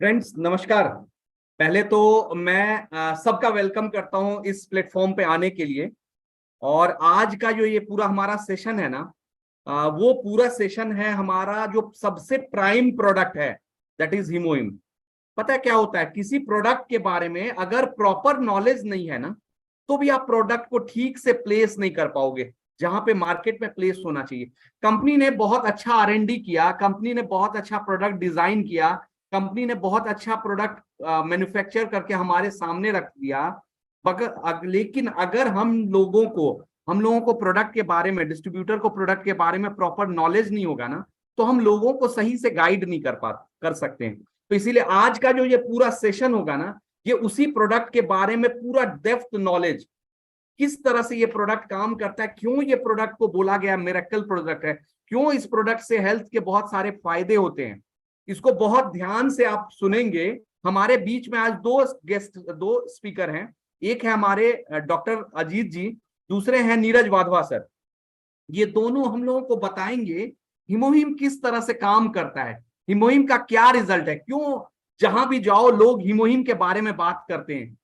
Friends नमस्कार। पहले तो मैं सबका वेलकम करता हूं इस प्लेटफॉर्म पे आने के लिए। और आज का जो ये पूरा हमारा सेशन है ना, वो पूरा सेशन है हमारा जो सबसे प्राइम प्रोडक्ट है, दैट इज हीमोहिम। पता है क्या होता है, किसी प्रोडक्ट के बारे में अगर प्रॉपर नॉलेज नहीं है ना, तो भी आप प्रोडक्ट को ठीक से प्लेस नहीं कर पाओगे जहां पे मार्केट में प्लेस होना चाहिए। कंपनी ने बहुत अच्छा R&D किया, कंपनी ने बहुत अच्छा प्रोडक्ट डिजाइन किया, कंपनी ने बहुत अच्छा प्रोडक्ट मैन्युफैक्चर करके हमारे सामने रख दिया। लेकिन अगर हम लोगों को प्रोडक्ट के बारे में, डिस्ट्रीब्यूटर को प्रोडक्ट के बारे में प्रॉपर नॉलेज नहीं होगा ना, तो हम लोगों को सही से गाइड नहीं कर सकते हैं। तो इसीलिए आज का जो ये पूरा सेशन होगा ना, ये उसी प्रोडक्ट के बारे में पूरा डेप्थ नॉलेज, किस तरह से ये प्रोडक्ट काम करता है, क्यों ये प्रोडक्ट को बोला गया मिरेकल प्रोडक्ट है, क्यों इस प्रोडक्ट से हेल्थ के बहुत सारे फायदे होते हैं, इसको बहुत ध्यान से आप सुनेंगे। हमारे बीच में आज दो स्पीकर हैं। एक है हमारे डॉक्टर अजीत जी, दूसरे हैं नीरज वाधवा सर। ये दोनों हम लोगों को बताएंगे हिमोहिम किस तरह से काम करता है, हिमोहिम का क्या रिजल्ट है, क्यों जहां भी जाओ लोग हिमोहिम के बारे में बात करते हैं,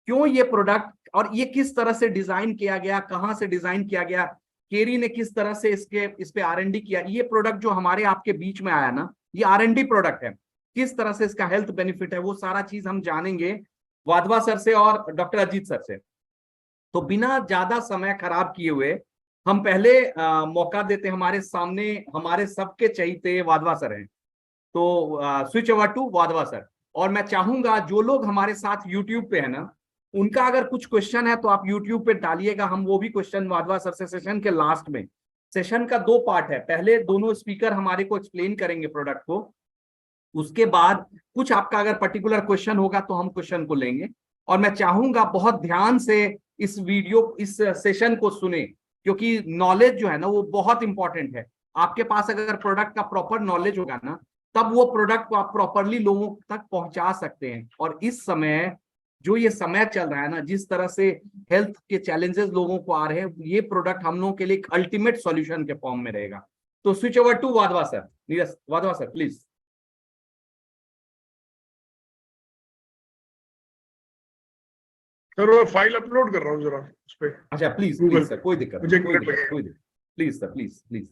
क्यों ये प्रोडक्ट और ये किस तरह से डिजाइन किया गया, कहां से डिजाइन किया गया, केरी ने किस तरह से इस पे R&D किया। ये प्रोडक्ट जो हमारे आपके बीच में आया ना, ये R&D प्रोडक्ट है, किस तरह से इसका हेल्थ बेनिफिट है, वो सारा चीज हम जानेंगे वाधवा सर से और डॉक्टर अजीत सर से। तो बिना ज्यादा समय खराब किए हुए हम पहले मौका देते, हमारे सामने हमारे सबके चहीते वाधवा सर हैं। तो switch over to Wadhwa sir. और मैं चाहूंगा जो लोग हमारे साथ यूट्यूब पे है ना, उनका अगर कुछ क्वेश्चन है तो आप यूट्यूब पे डालिएगा, हम वो भी क्वेश्चन वाधवा सर से सेशन के लास्ट में। सेशन का दो पार्ट है, पहले दोनों स्पीकर हमारे को एक्सप्लेन करेंगे प्रोडक्ट को, उसके बाद कुछ आपका अगर पर्टिकुलर क्वेश्चन होगा तो हम क्वेश्चन को लेंगे। और मैं चाहूंगा बहुत ध्यान से इस सेशन को सुने, क्योंकि नॉलेज जो है ना वो बहुत इंपॉर्टेंट है। आपके पास अगर प्रोडक्ट का प्रॉपर नॉलेज होगा ना, तब वो प्रोडक्ट को आप प्रॉपरली लोगों तक पहुंचा सकते हैं। और इस समय जो ये समय चल रहा है ना, जिस तरह से हेल्थ के चैलेंजेस लोगों को आ रहे हैं, ये प्रोडक्ट हम लोगों के लिए एक अल्टीमेट सॉल्यूशन के फॉर्म में रहेगा। तो switch over to Wadhwa sir. Neeraj Wadhwa sir please. Sir वो फाइल अपलोड कर रहा हूँ जरा उस पे। अच्छा प्लीज गूगल प्लीज सर, कोई दिक्कत मुझे नहीं, एक कोई मिनट दिक्कत, लगेगा। कोई दिक्कत। Please sir, please please.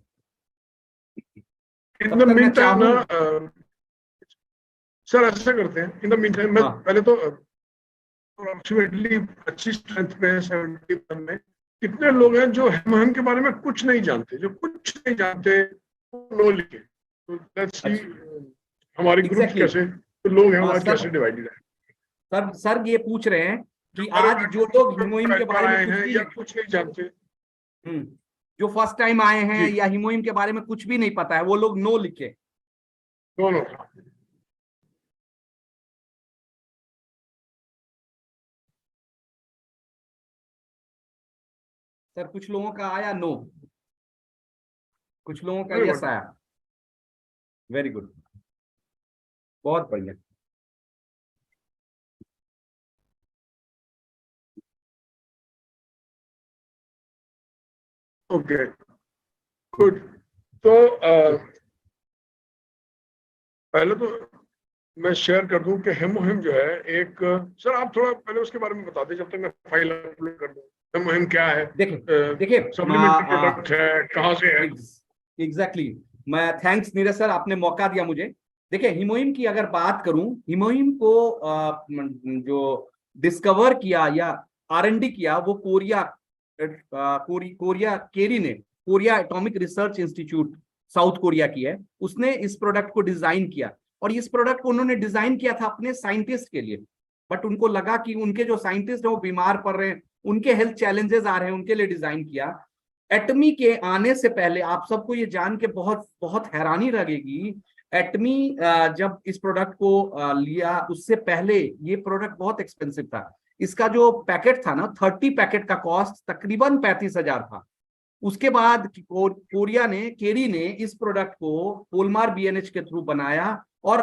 इन तब द तक मैं मीन टाइम चाहूँ। ना सर ऐसा करते हैं, इन द मीन टाइम मैं हाँ पहले तो अप्रोक्सीमेटली 25 स्ट्रेंथ पे 70 में कितने लोग हैं जो हेमोहिम के बारे में कुछ नहीं जानते, जो कुछ नहीं जानते वो नो लिखे। तो लेट्स सी हमारे ग्रुप्स एग्जैक्टली कैसे, तो लोग हैं हमारे सर। कैसे डिवाइडेड है। सर ये पूछ रहे हैं जो कि हमारे आज जो लोग हिमोहिम के पहली बार बारे में आए कुछ हैं भी या कुछ नहीं जानते। हम्म जो फर्स्ट टाइम आए हैं जी या हिमोहिम के बारे में कुछ भी नहीं पता है, वो लोग नो लिखे। No no. सर कुछ लोगों का आया नो, कुछ लोगों का यस आया। वेरी गुड, बहुत बढ़िया। Okay good. तो पहले तो मैं शेयर कर दूं कि हेमोहिम जो है एक, सर आप थोड़ा पहले उसके बारे में बता दें जब तक मैं फाइल अपलोड कर दूं। हेमोहिम क्या है, देखिए देखिए सप्लीमेंट्री प्रोडक्ट है, कहाँ से है। एग्जैक्टली। मैं थैंक्स नीरज सर, आपने मौका दिया मुझे। देखिए हिमोहिम की अगर बात करूं, हिमोहिम को जो डिस्कवर किया या R&D किया, वो कोरिया केरी ने, Korea atomic research institute south Korea की है, उसने इस प्रोडक्ट को डिजाइन किया। और इस प्रोडक्ट को उन्होंने डिजाइन किया था अपने साइंटिस्ट के लिए, बट उनको लगा कि उनके जो साइंटिस्ट है वो बीमार पड़ रहे हैं, उनके हेल्थ चैलेंजेस आ रहे हैं, उनके लिए डिजाइन किया। एटमी के आने से पहले आप सबको ये जान के बहुत बहुत हैरानी लगेगी, एटमी जब इस प्रोडक्ट को लिया, उससे पहले ये प्रोडक्ट बहुत एक्सपेंसिव था। इसका जो पैकेट था ना, 30 पैकेट का कॉस्ट तकरीबन 35,000 था। उसके बाद केरी ने इस प्रोडक्ट को पोलमार BNH के थ्रू बनाया, और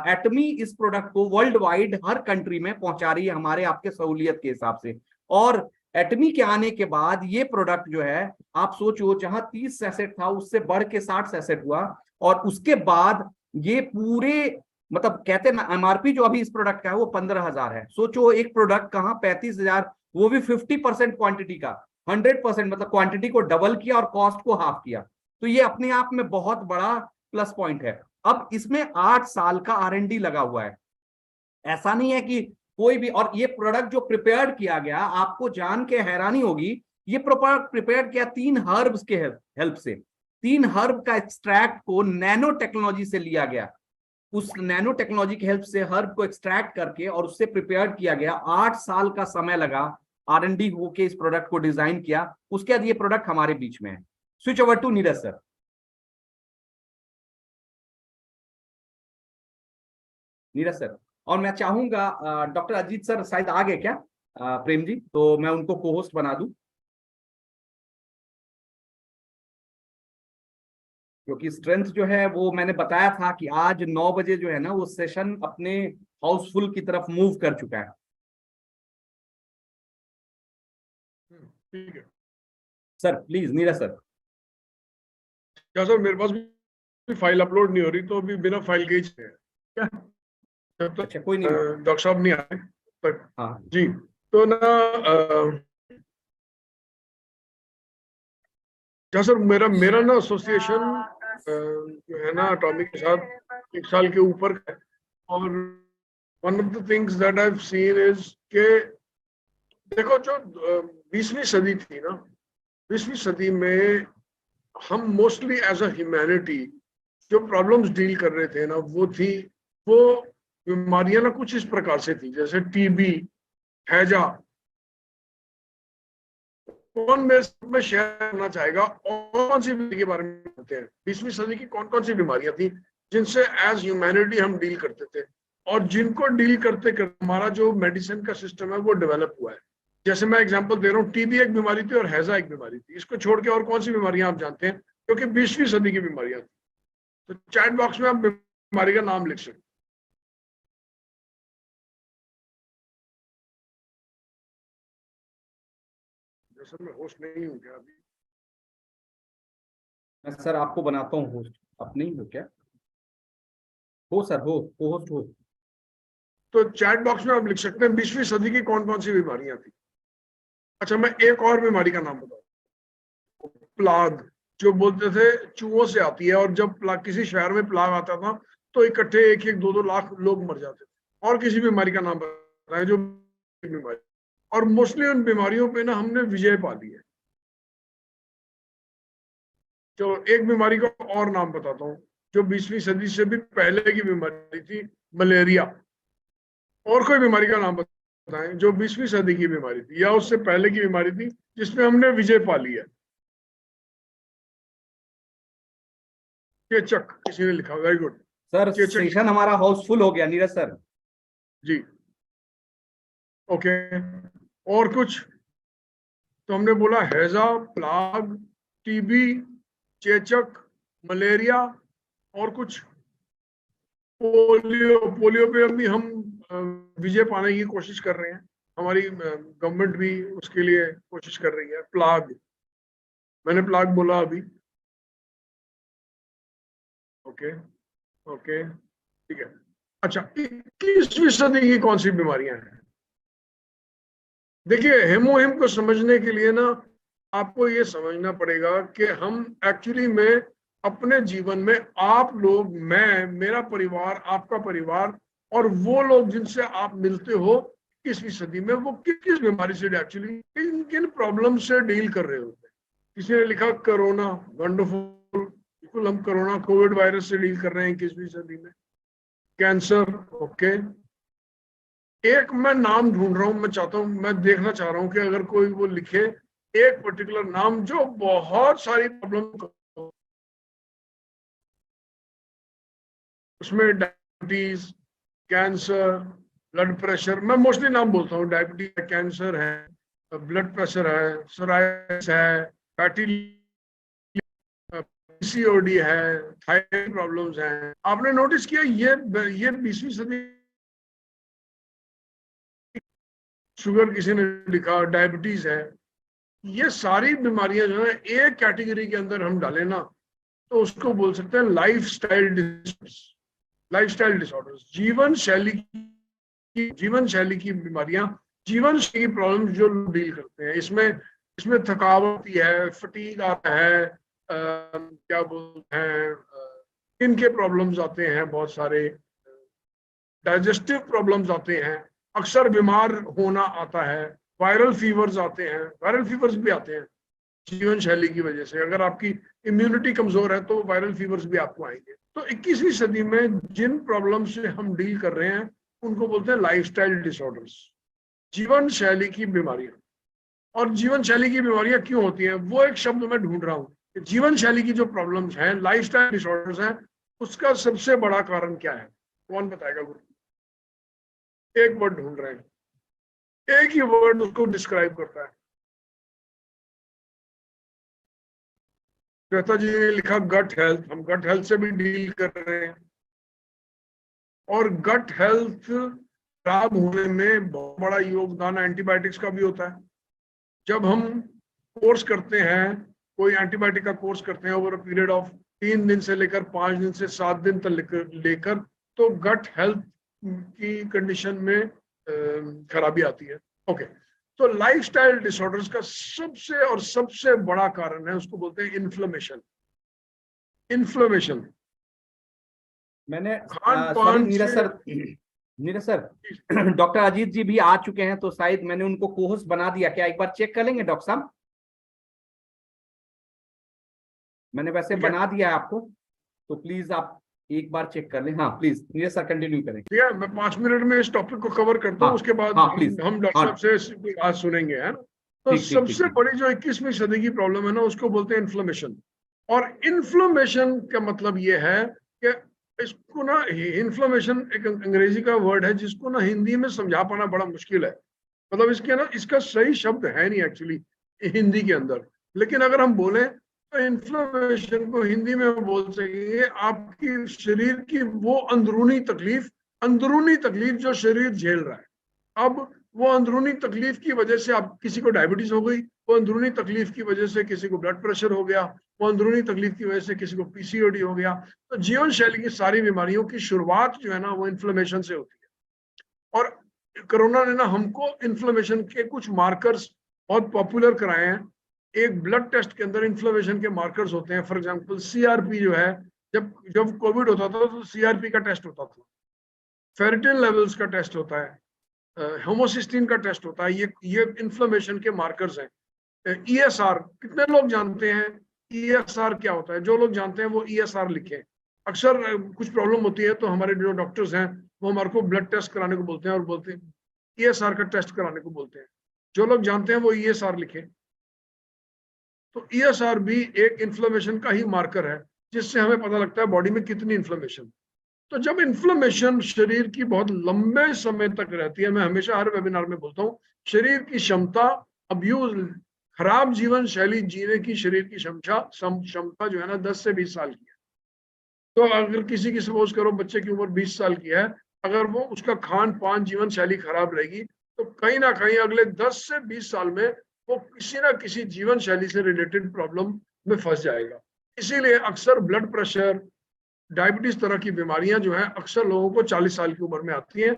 एटमी इस प्रोडक्ट को वर्ल्ड वाइड हर कंट्री में पहुंचा रही है हमारे आपके सहूलियत के हिसाब से। और एटमी के आने के बाद ये प्रोडक्ट जो है, आप सोचो, जहां 30 सैसेट था उससे बढ़ के 60 सैसेट हुआ। और उसके बाद ये पूरे मतलब कहते हैं ना एमआरपी जो अभी इस प्रोडक्ट का है वो 15,000 है। सोचो एक प्रोडक्ट कहाँ 35,000, वो भी 50% क्वांटिटी का, 100% मतलब क्वांटिटी को डबल किया और कॉस्ट को हाफ किया। तो ये अपने आप में बहुत बड़ा प्लस पॉइंट है। अब इसमें 8 साल का R&D लगा हुआ है। ऐसा नहीं है कि कोई भी, और ये प्रोडक्ट जो प्रिपेयर्ड किया गया, आपको जान के हैरानी होगी, ये प्रोडक्ट प्रिपेयर्ड किया 3 हर्ब्स के हेल्प से। 3 हर्ब का एक्सट्रैक्ट को नैनो टेक्नोलॉजी से लिया गया, उस नैनो टेक्नोलॉजी की हेल्प से हर्ब को एक्सट्रैक्ट करके और उससे प्रिपेयर किया गया। 8 साल का समय लगा R&D होके इस प्रोडक्ट को डिजाइन किया। उसके बाद ये प्रोडक्ट हमारे बीच में है। Switch over to Neeraj sir. Neeraj sir, और मैं चाहूंगा डॉक्टर अजीत सर शायद आ गए क्या, प्रेम जी, तो मैं उनको को होस्ट बना दूं, क्योंकि स्ट्रेंथ जो है वो मैंने बताया था कि आज 9 बजे जो है ना वो सेशन अपने हाउसफुल की तरफ मूव कर चुका है। ठीक है सर प्लीज नीरज सर। क्या सर, मेरे पास भी फाइल अपलोड नहीं हो रही, तो अभी बिना फाइल के ही चले क्या, जब तक अच्छा कोई नहीं। डॉक्टर साहब नहीं आए तक। हाँ जी, तो ना क्या सर, मेरा मेरा ना एसोसिएशन जो है ना एटॉमिक के साथ 1 साल के ऊपर का है। और one of the things that I have seen is के देखो, जो 20वीं सदी थी ना, 20वीं सदी में हम मोस्टली एज अ ह्यूमैनिटी जो प्रॉब्लम्स डील कर रहे थे ना, वो बीमारियां ना कुछ इस प्रकार से थी, जैसे टीबी, हैजा। कौन मेरे में शेयर करना चाहेगा और कौन सी बीमारी के बारे में बताते हैं? 20वीं सदी की कौन कौन सी बीमारियां थी जिनसे एज ह्यूमैनिटी हम डील करते थे, और जिनको डील करते करते हमारा जो मेडिसिन का सिस्टम है वो डेवलप हुआ है। जैसे मैं एग्जांपल दे रहा हूँ, टीबी एक बीमारी थी और हैजा एक बीमारी थी। इसको छोड़ के और कौन सी बीमारियां आप जानते हैं क्योंकि 20वीं सदी की बीमारियां थी? तो चैट बॉक्स में आप बीमारी का नाम लिख सकते हैं। जैसे मैं होस्ट नहीं हूँ क्या अभी? मैं सर आपको बनाता हूँ होस्ट, आप नहीं हो क्या? हो सर, हो होस्ट हो। तो चैट बॉक्स में आप लिख सकते हैं 20वीं सदी की कौन कौन सी बीमारियां थी। अच्छा, मैं एक और बीमारी का नाम बताऊं, प्लाग, जो बोलते थे चूहों से आती है, और जब प्लाग किसी शहर में प्लाग आता था तो इकट्ठे 1-1, 2-2 लाख लोग मर जाते थे। और किसी बीमारी का नाम बताएं जो बीमारी, और मोस्टली उन बीमारियों पे ना हमने विजय पा ली है। चलो एक बीमारी का और नाम बताता हूँ जो 20वीं सदी से भी पहले की बीमारी थी, मलेरिया। और कोई बीमारी का नाम बताएं जो 20वीं सदी की बीमारी थी या उससे पहले की बीमारी थी जिसमें हमने विजय पा ली है। चेचक किसी ने लिखा, वेरी गुड। सर चेचक सेशन हमारा हाउसफुल हो गया नीरज सर। जी, ओके। और कुछ? तो हमने बोला हैजा, प्लाग, टीबी, चेचक, मलेरिया, और कुछ पोलियो। पोलियो पे अभी हम विजय पाने की कोशिश कर रहे हैं, हमारी गवर्नमेंट भी उसके लिए कोशिश कर रही है। प्लाग, मैंने प्लाग बोला अभी, ओके ओके ठीक है। अच्छा, 21वीं सदी की कौन सी बीमारियां हैं? देखिए, हेमोहिम को समझने के लिए ना आपको ये समझना पड़ेगा कि हम एक्चुअली में अपने जीवन में, आप लोग, मैं, मेरा परिवार, आपका परिवार, और वो लोग जिनसे आप मिलते हो 21वीं सदी में, वो किस किस बीमारी से एक्चुअली किन किन प्रॉब्लम से डील कर रहे होते हैं। किसी ने लिखा कोरोना, वंडरफुल, बिल्कुल हम कोरोना कोविड वायरस से डील कर रहे हैं 21वीं सदी में। Cancer, okay. एक मैं नाम ढूंढ रहा हूं, मैं चाहता हूं, मैं देखना चाह रहा हूं कि अगर कोई वो लिखे एक पर्टिकुलर नाम जो बहुत सारी प्रॉब्लम, उसमें डायबिटीज, कैंसर, ब्लड प्रेशर, मैं मोस्टली नाम बोलता हूँ, डायबिटीज है, कैंसर है, ब्लड प्रेशर है, सोराइटिस है, फैटी, पीसीओडी है, थायराइड प्रॉब्लम्स हैं। आपने नोटिस किया ये 20वीं सदी, शुगर किसी ने लिखा, डायबिटीज है, ये सारी बीमारियां जो है एक कैटेगरी के अंदर हम डालें ना, तो उसको बोल सकते हैं लाइफस्टाइल डिसीज। लाइफस्टाइल डिसऑर्डर्स, जीवन शैली की बीमारियां, जीवन शैली की प्रॉब्लम जो लोग डील करते हैं, इसमें थकावट है, फटीग आता है, क्या बोलते हैं, स्किन के प्रॉब्लम्स आते हैं, बहुत सारे डाइजेस्टिव प्रॉब्लम्स आते हैं, अक्सर बीमार होना आता है, वायरल फीवर्स आते हैं, वायरल फीवर्स भी आते हैं जीवन शैली की वजह से। अगर आपकी इम्यूनिटी कमजोर है तो वायरल फीवर्स भी आपको आएंगे। तो 21वीं सदी में जिन प्रॉब्लम से हम डील कर रहे हैं उनको बोलते हैं लाइफस्टाइल डिसऑर्डर्स, जीवन शैली की बीमारियां। और जीवन शैली की बीमारियां क्यों होती हैं, वो एक शब्द मैं ढूंढ रहा हूँ। जीवन शैली की जो प्रॉब्लम्स हैं, लाइफस्टाइल डिसऑर्डर्स हैं, उसका सबसे बड़ा कारण क्या है? कौन बताएगा गुरु? एक वर्ड ढूंढ रहे हैं, एक ही वर्ड उसको डिस्क्राइब करता है। श्वेता जी ने लिखा गट हेल्थ। हम गट हेल्थ से भी डील कर रहे हैं, और गट हेल्थ खराब होने में बहुत बड़ा योगदान एंटीबायोटिक्स का भी होता है। जब हम कोर्स करते हैं, कोई एंटीबायोटिक का कोर्स करते हैं ओवर अ पीरियड ऑफ 3 दिन से लेकर 5 दिन से 7 दिन तक लेकर, तो गट हेल्थ की कंडीशन में खराबी आती है। ओके, तो लाइफस्टाइल डिसऑर्डर्स का सबसे बड़ा कारण है, उसको बोलते हैं इन्फ्लेमेशन। मैंने खान सॉरी पान नीरज सर डॉक्टर अजीत जी भी आ चुके हैं, तो शायद मैंने उनको कोहोस्ट बना दिया क्या? एक बार चेक कर लेंगे डॉक्टर साहब? मैंने वैसे बना दिया है आपको, तो प्लीज आप एक बार चेक कर लें। हाँ प्लीज नीरज सर कंटिन्यू करें। ठीक है, मैं 5 मिनट में इस टॉपिक को कवर करता हूँ, उसके बाद हम डॉक्टर साहब से कोई बात सुनेंगे, है ना। तो सबसे बड़ी जो 21वीं सदी की प्रॉब्लम है ना, उसको बोलते हैं इन्फ्लेमेशन। और इन्फ्लेमेशन का मतलब ये है कि इसको ना, इन्फ्लेमेशन एक अंग्रेजी का वर्ड है जिसको ना हिंदी में समझा पाना बड़ा मुश्किल है। मतलब इसके ना, इसका सही शब्द है नहीं एक्चुअली हिंदी के अंदर, लेकिन अगर हम बोले तो इन्फ्लेमेशन को हिंदी में बोल सकेंगे आपकी शरीर की वो अंदरूनी तकलीफ जो शरीर झेल रहा है। अब वो अंदरूनी तकलीफ की वजह से आप, किसी को डायबिटीज हो गई, वो अंदरूनी तकलीफ की वजह से किसी को ब्लड प्रेशर हो गया, वो अंदरूनी तकलीफ की वजह से किसी को पीसीओडी हो गया। तो जीवन शैली की सारी बीमारियों की शुरुआत जो है ना, वो इन्फ्लेमेशन से होती है। और कोरोना ने ना हमको इन्फ्लेमेशन के कुछ मार्कर्स बहुत पॉपुलर कराए हैं। एक ब्लड टेस्ट के अंदर इन्फ्लेमेशन के मार्कर्स होते हैं। फॉर एग्जांपल सीआरपी जो है, जब कोविड होता था तो सीआरपी का टेस्ट होता था, फेरिटिन लेवल्स का टेस्ट होता है, होमोसिस्टीन का टेस्ट होता है। ये इन्फ्लेमेशन के मार्कर्स हैं। ईएसआर कितने लोग जानते हैं? ईएसआर क्या होता है? जो लोग जानते हैं वो ईएसआर लिखें। अक्सर कुछ प्रॉब्लम होती है तो हमारे जो डॉक्टर्स हैं वो हमारे को ब्लड टेस्ट कराने को बोलते हैं और बोलते हैं ईएसआर का टेस्ट कराने को बोलते हैं। जो लोग जानते हैं वो ईएसआर लिखें। तो ईएसआर भी एक इन्फ्लेमेशन का ही मार्कर है, जिससे हमें पता लगता है बॉडी में कितनी इन्फ्लेमेशन। तो जब इन्फ्लेमेशन शरीर की बहुत लंबे समय तक रहती है, मैं हमेशा हर वेबिनार में बोलता हूँ, शरीर की क्षमता, अब्यूज, खराब जीवन शैली जीने की शरीर की क्षमता जो है ना 10 से 20 साल की है। तो अगर किसी की सपोज करो बच्चे की उम्र 20 साल की है, अगर वो उसका खान पान जीवन शैली खराब रहेगी तो कहीं ना कहीं अगले 10 से 20 साल में वो किसी ना किसी जीवन शैली से रिलेटेड प्रॉब्लम में फंस जाएगा। इसीलिए अक्सर ब्लड प्रेशर, डायबिटीज तरह की बीमारियां जो है अक्सर लोगों को 40 साल की उम्र में आती हैं।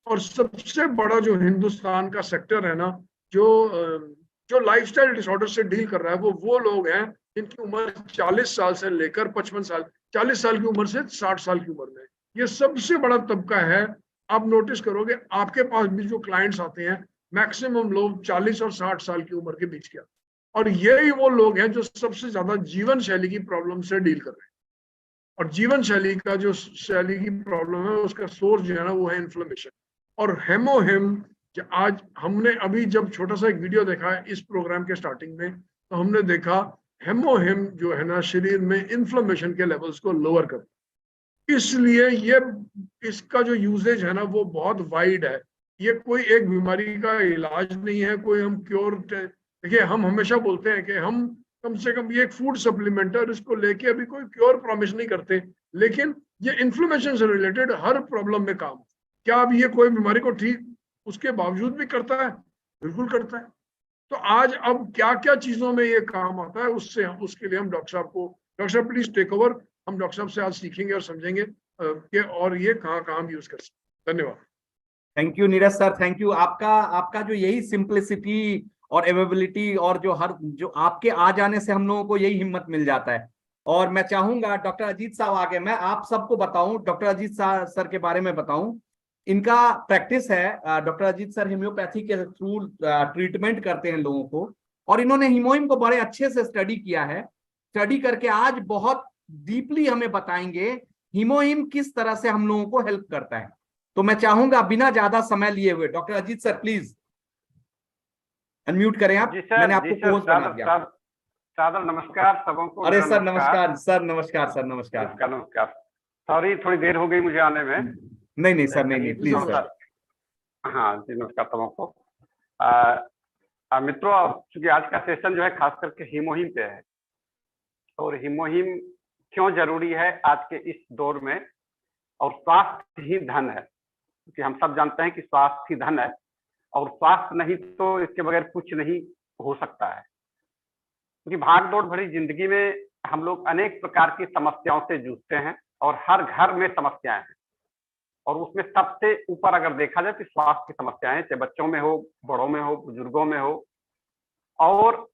और सबसे बड़ा जो हिंदुस्तान का सेक्टर है ना, जो लाइफस्टाइल डिसऑर्डर से डील कर रहा है, वो लोग हैं जिनकी उम्र 40 साल से लेकर 55 साल, 40 साल की उम्र से 60 साल की उम्र में। ये सबसे बड़ा तबका है। आप नोटिस करोगे आपके पास भी जो क्लाइंट्स आते हैं, मैक्सिमम लोग 40 और 60 साल की उम्र के बीच के, और यही वो लोग हैं जो सबसे ज्यादा जीवन शैली की प्रॉब्लम से डील कर रहे हैं। और जीवन शैली का जो शैली की प्रॉब्लम है उसका सोर्स जो है ना, वो है इन्फ्लेमेशन। और हेमोहिम, आज हमने अभी जब छोटा सा एक वीडियो देखा है इस प्रोग्राम के स्टार्टिंग में, तो हमने देखा हेमोहिम जो है ना शरीर में इन्फ्लेमेशन के लेवल्स को लोअर करता है। इसलिए ये, इसका जो यूजेज है ना वो बहुत वाइड है। ये कोई एक बीमारी का इलाज नहीं है, कोई हम क्योर, देखिए हम हमेशा बोलते हैं कि हम कम से कम ये एक फूड सप्लीमेंट है और इसको लेके अभी कोई क्योर प्रॉमिस नहीं करते, लेकिन ये इन्फ्लेमेशन से रिलेटेड हर प्रॉब्लम में काम। क्या अब ये कोई बीमारी को ठीक उसके बावजूद भी करता है? बिल्कुल करता है। तो आज अब क्या क्या चीजों में ये काम आता है, उसके लिए हम डॉक्टर साहब प्लीज टेक ओवर। हम डॉक्टर साहब से आज सीखेंगे और समझेंगे। कि और ये कहाँ कहाँ हम यूज कर सकते हैं। धन्यवाद। Thank you Neeraj sir, thank you. आपका आपका जो यही सिंप्लिसिटी और एवेबिलिटी और जो आपके आ जाने से हम लोगों को यही हिम्मत मिल जाता है। और मैं चाहूंगा डॉक्टर अजीत साहब आगे, मैं आप सबको बताऊं, डॉक्टर अजीत सर के बारे में बताऊं। इनका प्रैक्टिस है, डॉक्टर अजीत सर होम्योपैथी के थ्रू ट्रीटमेंट करते हैं लोगों को, और इन्होंने हीमोहिम को बड़े अच्छे से स्टडी किया है। स्टडी करके आज बहुत डीपली हमें बताएंगे हीमोहिम किस तरह से हम लोगों को हेल्प करता है। तो मैं चाहूंगा बिना ज्यादा समय लिए हुए doctor Ajit sir please unmute करें आप। जी सर, मैंने जी आपको सर, कोच बना दिया। सादर नमस्कार सबों को। अरे मेरा सर नमस्कार। नमस्कार, सर नमस्कार, सर नमस्कार। नमस्कार नमस्कार। सॉरी, थोड़ी देर हो गई मुझे आने में। नहीं नहीं सर, नहीं नहीं, प्लीज थोड़ा सर। सा। हाँ जी, नमस्कार सबों को। मित्रों, चूंकि आज का सेशन जो है खास करके हीमोहिम पे है, और हीमोहिम क्यों जरूरी है आज के इस दौर में, और स्वास्थ्य ही धन है, क्योंकि हम सब जानते हैं कि स्वास्थ्य ही धन है, और स्वास्थ्य नहीं तो इसके बगैर कुछ नहीं हो सकता है। क्योंकि भाग दौड़ भरी जिंदगी में हम लोग अनेक प्रकार की समस्याओं से जूझते हैं, और हर घर में समस्याएं हैं, और उसमें सबसे ऊपर अगर देखा जाए तो स्वास्थ्य की समस्याएं, चाहे बच्चों में हो, बड़ों में हो, बुजुर्गों में हो, और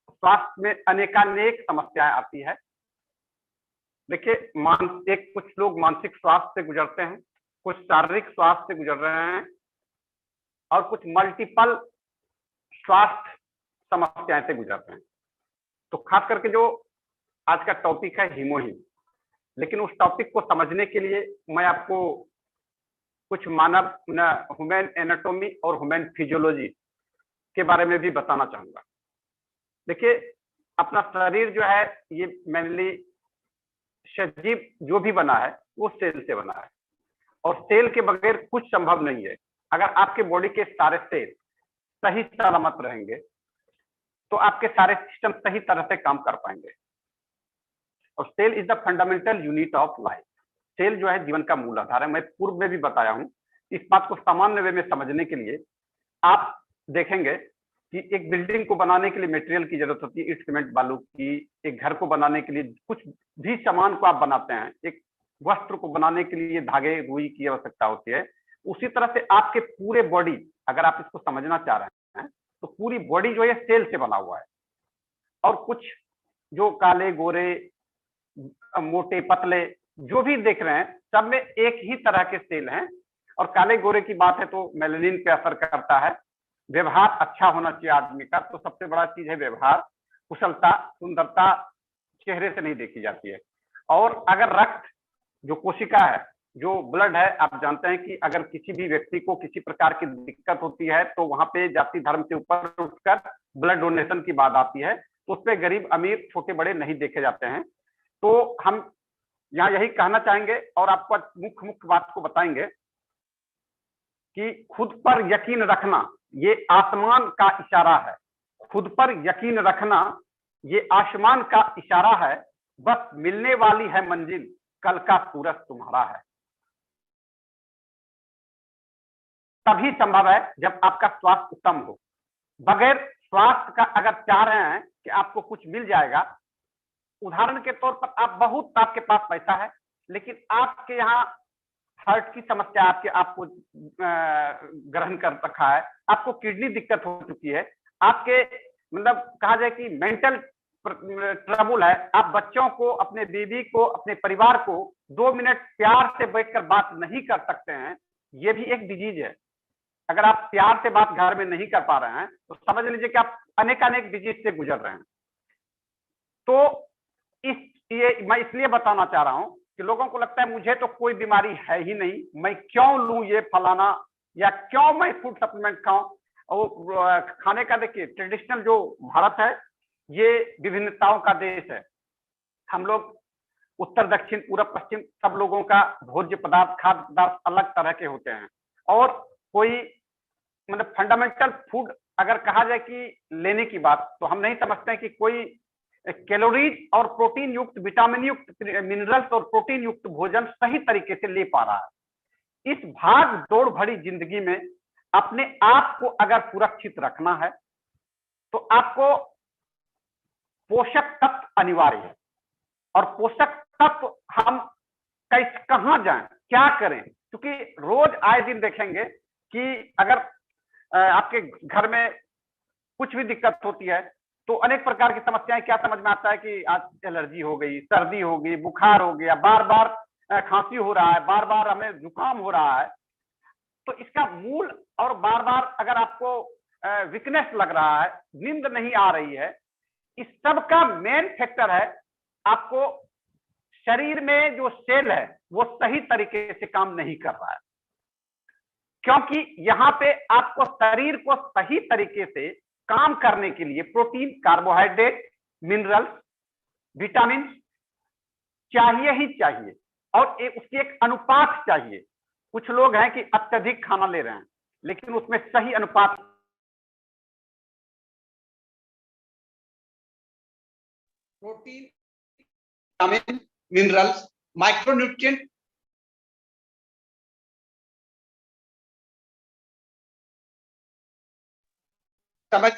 स्वास्थ्य में अनेकानेक समस्याएं आती है। देखिए, एक कुछ लोग मानसिक स्वास्थ्य से गुजरते हैं, कुछ शारीरिक स्वास्थ्य से गुजर रहे हैं, और कुछ मल्टीपल स्वास्थ्य समस्याएं से गुजरते हैं। तो खास करके जो आज का टॉपिक है हीमोहिम, लेकिन उस टॉपिक को समझने के लिए मैं आपको कुछ मानव ह्यूमन एनाटॉमी और ह्यूमन फिजियोलॉजी के बारे में भी बताना चाहूंगा। देखिए, अपना शरीर जो है ये मेनली सजीव जो भी बना है वो सेल से बना है, और सेल के बगैर कुछ संभव नहीं है। अगर आपके बॉडी के सारे सेल सही सलामत रहेंगे तो आपके सारे सिस्टम सही तरह से काम कर पाएंगे। और cell is the fundamental unit of life. Cell जो है जीवन का मूल आधार है। मैं पूर्व में भी बताया हूं। इस बात को सामान्य वे में समझने के लिए आप देखेंगे कि एक बिल्डिंग को बनाने के लिए मटेरियल की जरूरत होती है, ईंट सीमेंट बालू की। एक घर को बनाने के लिए कुछ भी सामान को आप बनाते हैं, एक वस्त्र को बनाने के लिए धागे रुई की आवश्यकता होती है। उसी तरह से आपके पूरे बॉडी, अगर आप इसको समझना चाह रहे हैं, तो पूरी बॉडी जो है सेल से बना हुआ है। और कुछ जो काले गोरे मोटे पतले जो भी देख रहे हैं, सब में एक ही तरह के सेल हैं। और काले गोरे की बात है तो मेलानिन पे असर करता है। व्यवहार अच्छा होना चाहिए आदमी का, तो सबसे बड़ा चीज है व्यवहार। कुशलता, सुंदरता चेहरे से नहीं देखी जाती है। और अगर रक्त जो कोशिका है, जो ब्लड है, आप जानते हैं कि अगर किसी भी व्यक्ति को किसी प्रकार की दिक्कत होती है तो वहां पे जाति धर्म से ऊपर उठकर ब्लड डोनेशन की बात आती है, तो उसपे गरीब अमीर छोटे बड़े नहीं देखे जाते हैं। तो हम यहाँ यही कहना चाहेंगे और आपको मुख्य बात को बताएंगे कि खुद पर यकीन रखना ये आसमान का इशारा है। खुद पर यकीन रखना ये आसमान का इशारा है। बस मिलने वाली है मंजिल, कल का सूरज तुम्हारा है। तभी संभव है जब आपका स्वास्थ्य उत्तम हो। बगैर स्वास्थ्य का अगर चाह रहे हैं कि आपको कुछ मिल जाएगा, उदाहरण के तौर पर आपके पास पैसा है, लेकिन आपके यहाँ हार्ट की समस्या आपको ग्रहण कर रखा है, आपको किडनी दिक्कत हो चुकी है, आपके मतलब कहा जाए कि मेंटल ट्रबल है, आप बच्चों को, अपने बीवी को, अपने परिवार को 2 मिनट प्यार से बैठकर बात नहीं कर सकते हैं, ये भी एक डिजीज है। अगर आप प्यार से बात घर में नहीं कर पा रहे हैं तो समझ लीजिए कि आप अनेकानेक डिजीज से गुजर रहे हैं। तो मैं इसलिए बताना चाह रहा हूं कि लोगों को लगता है मुझे तो कोई बीमारी है ही नहीं, मैं क्यों लूं ये फलाना, या क्यों मैं फूड सप्लीमेंट खाऊं। और खाने का देखिए, ट्रेडिशनल जो भारत है ये विभिन्नताओं का देश है। हम लोग उत्तर दक्षिण पूर्व पश्चिम सब लोगों का भोज्य पदार्थ, खाद्य पदार्थ अलग तरह के होते हैं। और कोई मतलब फंडामेंटल फूड अगर कहा जाए कि लेने की बात, तो हम नहीं समझते हैं कि कोई कैलोरीज और प्रोटीन युक्त, विटामिन युक्त, मिनरल्स और प्रोटीन युक्त भोजन सही तरीके से ले पा रहा है। इस भाग दौड़ भरी जिंदगी में अपने आप को अगर सुरक्षित रखना है तो आपको पोषक तत्व अनिवार्य है। और पोषक तत्व हम कहाँ जाएं, क्या करें, क्योंकि रोज आए दिन देखेंगे कि अगर आपके घर में कुछ भी दिक्कत होती है तो अनेक प्रकार की समस्याएं, क्या समझ में आता है कि आज एलर्जी हो गई, सर्दी हो गई, बुखार हो गया, बार बार खांसी हो रहा है, बार बार हमें जुकाम हो रहा है। तो इसका मूल, और बार बार अगर आपको वीकनेस लग रहा है, नींद नहीं आ रही है, इस सब का मेन फैक्टर है आपको शरीर में जो सेल है वो सही तरीके से काम नहीं कर रहा है। क्योंकि यहाँ पे आपको शरीर को सही तरीके से काम करने के लिए प्रोटीन, कार्बोहाइड्रेट, मिनरल्स, विटामिन चाहिए ही चाहिए, और उसकी एक अनुपात चाहिए। कुछ लोग हैं कि अत्यधिक खाना ले रहे हैं लेकिन उसमें सही अनुपात, प्रोटीन, विटामिन, मिनरल्स, माइक्रोन्यूट्रिएंट समझ।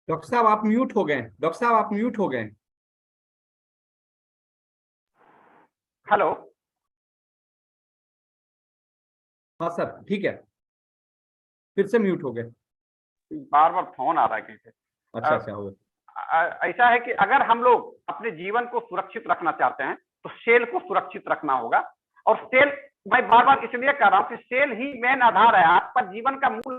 डॉक्टर साहब आप म्यूट हो गए, डॉक्टर साहब आप म्यूट हो गए। हेलो, हाँ सर ठीक है, फिर से म्यूट हो गए। बार बार फोन आ रहा है कहीं से। अच्छा अच्छा हो गया। ऐसा है कि अगर हम लोग अपने जीवन को सुरक्षित रखना चाहते हैं तो सेल को सुरक्षित रखना होगा। और सेल, मैं बार बार इसलिए कह रहा हूं कि सेल ही मेन आधार है आपका जीवन का मूल।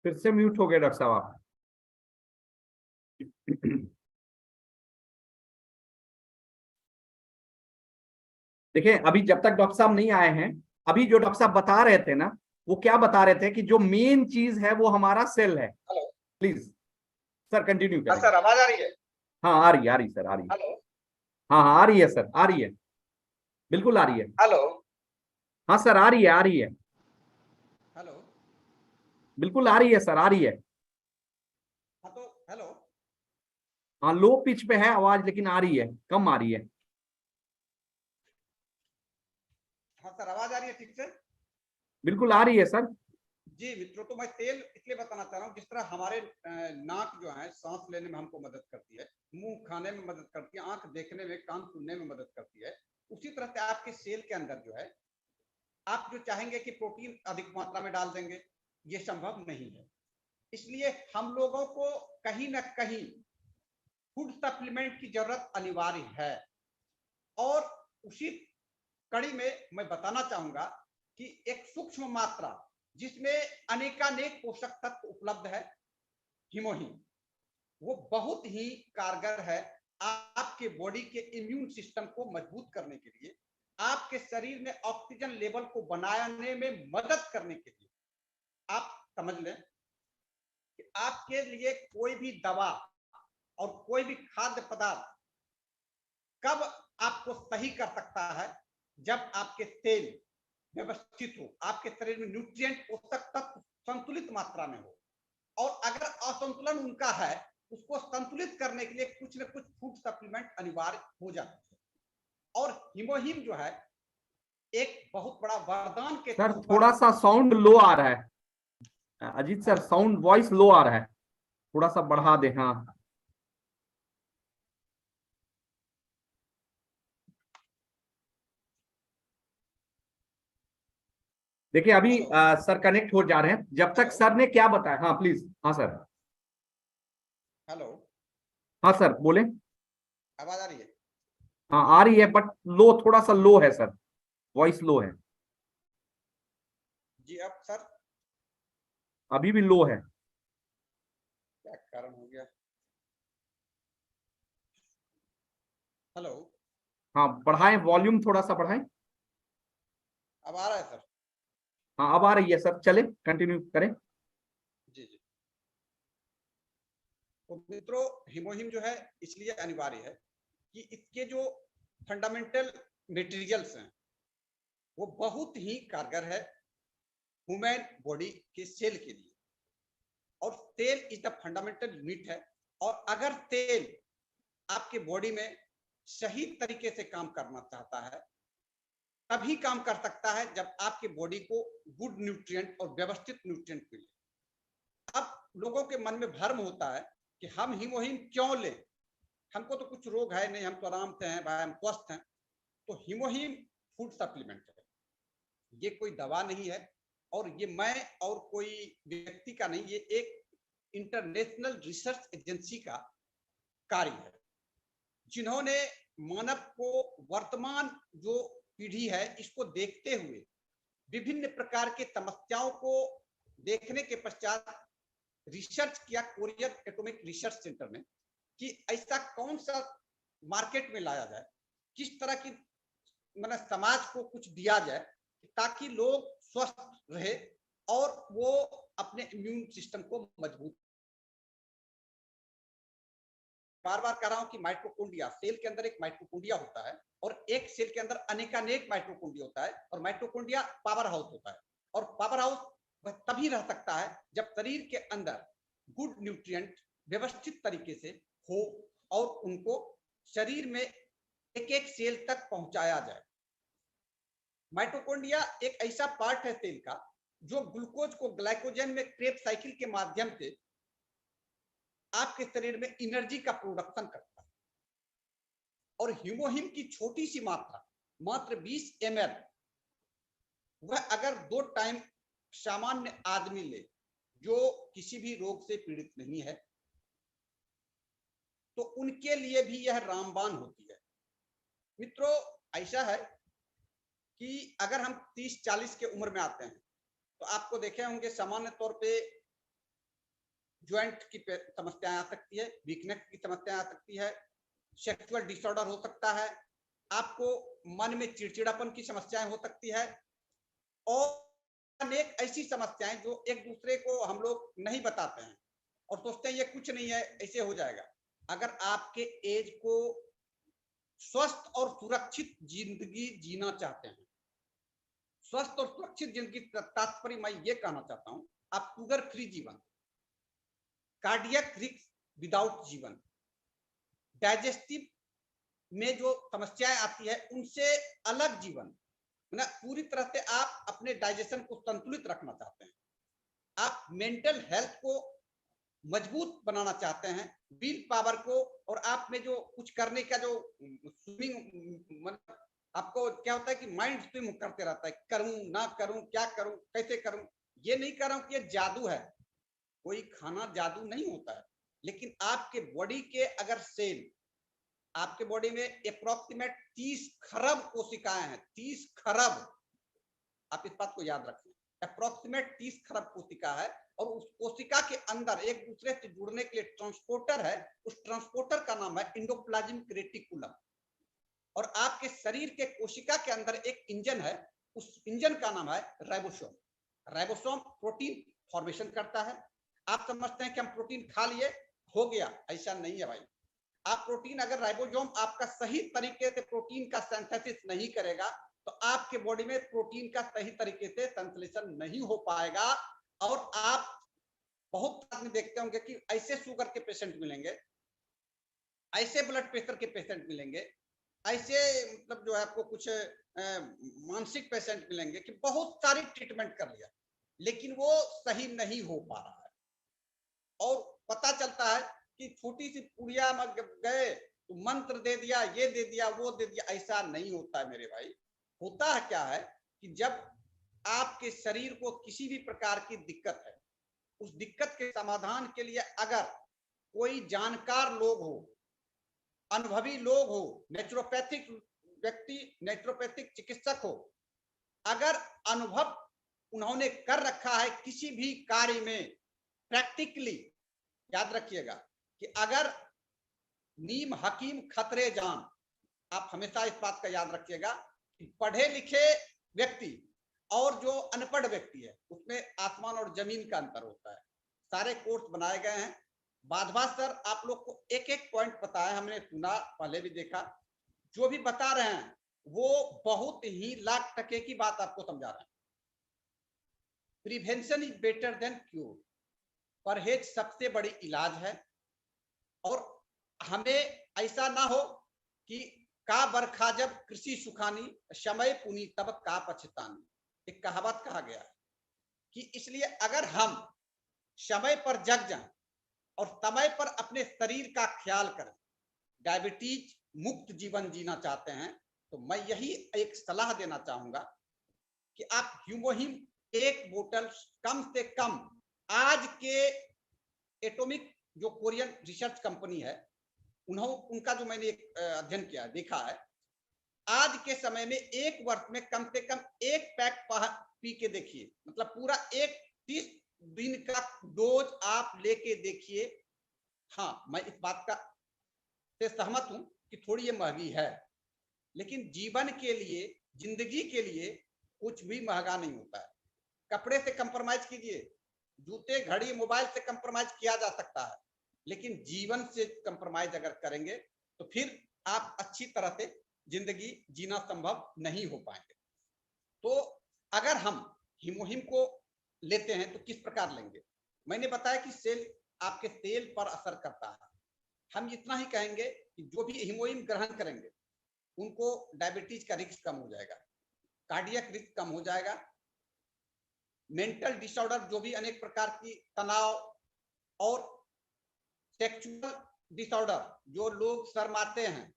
फिर से म्यूट हो गए डॉक्टर साहब आप। देखिए अभी जब तक डॉक्टर साहब नहीं आए हैं, अभी जो डॉक्टर साहब बता रहे थे ना, वो क्या बता रहे थे कि जो मेन चीज है वो हमारा सेल है। प्लीज सर कंटिन्यू करें। सर आवाज आ रही है? हाँ आ रही है सर, आ रही है। हेलो, हाँ हाँ आ रही है सर, आ रही है, बिल्कुल आ रही है। हेलो, हाँ सर आ रही है, आ रही है, हेलो, बिल्कुल आ रही है सर, आ रही है। हाँ तो हेलो, हाँ लो पिच पे है आवाज लेकिन आ रही है, कम आ रही है। हाँ सर आवाज आ रही है ठीक से? बिल्कुल आ रही है सर। जी मित्रों, तो मैं तेल इसलिए बताना चाह रहा हूँ, जिस तरह हमारे नाक जो है सांस लेने में हमको मदद करती है, मुंह खाने में मदद करती है, आंख देखने में, कान सुनने में मदद करती है, उसी तरह से आपके सेल के अंदर जो है आप जो चाहेंगे कि प्रोटीन अधिक मात्रा में डाल देंगे, ये संभव नहीं है। इसलिए हम लोगों को कहीं ना कहीं फूड सप्लीमेंट की जरूरत अनिवार्य है। और उसी कड़ी में मैं बताना चाहूंगा कि एक सूक्ष्म मात्रा जिसमें अनेकानेक पोषक तत्व उपलब्ध है, हीमोहीन, वो बहुत ही कारगर है आपके बॉडी के इम्यून सिस्टम को मजबूत करने के लिए, आपके शरीर में ऑक्सीजन लेवल को बनाने में मदद करने के लिए। आप समझ लें कि आपके लिए कोई भी दवा और कोई भी खाद्य पदार्थ कब आपको सही कर सकता है, जब आपके सेल व्यवस्थित हो, आपके शरीर में न्यूट्रिएंट पोषक तत्व संतुलित मात्रा में हो। और अगर असंतुलन उनका है, उसको संतुलित करने के लिए कुछ न कुछ फूड सप्लीमेंट अनिवार्य हो जाते हैं। और हीमोहीम जो है एक बहुत बड़ा वरदान के सर थोड़ा सा साउंड लो आ रहा है अजीत सर, साउंड वॉइस लो आ रहा है, थोड़ा सा बढ़ा दे। हाँ देखिए अभी सर कनेक्ट हो जा रहे हैं, जब तक सर ने क्या बताया। हाँ प्लीज, हाँ सर। हेलो, हाँ सर बोले। आवाज आ रही है? हाँ आ रही है बट लो, थोड़ा सा लो है सर, वॉइस लो है। जी अब सर? अभी भी लो है। क्या कारण हो गया? हेलो, हाँ बढ़ाएं, वॉल्यूम थोड़ा सा बढ़ाएं। अब आ रहा है सर? हाँ अब आ रही है सर, चले कंटिन्यू करें। जी जी। तो मित्रों, हीमोहीम जो है इसलिए अनिवार्य है कि इसके जो फंडामेंटल मटेरियल्स हैं वो बहुत ही कारगर है ह्यूमन बॉडी के सेल के लिए। और cell is the fundamental unit है। और अगर सेल आपके बॉडी में सही तरीके से काम करना चाहता है, तभी काम कर सकता है जब आपके बॉडी को गुड न्यूट्रिएंट और व्यवस्थित न्यूट्रिएंट मिले। अब लोगों के मन में भ्रम होता है कि हम हीमोहीन क्यों लें, हमको तो कुछ रोग है नहीं, हम तो आराम से हैं भाई, हम स्वस्थ हैं। तो हीमोहीन फूड सप्लीमेंट है, ये कोई दवा नहीं है, और ये मैं और कोई व्यक्ति का नहीं, ये एक इंटरनेशनल रिसर्च एजेंसी का कार्य है, जिन्होंने मानव को वर्तमान जो पीढ़ी है इसको देखते हुए विभिन्न प्रकार के समस्याओं को देखने के पश्चात रिसर्च किया कोरियन एटॉमिक रिसर्च सेंटर में कि ऐसा कौन सा मार्केट में लाया जाए, किस तरह की मतलब समाज को कुछ दिया जाए ताकि लोग स्वस्थ रहे और वो अपने इम्यून सिस्टम को मजबूत। बार बार कह रहा हूं कि माइटोकॉन्ड्रिया, सेल के अंदर एक माइटोकॉन्ड्रिया होता है और एक सेल के अंदर अनेकानेक माइटोकॉन्ड्रिया होता है, और माइटोकॉन्ड्रिया पावर हाउस होता है, और पावर हाउस वह तभी रह सकता है जब शरीर के अंदर गुड न्यूट्रिएंट व्यवस्थित तरीके से हो और उनको शरीर में एक एक सेल तक पहुंचाया जाए। माइटोकॉन्ड्रिया एक ऐसा पार्ट है सेल का जो ग्लूकोज को ग्लाइकोजन में क्रेब साइकिल के माध्यम से आपके शरीर में एनर्जी का प्रोडक्शन करता है, और हीमोहीन की छोटी सी मात्रा मात्र 20 ml, वह अगर 2 टाइम सामान्य आदमी ले जो किसी भी रोग से पीड़ित नहीं है तो उनके लिए भी यह रामबाण होती है। मित्रों, ऐसा है कि अगर हम 30-40 के उम्र में आते हैं तो आपको देखे होंगे सामान्य तौर पे ज्वाइंट की समस्याएं आ सकती है, वीकनेस की समस्याएं आ सकती है, सेक्सुअल डिसऑर्डर हो सकता है, आपको मन में चिड़चिड़ापन की समस्याएं हो सकती है, और अनेक ऐसी समस्याएं जो एक दूसरे को हम लोग नहीं बताते हैं और सोचते हैं ये कुछ नहीं है, ऐसे हो जाएगा। अगर आपके एज को स्वस्थ और सुरक्षित जिंदगी जीना चाहते हैं, स्वस्थ और सुरक्षित जिंदगी तात्पर्य मैं ये कहना चाहता हूं, आप शुगर फ्री जीवन, कार्डियक रिस्क विदाउट जीवन, डाइजेस्टिव में जो समस्याएं आती है उनसे अलग जीवन, मतलब पूरी तरह से आप अपने डाइजेशन को संतुलित रखना चाहते हैं, आप मेंटल हेल्थ को मजबूत बनाना चाहते हैं, विल पावर को, और आप में जो कुछ करने का जो स्विमिंग, मतलब आपको क्या होता है कि माइंड स्विम करते रहता है, करूं ना करूं, क्या करूं, कैसे करूं। ये नहीं कर रहा हूं कि ये जादू है, कोई खाना जादू नहीं होता है, लेकिन आपके बॉडी के अगर सेल, आपके बॉडी में अप्रोक्सीमेट 30 खरब कोशिकाएं हैं, 30 खरब, आप इस बात को याद रखें, अप्रोक्सीमेट 30 खरब कोशिका है, और उस कोशिका के अंदर एक दूसरे से जुड़ने के लिए ट्रांसपोर्टर है, उस ट्रांसपोर्टर का नाम है एंडोप्लाज्मिक रेटिकुलम, और आपके शरीर के कोशिका के अंदर एक इंजन है, उस इंजन का नाम है राइबोसोम। राइबोसोम प्रोटीन फॉर्मेशन करता है। आप समझते हैं कि हम प्रोटीन खा लिए हो गया, ऐसा नहीं है भाई। आप प्रोटीन, अगर राइबोसोम आपका सही तरीके से प्रोटीन का सिंथेसिस नहीं करेगा तो आपके बॉडी में प्रोटीन का सही तरीके से संश्लेषण नहीं हो पाएगा, और आप बहुत आदमी देखते होंगे कि ऐसे शुगर के पेशेंट मिलेंगे, ऐसे ब्लड प्रेशर के पेशेंट मिलेंगे, ऐसे मतलब जो है आपको कुछ मानसिक पेशेंट मिलेंगे कि बहुत सारी ट्रीटमेंट कर लिया लेकिन वो सही नहीं हो पा रहा है, और पता चलता है कि छोटी सी पुड़िया में गए तो मंत्र दे दिया, ये दे दिया, वो दे दिया। ऐसा नहीं होता है मेरे भाई। होता है क्या है कि जब आपके शरीर को किसी भी प्रकार की दिक्कत है, उस दिक्कत के समाधान के लिए अगर कोई जानकार लोग हो, अनुभवी लोग हो, नेचुरोपैथिक व्यक्ति, नेचुरोपैथिक चिकित्सक हो, अगर अनुभव उन्होंने कर रखा है किसी भी कार्य में प्रैक्टिकली, याद रखिएगा कि अगर नीम हकीम खतरे जान, आप हमेशा इस बात का याद रखिएगा कि पढ़े लिखे व्यक्ति और जो अनपढ़ व्यक्ति है उसमें आसमान और जमीन का अंतर होता है। सारे कोर्स बनाए गए हैं। बाधवा सर आप लोग को एक एक पॉइंट पता है, हमने सुना, पहले भी देखा, जो भी बता रहे हैं वो बहुत ही लाख टके की बात आपको समझा रहे हैं। Prevention is better than cure, परहेज सबसे बड़ी इलाज है, और हमें ऐसा ना हो कि का बरखा जब कृषि सुखानी, समय पुनी तब का पछतानी, एक कहावत कहा गया है कि इसलिए अगर हम समय पर जग जाएं और समय पर अपने शरीर का ख्याल करें। डायबिटीज मुक्त जीवन जीना चाहते हैं तो मैं यही एक सलाह देना चाहूंगा कि आप ह्यूमोहिम एक बोतल कम से कम, आज के एटॉमिक जो कोरियन रिसर्च कंपनी है उनका जो मैंने एक अध्ययन किया देखा है, आज के समय में एक वर्ष में कम से कम एक पैक पी के देखिए, मतलब पूरा एक 30 दिन का डोज आप लेके देखिए। हाँ, मैं इस बात का से सहमत हूं कि थोड़ी ये महंगी है, लेकिन जीवन के लिए, जिंदगी के लिए कुछ भी महंगा नहीं होता है। कपड़े से कंप्रोमाइज कीजिए, जूते, घड़ी, मोबाइल से कंप्रोमाइज किया जा सकता है, लेकिन जीवन से कंप्रोमाइज अगर करेंगे तो फिर आप अच्छी तरह से जिंदगी जीना संभव नहीं हो पाएंगे। तो अगर हम हीमोहिम को लेते हैं तो किस प्रकार लेंगे? मैंने बताया कि सेल आपके तेल पर असर करता है। हम इतना ही कहेंगे कि जो भी हीमोहिम ग्रहण करेंगे उनको डायबिटीज का रिस्क कम हो जाएगा, कार्डियक रिस्क कम हो जाएगा, मेंटल डिसऑर्डर जो भी अनेक प्रकार की तनाव और सेक्सुअल डिसऑर्डर जो लोग शर्माते हैं,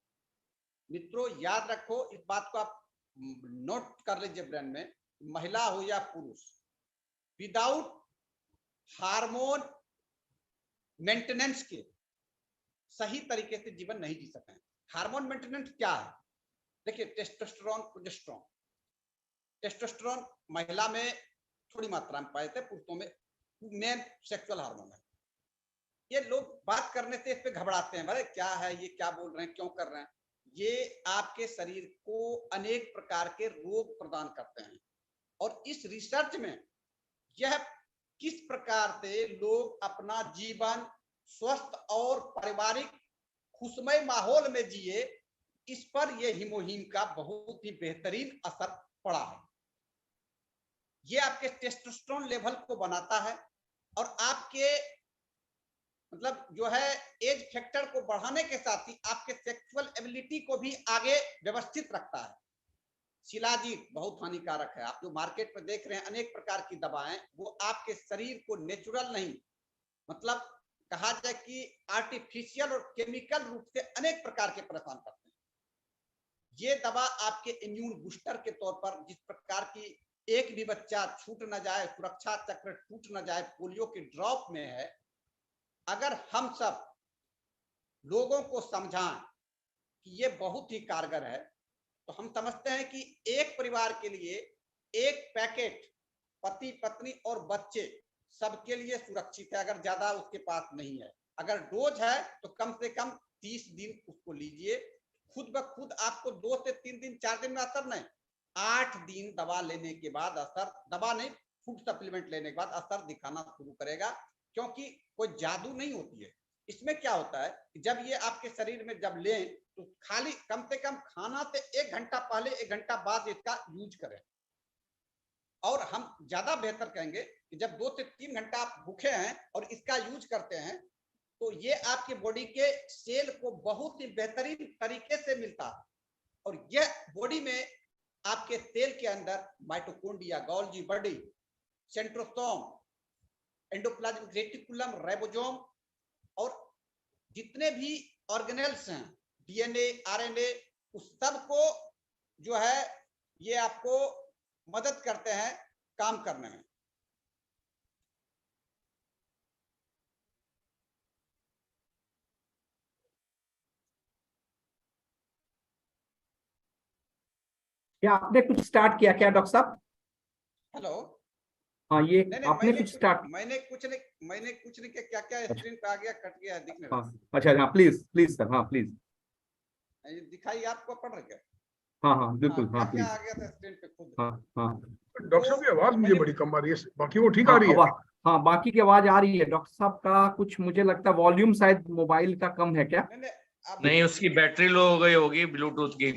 मित्रों याद रखो, इस बात को आप नोट कर लीजिए ब्रेन में, महिला हो या पुरुष, विदाउट हार्मोन मेंटेनेंस के सही तरीके से जीवन नहीं जी सकते हैं। हार्मोन मेंटेनेंस क्या है? देखिए, टेस्टोस्टेरोन, प्रोजेस्टेरोन। टेस्टोस्टेरोन महिला में थोड़ी मात्रा में पाए जाते हैं, पुरुषों में मेन सेक्सुअल हार्मोन है। ये लोग बात करने से इस पे घबराते हैं, भाई क्या है ये, क्या बोल रहे हैं, क्यों कर रहे हैं? ये आपके शरीर को अनेक प्रकार के रोग प्रदान करते हैं। और इस रिसर्च में यह किस प्रकार से लोग अपना जीवन स्वस्थ और पारिवारिक खुशमय माहौल में जिए, इस पर यह हीमोहिम का बहुत ही बेहतरीन असर पड़ा है। ये आपके टेस्टोस्टेरोन लेवल को बनाता है और आपके मतलब जो है एज फैक्टर को बढ़ाने के साथ ही आपके सेक्सुअल एबिलिटी को भी आगे व्यवस्थित रखता है। शिलाजीत बहुत हानिकारक है। आप जो मार्केट में देख रहे हैं अनेक प्रकार की दवाएं, वो आपके शरीर को नेचुरल नहीं, मतलब कहा जाए कि आर्टिफिशियल और केमिकल रूप से अनेक प्रकार के परेशान करते हैं। ये दवा आपके इम्यून बूस्टर के तौर पर, जिस प्रकार की एक भी बच्चा छूट न जाए, सुरक्षा चक्र टूट न जाए, पोलियो के ड्रॉप में है, अगर हम सब लोगों को समझाएं कि ये बहुत ही कारगर है, तो हम समझते हैं कि एक परिवार के लिए एक पैकेट पति पत्नी और बच्चे सबके लिए सुरक्षित है, अगर ज्यादा उसके पास नहीं है। अगर डोज है तो कम से कम 30 दिन उसको लीजिए। खुद ब खुद आपको 2 से 3 दिन 4 दिन में असर नहीं, 8 दिन दवा लेने के बाद असर, दवा नहीं फूड सप्लीमेंट लेने के बाद असर दिखाना शुरू करेगा, क्योंकि कोई जादू नहीं होती है। इसमें क्या होता है कि जब ये आपके शरीर में जब लें तो खाली कम से कम खाना से 1 घंटा पहले 1 घंटा बाद इसका यूज करें। और हम ज्यादा बेहतर कहेंगे कि जब 2 से 3 घंटा आप भूखे हैं और इसका यूज करते हैं तो ये आपके बॉडी के सेल को बहुत ही बेहतरीन तरीके से मिलता है। और यह बॉडी में आपके सेल के अंदर mitochondria, Golgi body, centrosome, endoplasmic reticulum, ribosome और जितने भी ऑर्गेनेल्स हैं, डीएनए, आरएनए, उस सब को जो है ये आपको मदद करते हैं काम करने में। क्या आपने कुछ स्टार्ट किया क्या डॉक्टर साहब? हेलो, हाँ, ये नहीं आपने कुछ स्टार्ट? मैंने कुछ नहीं किया। क्या क्या स्क्रीन पे आ गया, कट गया है, दिखने हाँ, लगा। अच्छा, हाँ प्लीज प्लीज सर, हाँ प्लीज, दिखाई आपको पड़ रहा है? हाँ हाँ बिल्कुल, क्या हाँ क्या प्लीज, आ गया था स्क्रीन पे खुद? हाँ हाँ। डॉक्टर साहब की आवाज मुझे बड़ी कम आ रही है, बाकी वो ठीक आ रही है? हाँ, बाकी की आवाज आ रही है। डॉक्टर साहब का कुछ मुझे लगता है वॉल्यूम शायद मोबाइल का कम है क्या? नहीं, उसकी बैटरी लो हो गई होगी ब्लूटूथ की।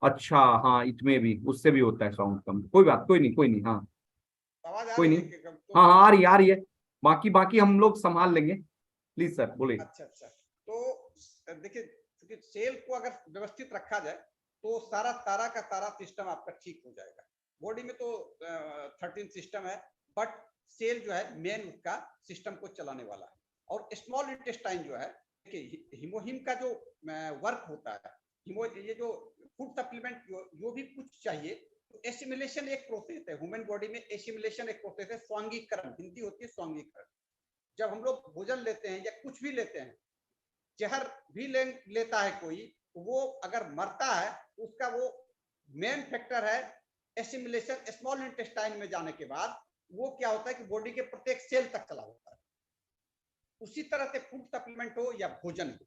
अच्छा, हाँ, इसमें भी उससे भी होता है साउंड कम। कोई बात, कोई नहीं, हाँ आवाज आ कोई रही नहीं, है? हाँ हाँ आ रही है। बाकी बाकी हम लोग संभाल लेंगे। प्लीज सर बोलिए। अच्छा, तो देखिए, क्योंकि सेल को अगर व्यवस्थित रखा जाए तो सारा का सारा सिस्टम आपका ठीक हो जाएगा। बॉडी में तो 13 सिस्टम है, बट सेल जो है मेन उसका सिस्टम को चलाने वाला है। और स्मॉल इंटेस्टाइन जो है, देखिए हीमोहिम का जो वर्क होता है, ये जो फूड सप्लीमेंट जो भी कुछ चाहिए, तो एसिमिलेशन एक प्रोसेस है ह्यूमन बॉडी में, एसिमिलेशन एक प्रोसेस है, स्वांगीकरण हिंदी होती है स्वांगीकरण। जब हम लोग भोजन लेते हैं या कुछ भी लेते हैं, जहर भी लेता है कोई, वो अगर मरता है तो उसका वो मेन फैक्टर है एसिमिलेशन। स्मॉल इंटेस्टाइन में जाने के बाद वो क्या होता है कि बॉडी के प्रत्येक सेल तक चला होता है। उसी तरह से फूड सप्लीमेंट हो या भोजन हो,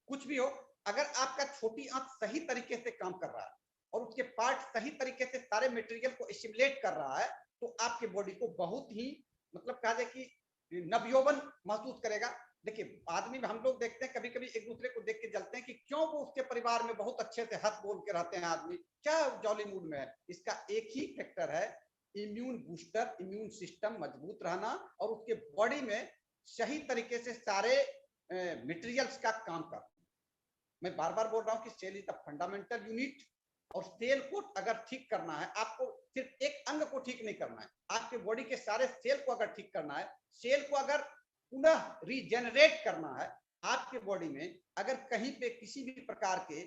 कुछ भी हो, अगर आपका छोटी आंत सही तरीके से काम कर रहा है और उसके पार्ट सही तरीके से सारे मटेरियल को एसिमिलेट कर रहा है, तो आपके बॉडी को बहुत ही मतलब कहा जाए कि नवयौवन महसूस करेगा। देखिए आदमी में हम लोग देखते हैं, कभी कभी एक दूसरे को देख के जलते हैं कि क्यों वो उसके परिवार में बहुत अच्छे से हंस बोल के रहते हैं, आदमी क्या जॉली मूड में है। इसका एक ही फैक्टर है, इम्यून बूस्टर, इम्यून सिस्टम मजबूत रहना और उसके बॉडी में सही तरीके से सारे मटेरियल्स का काम करना। मैं बार बार बोल रहा हूं कि cell is the fundamental unit, और सेल को अगर ठीक करना है, आपको सिर्फ एक अंग को ठीक नहीं करना है, आपके बॉडी के सारे सेल को अगर ठीक करना है, सेल को अगर पुनः रीजेनरेट करना है, आपके बॉडी में अगर कहीं पे किसी भी प्रकार के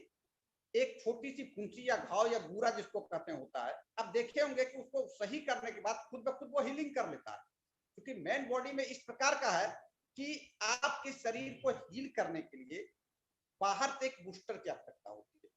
एक छोटी सी फुंसी या घाव या बूरा जिसको कहते हैं होता है, आप देखे होंगे कि उसको सही करने के बाद खुद ब खुद वो हीलिंग कर लेता है। क्योंकि मेन बॉडी में इस प्रकार का है कि आपके शरीर को हील करने के लिए बाहर से एक बूस्टर की आवश्यकता होती है,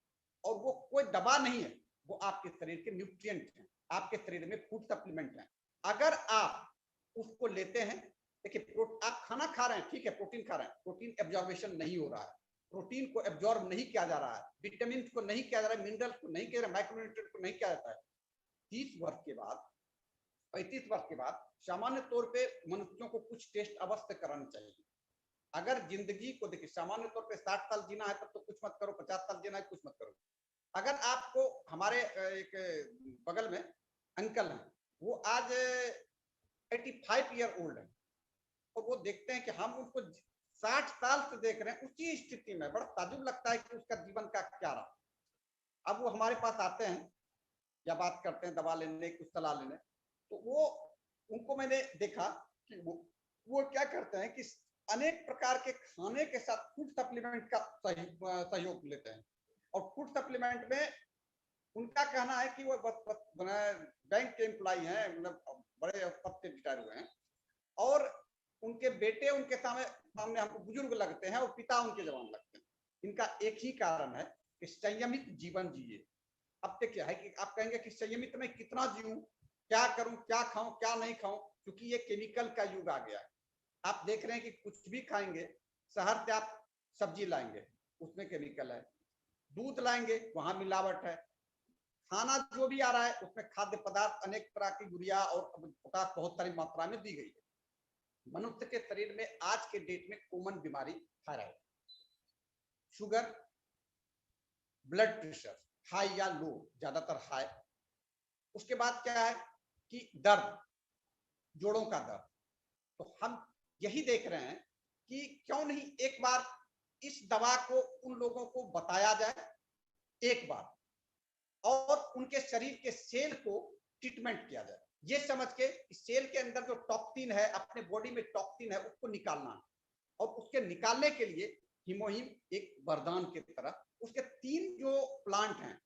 और वो कोई दवा नहीं है, वो आपके शरीर के न्यूट्रिएंट हैं, आपके शरीर में फूड सप्लीमेंट हैं। अगर आप उसको लेते हैं, देखिए आप खाना खा रहे हैं, ठीक है, प्रोटीन खा रहे हैं, प्रोटीन एब्जॉर्बेशन नहीं हो रहा है, प्रोटीन को एब्जॉर्ब नहीं किया जा रहा है, विटामिन को नहीं किया जा रहा है, मिनरल्स को नहीं किया जा रहा है, माइक्रोन्यूट्रिएंट को नहीं किया जाता है। 30 वर्ष के बाद, 35 वर्ष के बाद सामान्य तौर पे मनुष्यों को कुछ टेस्ट अवश्य कराने चाहिए। अगर जिंदगी को देखिए सामान्य तौर पे 60 साल जीना है तब तो कुछ मत करो, 50 साल जीना है कुछ मत करो। अगर आपको, हमारे एक बगल में अंकल हैं, वो आज 85 ईयर ओल्ड है, और वो देखते हैं कि हम उनको 60 साल से देख रहे हैं उसी स्थिति में, बड़ा ताजुब लगता है कि उसका जीवन का क्या रहा। अब वो हमारे पास आते हैं या बात करते हैं दवा लेने, कुछ सलाह लेने, तो वो उनको मैंने देखा कि वो क्या करते हैं कि अनेक प्रकार के खाने के साथ फूड सप्लीमेंट का सहयोग लेते हैं। और फूड सप्लीमेंट में उनका कहना है कि वो बैंक के एम्प्लॉय हैं, मतलब बड़े पद से रिटायर हुए हैं, और उनके बेटे उनके सामने हमको बुजुर्ग लगते हैं और पिता उनके जवान लगते हैं। इनका एक ही कारण है कि संयमित जीवन जिए। अब तक क्या है कि आप कहेंगे कि संयमित में कितना जीऊं, क्या करूं, क्या खाऊं, क्या नहीं खाऊं, क्योंकि ये केमिकल का युग आ गया है। आप देख रहे हैं कि कुछ भी खाएंगे, शहर से आप सब्जी लाएंगे उसमें केमिकल है, दूध लाएंगे वहां मिलावट है, खाना जो भी आ रहा है उसमें खाद्य पदार्थ अनेक तरह की यूरिया और पोटाश बहुत सारी मात्रा में दी गई है। मनुष्य के शरीर में आज के डेट में कॉमन बीमारी thyroid, sugar, blood pressure high या लो, ज्यादातर हाई। उसके बाद क्या है कि दर्द, जोड़ों का दर्द। तो हम यही देख रहे हैं कि क्यों नहीं एक बार इस दवा को उन लोगों को बताया जाए एक बार, और उनके शरीर के सेल को ट्रीटमेंट किया जाए, ये समझ के सेल के अंदर जो टॉक्सिन है, अपने बॉडी में टॉक्सिन है, उसको निकालना। और उसके निकालने के लिए हीमोहिम एक वरदान की तरह, उसके 3 जो प्लांट हैं,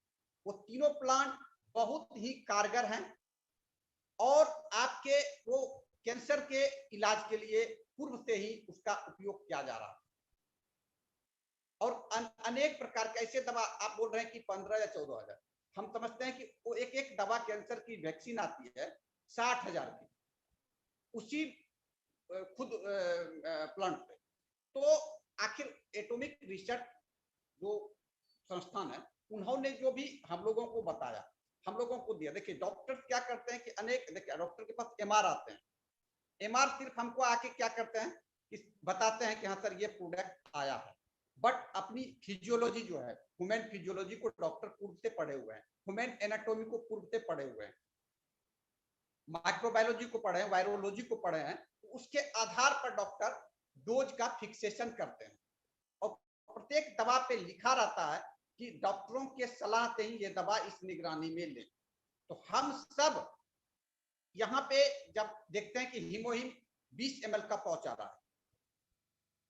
वो तीनों प्लांट बहुत ही कारगर हैं, और आपके वो कैंसर के इलाज के लिए पूर्व से ही उसका उपयोग किया जा रहा है। और अनेक प्रकार के ऐसे दवा, आप बोल रहे हैं कि 15 या 14,000, हम समझते हैं कि वो एक दवा कैंसर की वैक्सीन आती है 60,000 की, उसी खुद प्लांट पे। तो आखिर एटॉमिक रिसर्च जो संस्थान है, उन्होंने जो भी हम लोगों को बताया, हम लोगों को दिया। देखिए डॉक्टर क्या करते हैं कि अनेक, देखिए डॉक्टर के पास एमआर आते हैं, एमआर सिर्फ हमको आके क्या करते हैं कि बताते हैं कि हाँ सर ये प्रोडक्ट आया है, बट अपनी फिजियोलॉजी जो है, ह्यूमन फिजियोलॉजी को डॉक्टर पूर्व से पढ़े हुए हैं, ह्यूमन एनाटॉमी को पूर्व से पढ़े हुए हैं, माइक्रोबायोलॉजी को पढ़े हैं, वायरोलॉजी को पढ़े हैं। तो उसके आधार पर डॉक्टर डोज का फिक्सेशन करते हैं, और प्रत्येक दवा पे लिखा रहता है कि डॉक्टरों के सलाह से ही ये दवा इस निगरानी में ले। तो हम सब यहाँ पे जब देखते हैं कि हीमोहिम 20 ml का पहुंच आ रहा है,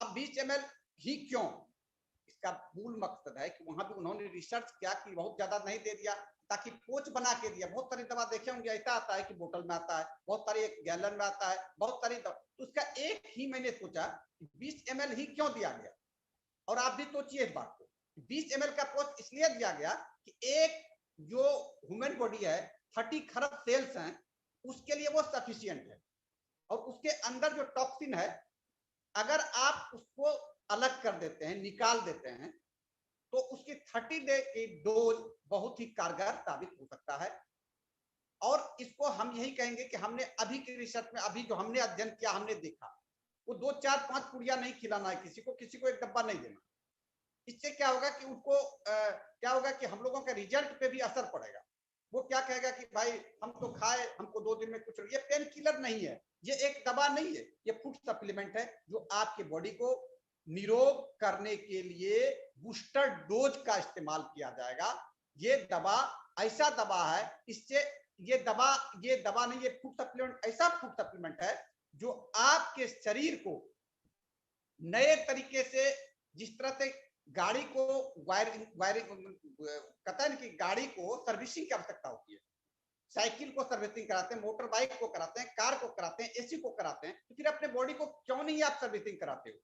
अब 20 ml ही क्यों, इसका मूल मकसद है कि वहां भी उन्होंने रिसर्च किया कि बहुत ज्यादा नहीं दे दिया ताकि पोच बना के दिया। बहुत सारी दवा देखे होंगे, ऐसा आता है कि बोतल में आता है, बहुत सारी एक गैलन में आता है, बहुत सारी दवा, तो उसका एक ही मैंने सोचा 20 ml ही क्यों दिया गया। और आप भी सोचिए इस बात को, 20 ml का पोच इसलिए दिया गया कि एक जो ह्यूमन बॉडी है 30 खरब सेल्स हैं, उसके लिए वो सफिशियंट है। और उसके अंदर जो टॉक्सिन है, अगर आप उसको अलग कर देते हैं, निकाल देते हैं, तो उसकी 30 डे की डोज बहुत ही कारगर साबित हो सकता है। और इसको हम यही कहेंगे कि हमने अभी की रिसर्च में, अभी जो हमने अध्ययन किया, हमने देखा वो 2, 4, 5 पुड़िया नहीं खिलाना है किसी को एक डब्बा नहीं देना। इससे क्या होगा कि उनको क्या होगा कि हम लोगों के रिजल्ट पे भी असर पड़ेगा। वो क्या कहेगा कि भाई हम तो खाए, हमको 2 दिन में कुछ, ये पेन किलर नहीं है, ये एक दवा नहीं है, ये फूड सप्लीमेंट है जो आपके बॉडी को निरोग करने के लिए बूस्टर डोज का इस्तेमाल किया जाएगा। ये दवा ऐसा दवा है, इससे ये दवा नहीं, ये फूड सप्लीमेंट ऐसा फूड सप्लीमेंट है जो आपके शरीर को नए तरीके से, जिस तरह से गाड़ी को वायरिंग कहता है कि गाड़ी को सर्विसिंग की आवश्यकता होती है, साइकिल को सर्विसिंग कराते हैं, मोटर बाइक को कराते हैं, कार को कराते हैं, एसी को कराते हैं, तो फिर अपने बॉडी को क्यों नहीं आप सर्विसिंग कराते हो?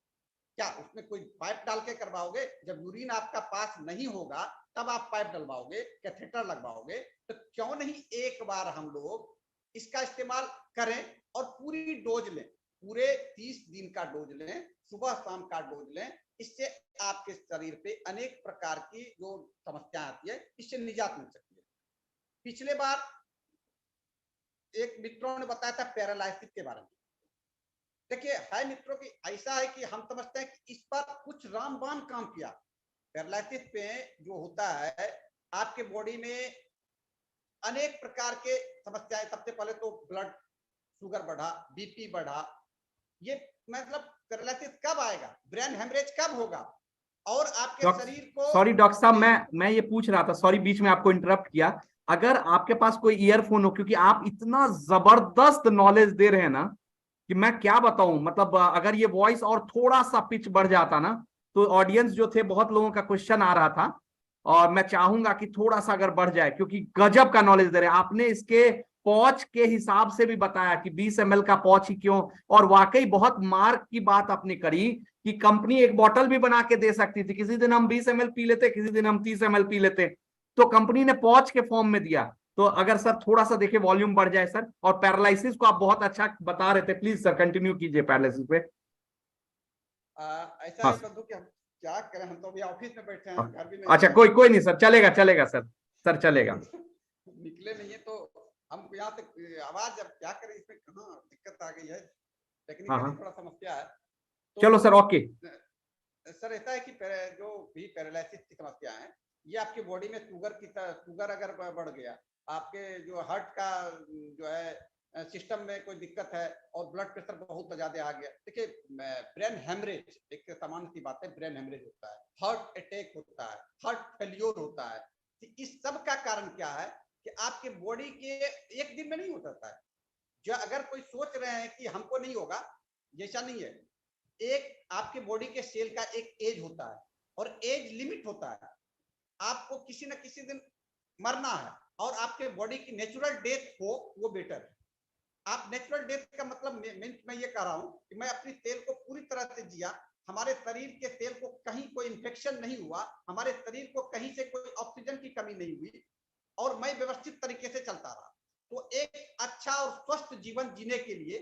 क्या उसमें कोई पाइप डाल के करवाओगे? जब यूरिन आपका पास नहीं होगा तब आप पाइप डलवाओगे, कैथेटर लगवाओगे, तो क्यों नहीं एक बार हम लोग इसका इस्तेमाल करें और पूरी डोज लें, पूरे 30 दिन का डोज लें, सुबह शाम का डोज लें। इससे आपके शरीर पे अनेक प्रकार की जो समस्या आती है, इससे निजात मिल सकती है। पिछले बार एक मित्रों ने बताया था पैरालाइसिस के बारे में। देखिए है मित्रों की ऐसा है कि हम समझते हैं कि इस पर कुछ रामबाण काम किया। पैरालाइसिस पे जो होता है, आपके बॉडी में अनेक प्रकार के समस्याएं, सबसे पहले तो ब्लड शुगर बढ़ा, बीपी बढ़ा। ये मतलब पैरालिसिस कब आएगा, ब्रेन हेमरेज कब होगा, और आपके शरीर को। सॉरी डॉक्टर साहब, मैं ये पूछ रहा था, सॉरी बीच में आपको इंटरप्ट किया। अगर आपके पास कोई ईयरफोन हो, क्योंकि आप इतना जबरदस्त नॉलेज दे रहे हैं ना कि मैं क्या बताऊं। मतलब अगर ये वॉइस और थोड़ा सा पिच बढ़ जाता ना, तो ऑडियंस जो थे, बहुत लोगों का क्वेश्चन आ रहा था, और मैं चाहूंगा कि थोड़ा सा अगर बढ़ जाए, क्योंकि गजब का नॉलेज दे रहे हैं। आपने इसके पॉच के हिसाब से भी बताया कि 20 ml का पॉच ही क्यों, और वाकई बहुत मार्क की बात आपने करी कि कंपनी एक बोतल भी बना के दे सकती थी। किसी दिन हम 20 ml पी लेते, किसी दिन हम 30 ml पी लेते, तो कंपनी ने पॉच के फॉर्म में दिया। तो अगर सर थोड़ा सा देखिए वॉल्यूम बढ़ जाए सर। और पैरालिसिस को आप बहुत अच्छा बता रहे थे, प्लीज सर कंटिन्यू कीजिए पैरालिसिस पे। ऐसा है बंधु कि हम क्या करें, हम तो अभी ऑफिस में बैठे हैं, घर भी नहीं। अच्छा कोई नहीं सर, चलेगा सर चलेगा। निकले नहीं है तो हम यहाँ तक आवाज, अब क्या करें, इसमें कहाँ दिक्कत आ गई है, टेक्निकली थोड़ा समस्या है। तो चलो सर, ओके सर ऐसा है कि जो भी पैरालिसिस की समस्या है, ये आपके बॉडी में शुगर अगर बढ़ गया, आपके जो हार्ट का जो है सिस्टम में कोई दिक्कत है, और ब्लड प्रेशर बहुत ज्यादा आ गया। देखिए ब्रेन हेमरेज एक सामान्य सी बात है, ब्रेन हेमरेज होता है, हार्ट अटैक होता है, हार्ट फेल्योर होता है। इस सब का कारण क्या है कि आपके बॉडी के एक दिन में नहीं हो सकता है। जो अगर कोई सोच रहे हैं कि हमको नहीं होगा, जैसा नहीं है। एक आपके बॉडी के सेल का एक एज होता है और एज लिमिट होता है। आपको किसी न किसी दिन मरना है, और आपके बॉडी की नेचुरल डेथ हो वो बेटर है। आप नेचुरल डेथ का मतलब मैं ये कह रहा हूं कि मैं अपनी सेल को पूरी तरह से जिया, हमारे शरीर के सेल को कहीं कोई इंफेक्शन नहीं हुआ, हमारे शरीर को कहीं से कोई ऑक्सीजन की कमी नहीं हुई, और मैं व्यवस्थित तरीके से चलता रहा। तो एक अच्छा और स्वस्थ जीवन जीने के लिए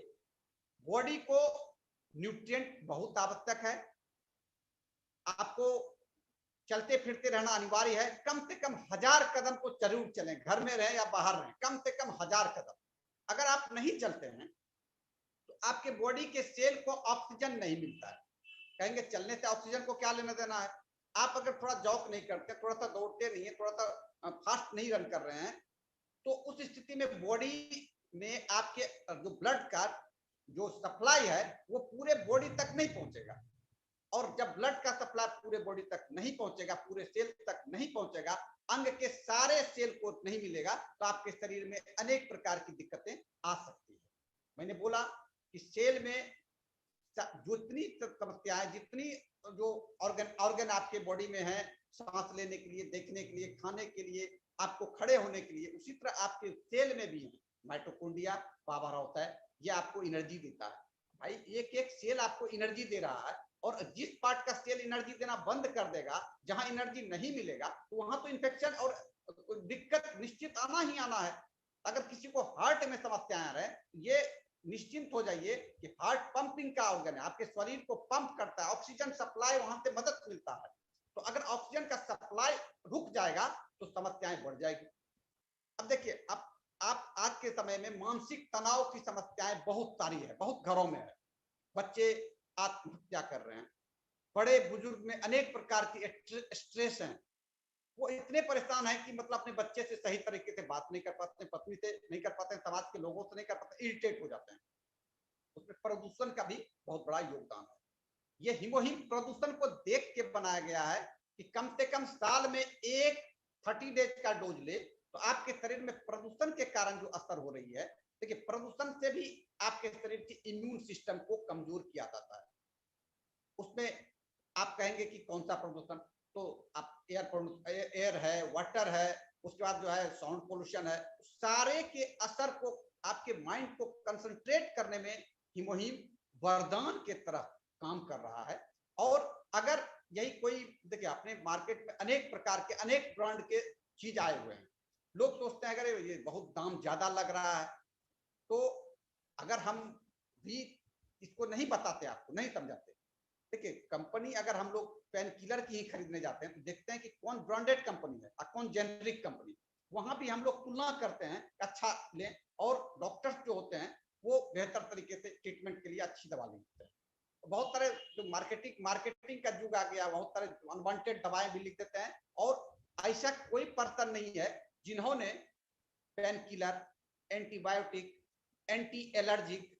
बॉडी को न्यूट्रिएंट बहुत आवश्यक है। आपको चलते फिरते रहना अनिवार्य है। कम से कम 1000 कदम तो जरूर चलें, घर में रहें या बाहर रहें, कम से कम 1000 कदम। अगर आप नहीं चलते हैं तो आपके बॉडी के सेल को ऑक्सीजन नहीं मिलता है। कहेंगे चलने से ऑक्सीजन को क्या लेना देना है। आप अगर थोड़ा जॉग नहीं करते, थोड़ा सा दौड़ते नहीं है, थोड़ा सा फास्ट नहीं रन कर रहे हैं, तो उस स्थिति में बॉडी में आपके जो ब्लड का जो सप्लाई है वो पूरे बॉडी तक नहीं पहुंचेगा। और जब ब्लड का सप्लाई पूरे बॉडी तक नहीं पहुंचेगा, पूरे सेल तक नहीं पहुंचेगा, अंग के सारे सेल को नहीं मिलेगा तो आपके शरीर में अनेक प्रकार की दिक्कतें आ सकती है। मैंने बोला कि सेल में जितनी समस्याएं, जितनी जो ऑर्गन आपके बॉडी में है, सांस लेने के लिए, देखने के लिए, खाने के लिए, आपको खड़े होने के लिए, उसी तरह आपके सेल में भी है। माइटोकॉन्ड्रिया पावर हाउस है, ये आपको एनर्जी देता है। भाई एक एक सेल आपको एनर्जी दे रहा है, और जिस पार्ट का सेल एनर्जी देना बंद कर देगा, जहां एनर्जी नहीं मिलेगा, तो वहां तो इन्फेक्शन और दिक्कत निश्चित आना ही आना है। अगर किसी को हार्ट में समस्याएं आ रहे हैं, ये निश्चिंत हो जाइए कि हार्ट पंपिंग का ऑर्गन है, आपके शरीर को पंप करता है, ऑक्सीजन सप्लाई वहां से मदद मिलता है। तो अगर ऑक्सीजन का सप्लाई रुक जाएगा तो समस्याएं बढ़ जाएगी। अब देखिए, आप आज के समय में मानसिक तनाव की समस्याएं बहुत सारी है, बहुत घरों में है। बच्चे आत्महत्या कर रहे हैं, बड़े बुजुर्ग में अनेक प्रकार की स्ट्रेस हैं, वो इतने परेशान है कि मतलब अपने बच्चे से सही तरीके से बात नहीं कर पाते, पत्नी से नहीं कर पाते, समाज के लोगों से नहीं कर पाते, इरिटेट हो जाते हैं। उसमें प्रदूषण का भी बहुत बड़ा योगदान है। ये हिमोहिम प्रदूषण को देख के बनाया गया है कि कम से कम साल में एक 30 डेज का डोज ले तो आपके शरीर में प्रदूषण के कारण जो असर हो रही है, देखिए प्रदूषण से भी आपके शरीर के इम्यून सिस्टम को कमजोर किया जाता है। उसमें आप कहेंगे कि कौन सा प्रदूषण, तो आप एयर है, वाटर है, उसके बाद जो है साउंड पोल्यूशन है, सारे के असर को आपके माइंड को कंसंट्रेट करने में हिमोहिम वरदान के तरह काम कर रहा है। और अगर यही कोई, देखिए अपने मार्केट में अनेक प्रकार के, अनेक ब्रांड के चीज आए हुए हैं, लोग सोचते हैं अगर ये बहुत दाम ज्यादा लग रहा है, तो अगर हम भी इसको नहीं बताते, आपको नहीं समझाते, देखिए कंपनी, अगर हम लोग पेन किलर की ही खरीदने जाते हैं तो देखते हैं कि कौन ब्रांडेड कंपनी है और कौन जेनरिक कंपनी, वहां भी हम लोग तुलना करते हैं, अच्छा लें, और डॉक्टर्स जो होते हैं वो बेहतर तरीके से ट्रीटमेंट के लिए अच्छी दवा लिखते हैं। बहुत सारे जो मार्केटिंग का युग आ गया, बहुत सारे अनवांटेड दवाएं भी लिख देते हैं, और ऐसा कोई पर्सन नहीं है जिन्होंने pain killer, antibiotic, anti allergic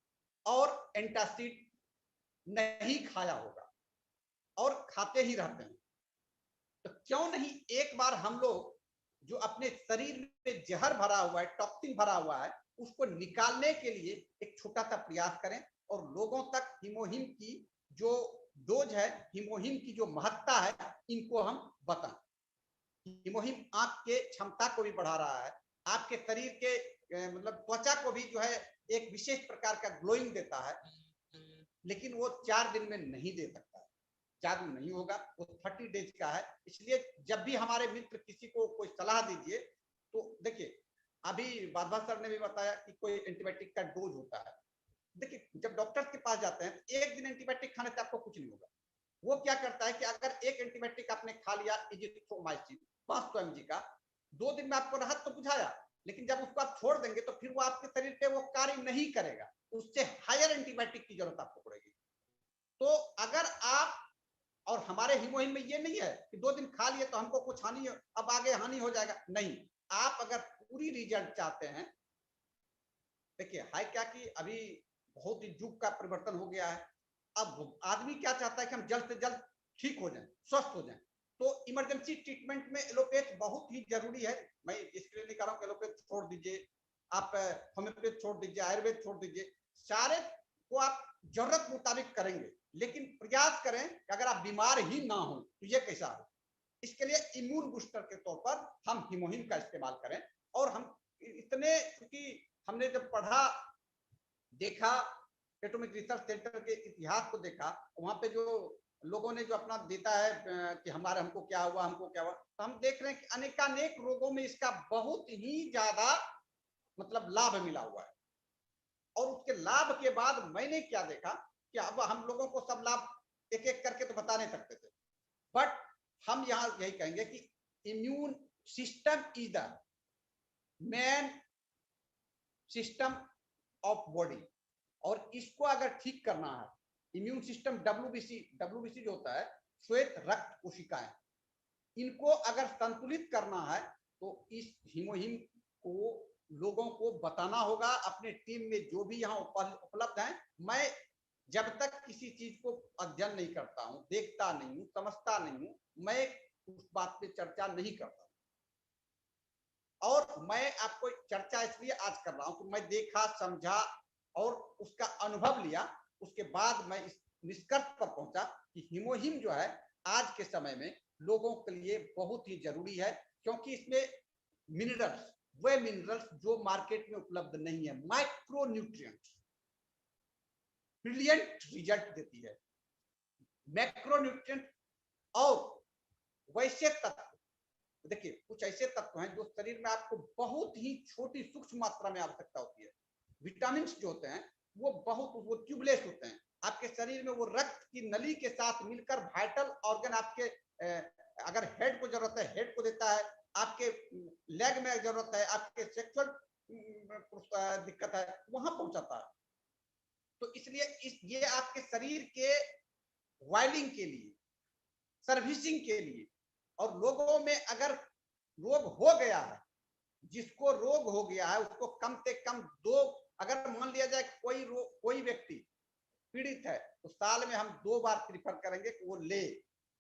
और एंटासिड नहीं खाया होगा, और खाते ही रहते हैं। तो क्यों नहीं एक बार हम लोग जो अपने शरीर में जहर भरा हुआ है, टॉक्सिन भरा हुआ है, उसको निकालने के लिए एक छोटा सा प्रयास करें, और लोगों तक हिमोहिम की जो डोज है, हिमोहिम की जो महत्ता है, इनको हम बताएं। हिमोहिम आंख के क्षमता को भी बढ़ा रहा है, आपके शरीर के मतलब त्वचा को भी जो है एक विशेष प्रकार का ग्लोइंग देता है, लेकिन वो 4 दिन में नहीं दे सकता है, जादू नहीं होगा, वो 30 डेज का है। इसलिए जब भी हमारे मित्र किसी को कोई सलाह दीजिए, तो देखिए अभी बादशाह सर ने भी बताया कि कोई एंटीबायोटिक का डोज होता है। देखिए जब डॉक्टर के पास जाते हैं तो एक दिन एंटीबायोटिक खाने से आपको कुछ नहीं होगा। वो क्या करता है कि अगर एक एंटीबायोटिक आपने खा लिया, इजिथ्रोमाइसिन 500 mg का, 2 दिन में आपको राहत तो बुझाया, लेकिन जब उसको आप छोड़ देंगे तो फिर वो आपके शरीर पे वो कार्य नहीं करेगा, उससे हायर एंटीबायोटिक की जरूरत आपको पड़ेगी। तो अगर आप, और हमारे हिमोहिम में ये नहीं है कि 2 दिन खा लिए तो हमको कुछ हानि, अब आगे हानि हो जाएगा, नहीं। आप अगर पूरी रिजल्ट चाहते हैं, देखिए है क्या कि अभी बहुत ही युग का परिवर्तन हो गया है। अब आदमी क्या चाहता है कि हम जल्द से जल्द ठीक हो जाएं, स्वस्थ हो जाएं, तो इमरजेंसी ट्रीटमेंट में एलोपैथ बहुत ही जरूरी है। मैं इसलिए नहीं कह रहा हूं कि एलोपैथ छोड़ दीजिए, आप होम्योपैथ छोड़ दीजिए, आयुर्वेद छोड़ दीजिए, सारे को आप जरूरत मुताबिक करेंगे, लेकिन प्रयास करें कि अगर आप बीमार ही ना हो तो ये कैसा हो। इसके लिए इम्यून बूस्टर के तौर पर हम हिमोहिम का इस्तेमाल करें। और हम इतने, क्योंकि हमने जब पढ़ा, देखा, एटॉमिक रिसर्च सेंटर के इतिहास को देखा, वहां पे जो लोगों ने जो अपना देता है कि हमको क्या हुआ, तो हम देख रहे हैं कि अनेकानेक रोगों में इसका बहुत ही ज्यादा मतलब लाभ मिला हुआ है। और उसके लाभ के बाद मैंने क्या देखा कि अब हम लोगों को सब लाभ एक एक करके तो बता नहीं सकते थे, बट हम यहां यही कहेंगे कि immune system is the main system of body, और इसको अगर ठीक करना है, इम्यून सिस्टम डब्ल्यूबीसी जो होता है, श्वेत रक्त कोशिकाएं, इनको अगर संतुलित करना है तो इस हिमोहिम को लोगों को बताना होगा। अपने टीम में जो भी यहाँ उपलब्ध हैं, मैं जब तक किसी चीज को अध्ययन नहीं करता हूँ, देखता नहीं हूँ, समझता नहीं हूँ, मैं उस बात पे चर्चा नहीं करता। और मैं आपको चर्चा इसलिए आज कर रहा हूं कि मैं देखा, समझा और उसका अनुभव लिया, उसके बाद मैं इस निष्कर्ष पर पहुंचा कि हीमोहिम जो है आज के समय में लोगों के लिए बहुत ही जरूरी है, क्योंकि इसमें मिनरल्स, वे मिनरल्स जो मार्केट में उपलब्ध नहीं है, माइक्रो न्यूट्रिएंट्स, ब्रिलियंट रिजल्ट देती है। मैक्रो न्यूट्रिएंट और वैसे तत्व, देखिए कुछ ऐसे तत्व हैं जो शरीर में आपको बहुत ही छोटी सूक्ष्म मात्रा में आवश्यकता होती है। विटामिन जो होते हैं वो ट्यूबलेस होते हैं, आपके शरीर में वो रक्त की नली के साथ मिलकर वाइटल ऑर्गन, आपके अगर हेड को जरूरत है हेड को देता है, आपके लेग में जरूरत है, आपके सेक्सुअल दिक्कत है वहां पहुंचाता है। तो इसलिए ये आपके शरीर के वायलिंग के लिए, सर्विसिंग के लिए, और लोगों में अगर रोग हो गया है, जिसको रोग हो गया है उसको कम से कम 2, अगर मान लिया जाए कोई व्यक्ति पीड़ित है तो साल में हम 2 बार प्रीफर करेंगे कि वो ले।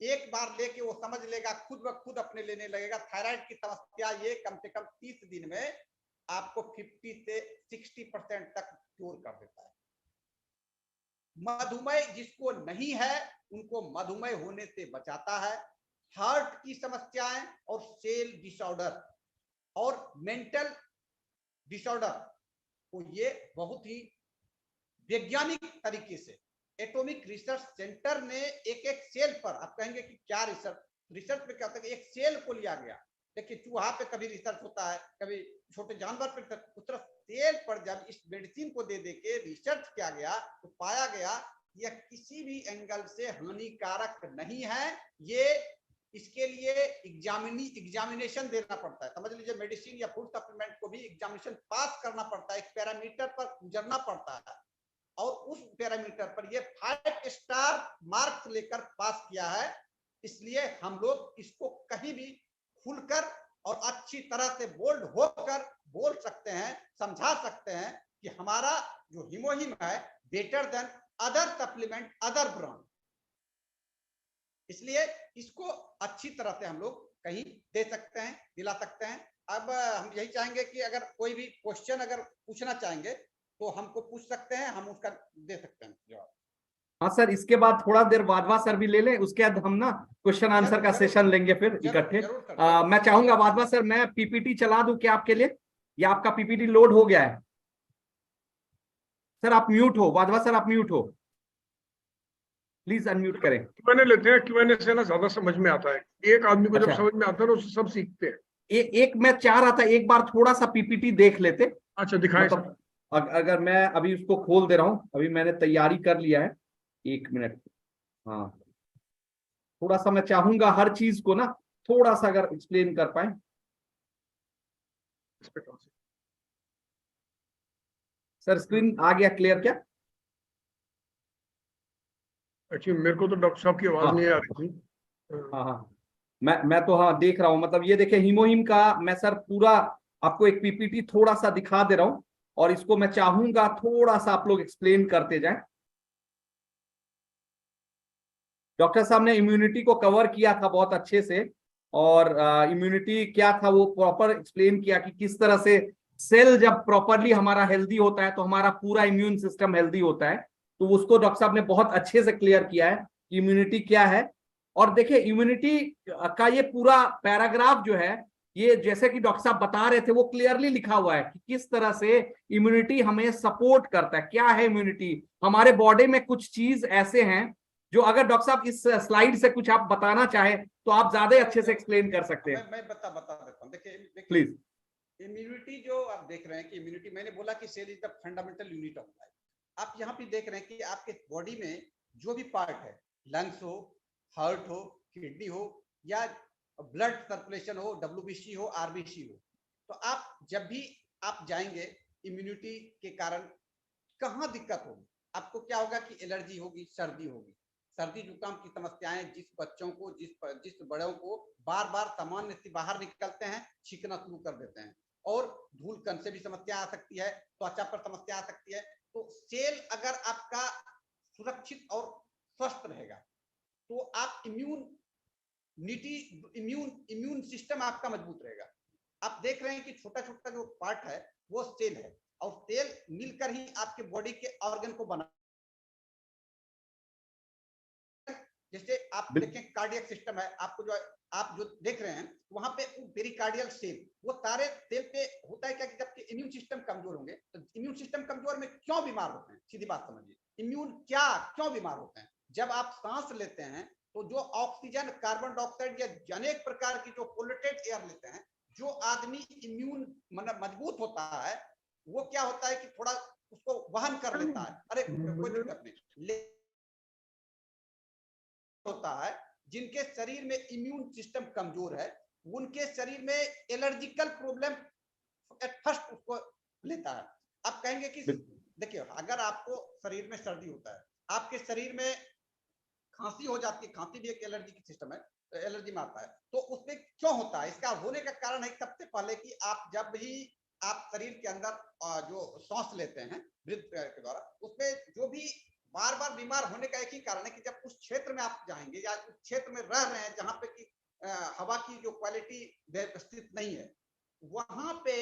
एक बार लेके वो समझ लेगा, खुद ब खुद अपने लेने लगेगा। थायराइड की समस्या ये कम से कम 30 दिन में आपको 50 से 60% तक क्योर कर देता है। मधुमेह जिसको नहीं है उनको मधुमेह होने से बचाता है। हार्ट की समस्याएं और सेल डिसऑर्डर और मेंटल डिसऑर्डर को ये बहुत ही वैज्ञानिक तरीके से एटॉमिक रिसर्च सेंटर ने एक सेल पर, आप कहेंगे कि क्या रिसर्च में क्या होता है कि एक सेल को लिया गया। देखिए चूहा पे कभी रिसर्च होता है, कभी छोटे जानवर पे, उस तरह सेल पर जब इस मेडिसिन को दे के रिसर्च किया गया तो पाया गया यह किसी भी एंगल से हानिकारक नहीं है। ये इसके लिए एग्जामिनेशन देना पड़ता है। समझ लीजिए मेडिसिन या फूड सप्लीमेंट को भी एग्जामिनेशन पास करना पड़ता है, एक पैरामीटर पर गुजरना पड़ता है, और उस पैरामीटर पर ये 5 स्टार मार्क्स लेकर पास किया है। इसलिए हम लोग इसको कहीं भी खुलकर और अच्छी तरह से बोल्ड होकर बोल सकते हैं, समझा सकते हैं कि हमारा जो हीमोहिम है better than other supplement, other brand. इसलिए इसको अच्छी तरह से हम लोग कहीं दे सकते हैं, दिला सकते हैं। अब हम यही चाहेंगे कि अगर कोई भी क्वेश्चन अगर पूछना चाहेंगे तो हमको पूछ सकते हैं, हम उसका दे सकते हैं जवाब। हाँ सर, इसके बाद थोड़ा देर वाधवा सर भी ले लें, उसके बाद हम ना क्वेश्चन आंसर का सेशन लेंगे फिर इकट्ठे। मैं चाहूंगा वाधवा सर, मैं पीपीटी चला दूं क्या आपके लिए, या आपका पीपीटी लोड हो गया है? सर आप म्यूट हो, वाधवा सर आप म्यूट हो, प्लीज अनम्यूट करें। क्यूएनए लेते हैं, क्यूएनए से ना ज्यादा समझ में आता है। एक आदमी को जब अच्छा। समझ में आता है ना उससे सब सीखते हैं। एक मैं चाह रहा था एक बार थोड़ा सा पीपीटी देख लेते। अच्छा दिखाएं सर। मतलब अगर मैं अभी उसको खोल दे रहा हूं, अभी मैंने तैयारी कर लिया है, 1 मिनट। हाँ थोड़ा सा मैं चाहूंगा हर चीज को ना थोड़ा सा अगर एक्सप्लेन कर पाए। सर स्क्रीन आ गया क्लियर क्या? एक्चुअली मेरे को तो डॉक्टर साहब की आवाज नहीं आ रही थी। हाँ हाँ मैं तो हाँ देख रहा हूँ। मतलब ये देखिए हीमोहिम का मैं सर पूरा आपको एक पीपीटी थोड़ा सा दिखा दे रहा हूँ, और इसको मैं चाहूंगा थोड़ा सा आप लोग एक्सप्लेन करते जाएं। डॉक्टर साहब ने इम्यूनिटी को कवर किया था बहुत अच्छे से, और इम्यूनिटी क्या था वो प्रॉपर एक्सप्लेन किया कि किस तरह से सेल जब प्रॉपरली हमारा हेल्दी होता है तो हमारा पूरा इम्यून सिस्टम हेल्दी होता है। तो उसको डॉक्टर साहब ने बहुत अच्छे से क्लियर किया है कि इम्यूनिटी क्या है। और देखिए इम्यूनिटी का ये पूरा पैराग्राफ जो है, ये जैसे कि डॉक्टर साहब बता रहे थे वो क्लियरली लिखा हुआ है कि किस तरह से इम्यूनिटी हमें सपोर्ट करता है। क्या है इम्यूनिटी? हमारे बॉडी में कुछ चीज ऐसे हैं जो, अगर डॉक्टर साहब इस स्लाइड से कुछ आप बताना चाहे तो आप ज्यादा अच्छे से एक्सप्लेन कर सकते हैं। मैं बता देता हूँ। देखिए प्लीज। इम्यूनिटी जो आप देख रहे हैं कि इम्यूनिटी, मैंने बोला कि cell is the fundamental unit of life. आप यहाँ पे देख रहे हैं कि आपके बॉडी में जो भी पार्ट है, लंग्स हो, हार्ट हो, किडनी हो, या ब्लड सर्कुलेशन हो, WBC हो, RBC हो, तो आप जब भी आप जाएंगे इम्यूनिटी के कारण कहाँ दिक्कत होगी, आपको क्या होगा कि एलर्जी होगी, सर्दी होगी। सर्दी जुकाम की समस्याएं जिस बच्चों को, जिस बड़ों को बार बार सामान्य से बाहर निकलते हैं, छींकना शुरू कर देते हैं, और धूल कण से भी समस्या आ सकती है, त्वचा पर समस्या आ सकती है। तो सेल अगर आपका सुरक्षित और स्वस्थ रहेगा तो आप इम्यून सिस्टम आपका मजबूत रहेगा। आप देख रहे हैं कि छोटा छोटा जो पार्ट है वो सेल है, और सेल मिलकर ही आपके बॉडी के ऑर्गन को बना। जैसे आप देखें कार्डियक सिस्टम है, आपको जो आप जो देख रहे हैं वहां पे पेरिकार्डियल सेल, वो सारे सेल पे होता है क्या कि जबकि इम्यून सिस्टम कमजोर होंगे तो इम्यून सिस्टम कमजोर में क्यों बीमार होते हैं? सीधी बात समझिए, इम्यून क्यों बीमार होते हैं? जब आप सांस लेते हैं तो जो ऑक्सीजन, कार्बन डाइऑक्साइड या अनेक प्रकार की जो पोल्यूटेड एयर लेते हैं, जो आदमी इम्यून मतलब मजबूत होता है वो क्या होता है कि थोड़ा उसको वहन कर लेता है, अरे कोई दिक्कत नहीं होता है। जिनके शरीर में इम्यून सिस्टम कमजोर है उनके शरीर में एलर्जिकल प्रॉब्लम एट फर्स्ट उसको लेता है। आप कहेंगे कि देखिए, अगर आपको शरीर में सर्दी होता है, आपके शरीर में खांसी हो जाती है, खांसी भी एक एलर्जी की सिस्टम है, एलर्जी में आता है, तो उसमें क्यों होता है? इसका होने का कारण है सबसे पहले कि आप जब भी आप शरीर के अंदर जो सांस लेते हैं ब्रीथ के द्वारा, उसमें जो भी बार बार बीमार होने का एक ही कारण है कि जब उस क्षेत्र में आप जाएंगे या उस क्षेत्र में रह रहे हैं जहां पे कि हवा की जो क्वालिटी व्यवस्थित नहीं है, वहां पे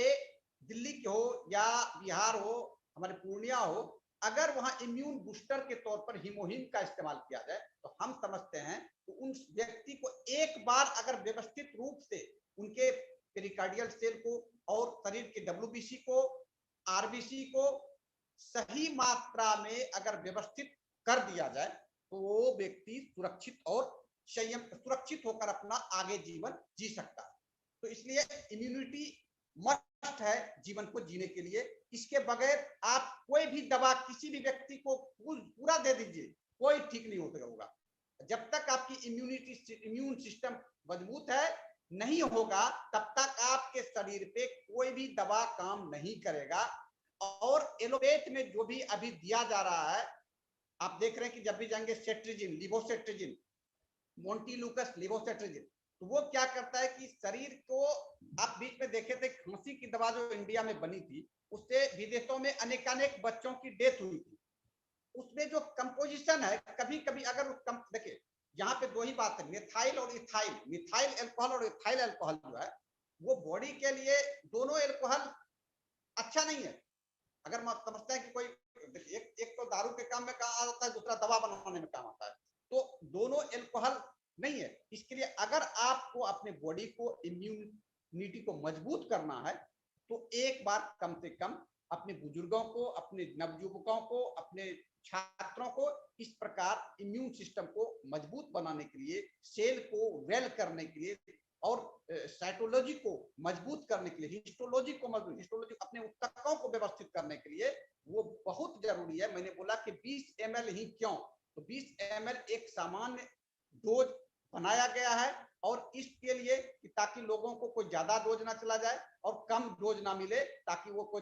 दिल्ली के हो या बिहार हो, हमारे पूर्णिया हो, अगर वहां इम्यून बूस्टर के तौर पर हीमोहिम का इस्तेमाल किया जाए तो हम समझते हैं तो उन व्यक्ति को एक बार अगर व्यवस्थित रूप से उनके पेरिकार्डियल सेल को और शरीर के डब्ल्यूबीसी को, आरबीसी को सही मात्रा में अगर व्यवस्थित कर दिया जाए तो वो व्यक्ति सुरक्षित और सुरक्षित होकर अपना आगे जीवन जी सकता है। तो इसलिए इम्यूनिटी मस्ट है जीवन को जीने के लिए। इसके बगैर आप कोई भी दवा किसी भी व्यक्ति को पूरा दे दीजिए, कोई ठीक नहीं होगा। जब तक आपकी इम्यून सिस्टम मजबूत है नहीं होगा, तब तक आपके शरीर पे कोई भी दवा काम नहीं करेगा। और एलोपैथ में जो भी अभी दिया जा रहा है, आप देख रहे हैं कि जब भी जाएंगे सेट्रिजिन, लिवोसेट्रिजिन, मोंटीलुकस लिवोसेट्रिजिन, तो वो क्या करता है कि शरीर को, आप बीच में देखे थे खांसी की दवा जो इंडिया में बनी थी, उससे विदेशों में अनेकानेक बच्चों की डेथ हुई थी। उसमें जो कंपोजिशन है, कभी कभी अगर देखिए यहाँ पे दो ही बात है, मिथाइल और इथाइल, मिथाइल अल्कोहल और इथाइल अल्कोहल जो है वो बॉडी के लिए दोनों अल्कोहल अच्छा नहीं है। अगर मैं समझता है कि कोई एक तो दारू के काम में काम आता है, दूसरा दवा बनाने में काम आता है, तो दोनों अल्कोहल नहीं है। इसके लिए अगर आपको अपने बॉडी को इम्यूनिटी को मजबूत करना है तो एक बार कम से कम अपने बुजुर्गों को, अपने नवयुवकों को, अपने छात्रों को इस प्रकार इम्यून सिस्टम को मजबूत बनाने के लिए, सेल को वेल करने के लिए और साइटोलॉजी को मजबूत करने के लिए, हिस्टोलॉजी को मजबूत, हिस्टोलॉजी अपने ऊतकों को व्यवस्थित करने के लिए वो बहुत जरूरी है। मैंने बोला कि 20 ml ही क्यों, तो 20 ml एक सामान्य डोज बनाया गया है और इसके लिए ताकि लोगों को कोई ज्यादा डोज ना चला जाए और कम डोज ना मिले, ताकि वो कोई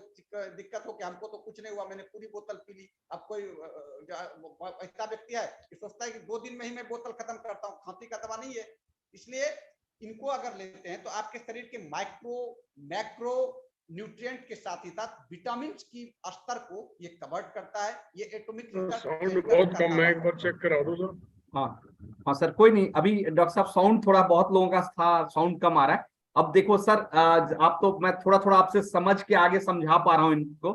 दिक्कत हो कि हमको तो कुछ नहीं हुआ, मैंने पूरी बोतल पी ली। अब कोई ऐसा व्यक्ति है कि सोचता है कि 2 दिन में ही मैं बोतल खत्म करता हूँ, खांसी का दवा नहीं है। इसलिए इनको अगर लेते हैं तो आपके शरीर के माइक्रो मैक्रो न्यूट्रिएंट के साथ ही साथ विटामिन की स्तर को ये कवर करता है। ये एटॉमिक साउंड बहुत कम है, एक बार चेक करा दो सर। हाँ सर, कोई नहीं, अभी डॉक्टर साहब साउंड थोड़ा बहुत लोगों का था, साउंड कम आ रहा है। अब देखो सर, आप तो मैं थोड़ा थोड़ा आपसे समझ के आगे समझा पा रहा हूँ इनको।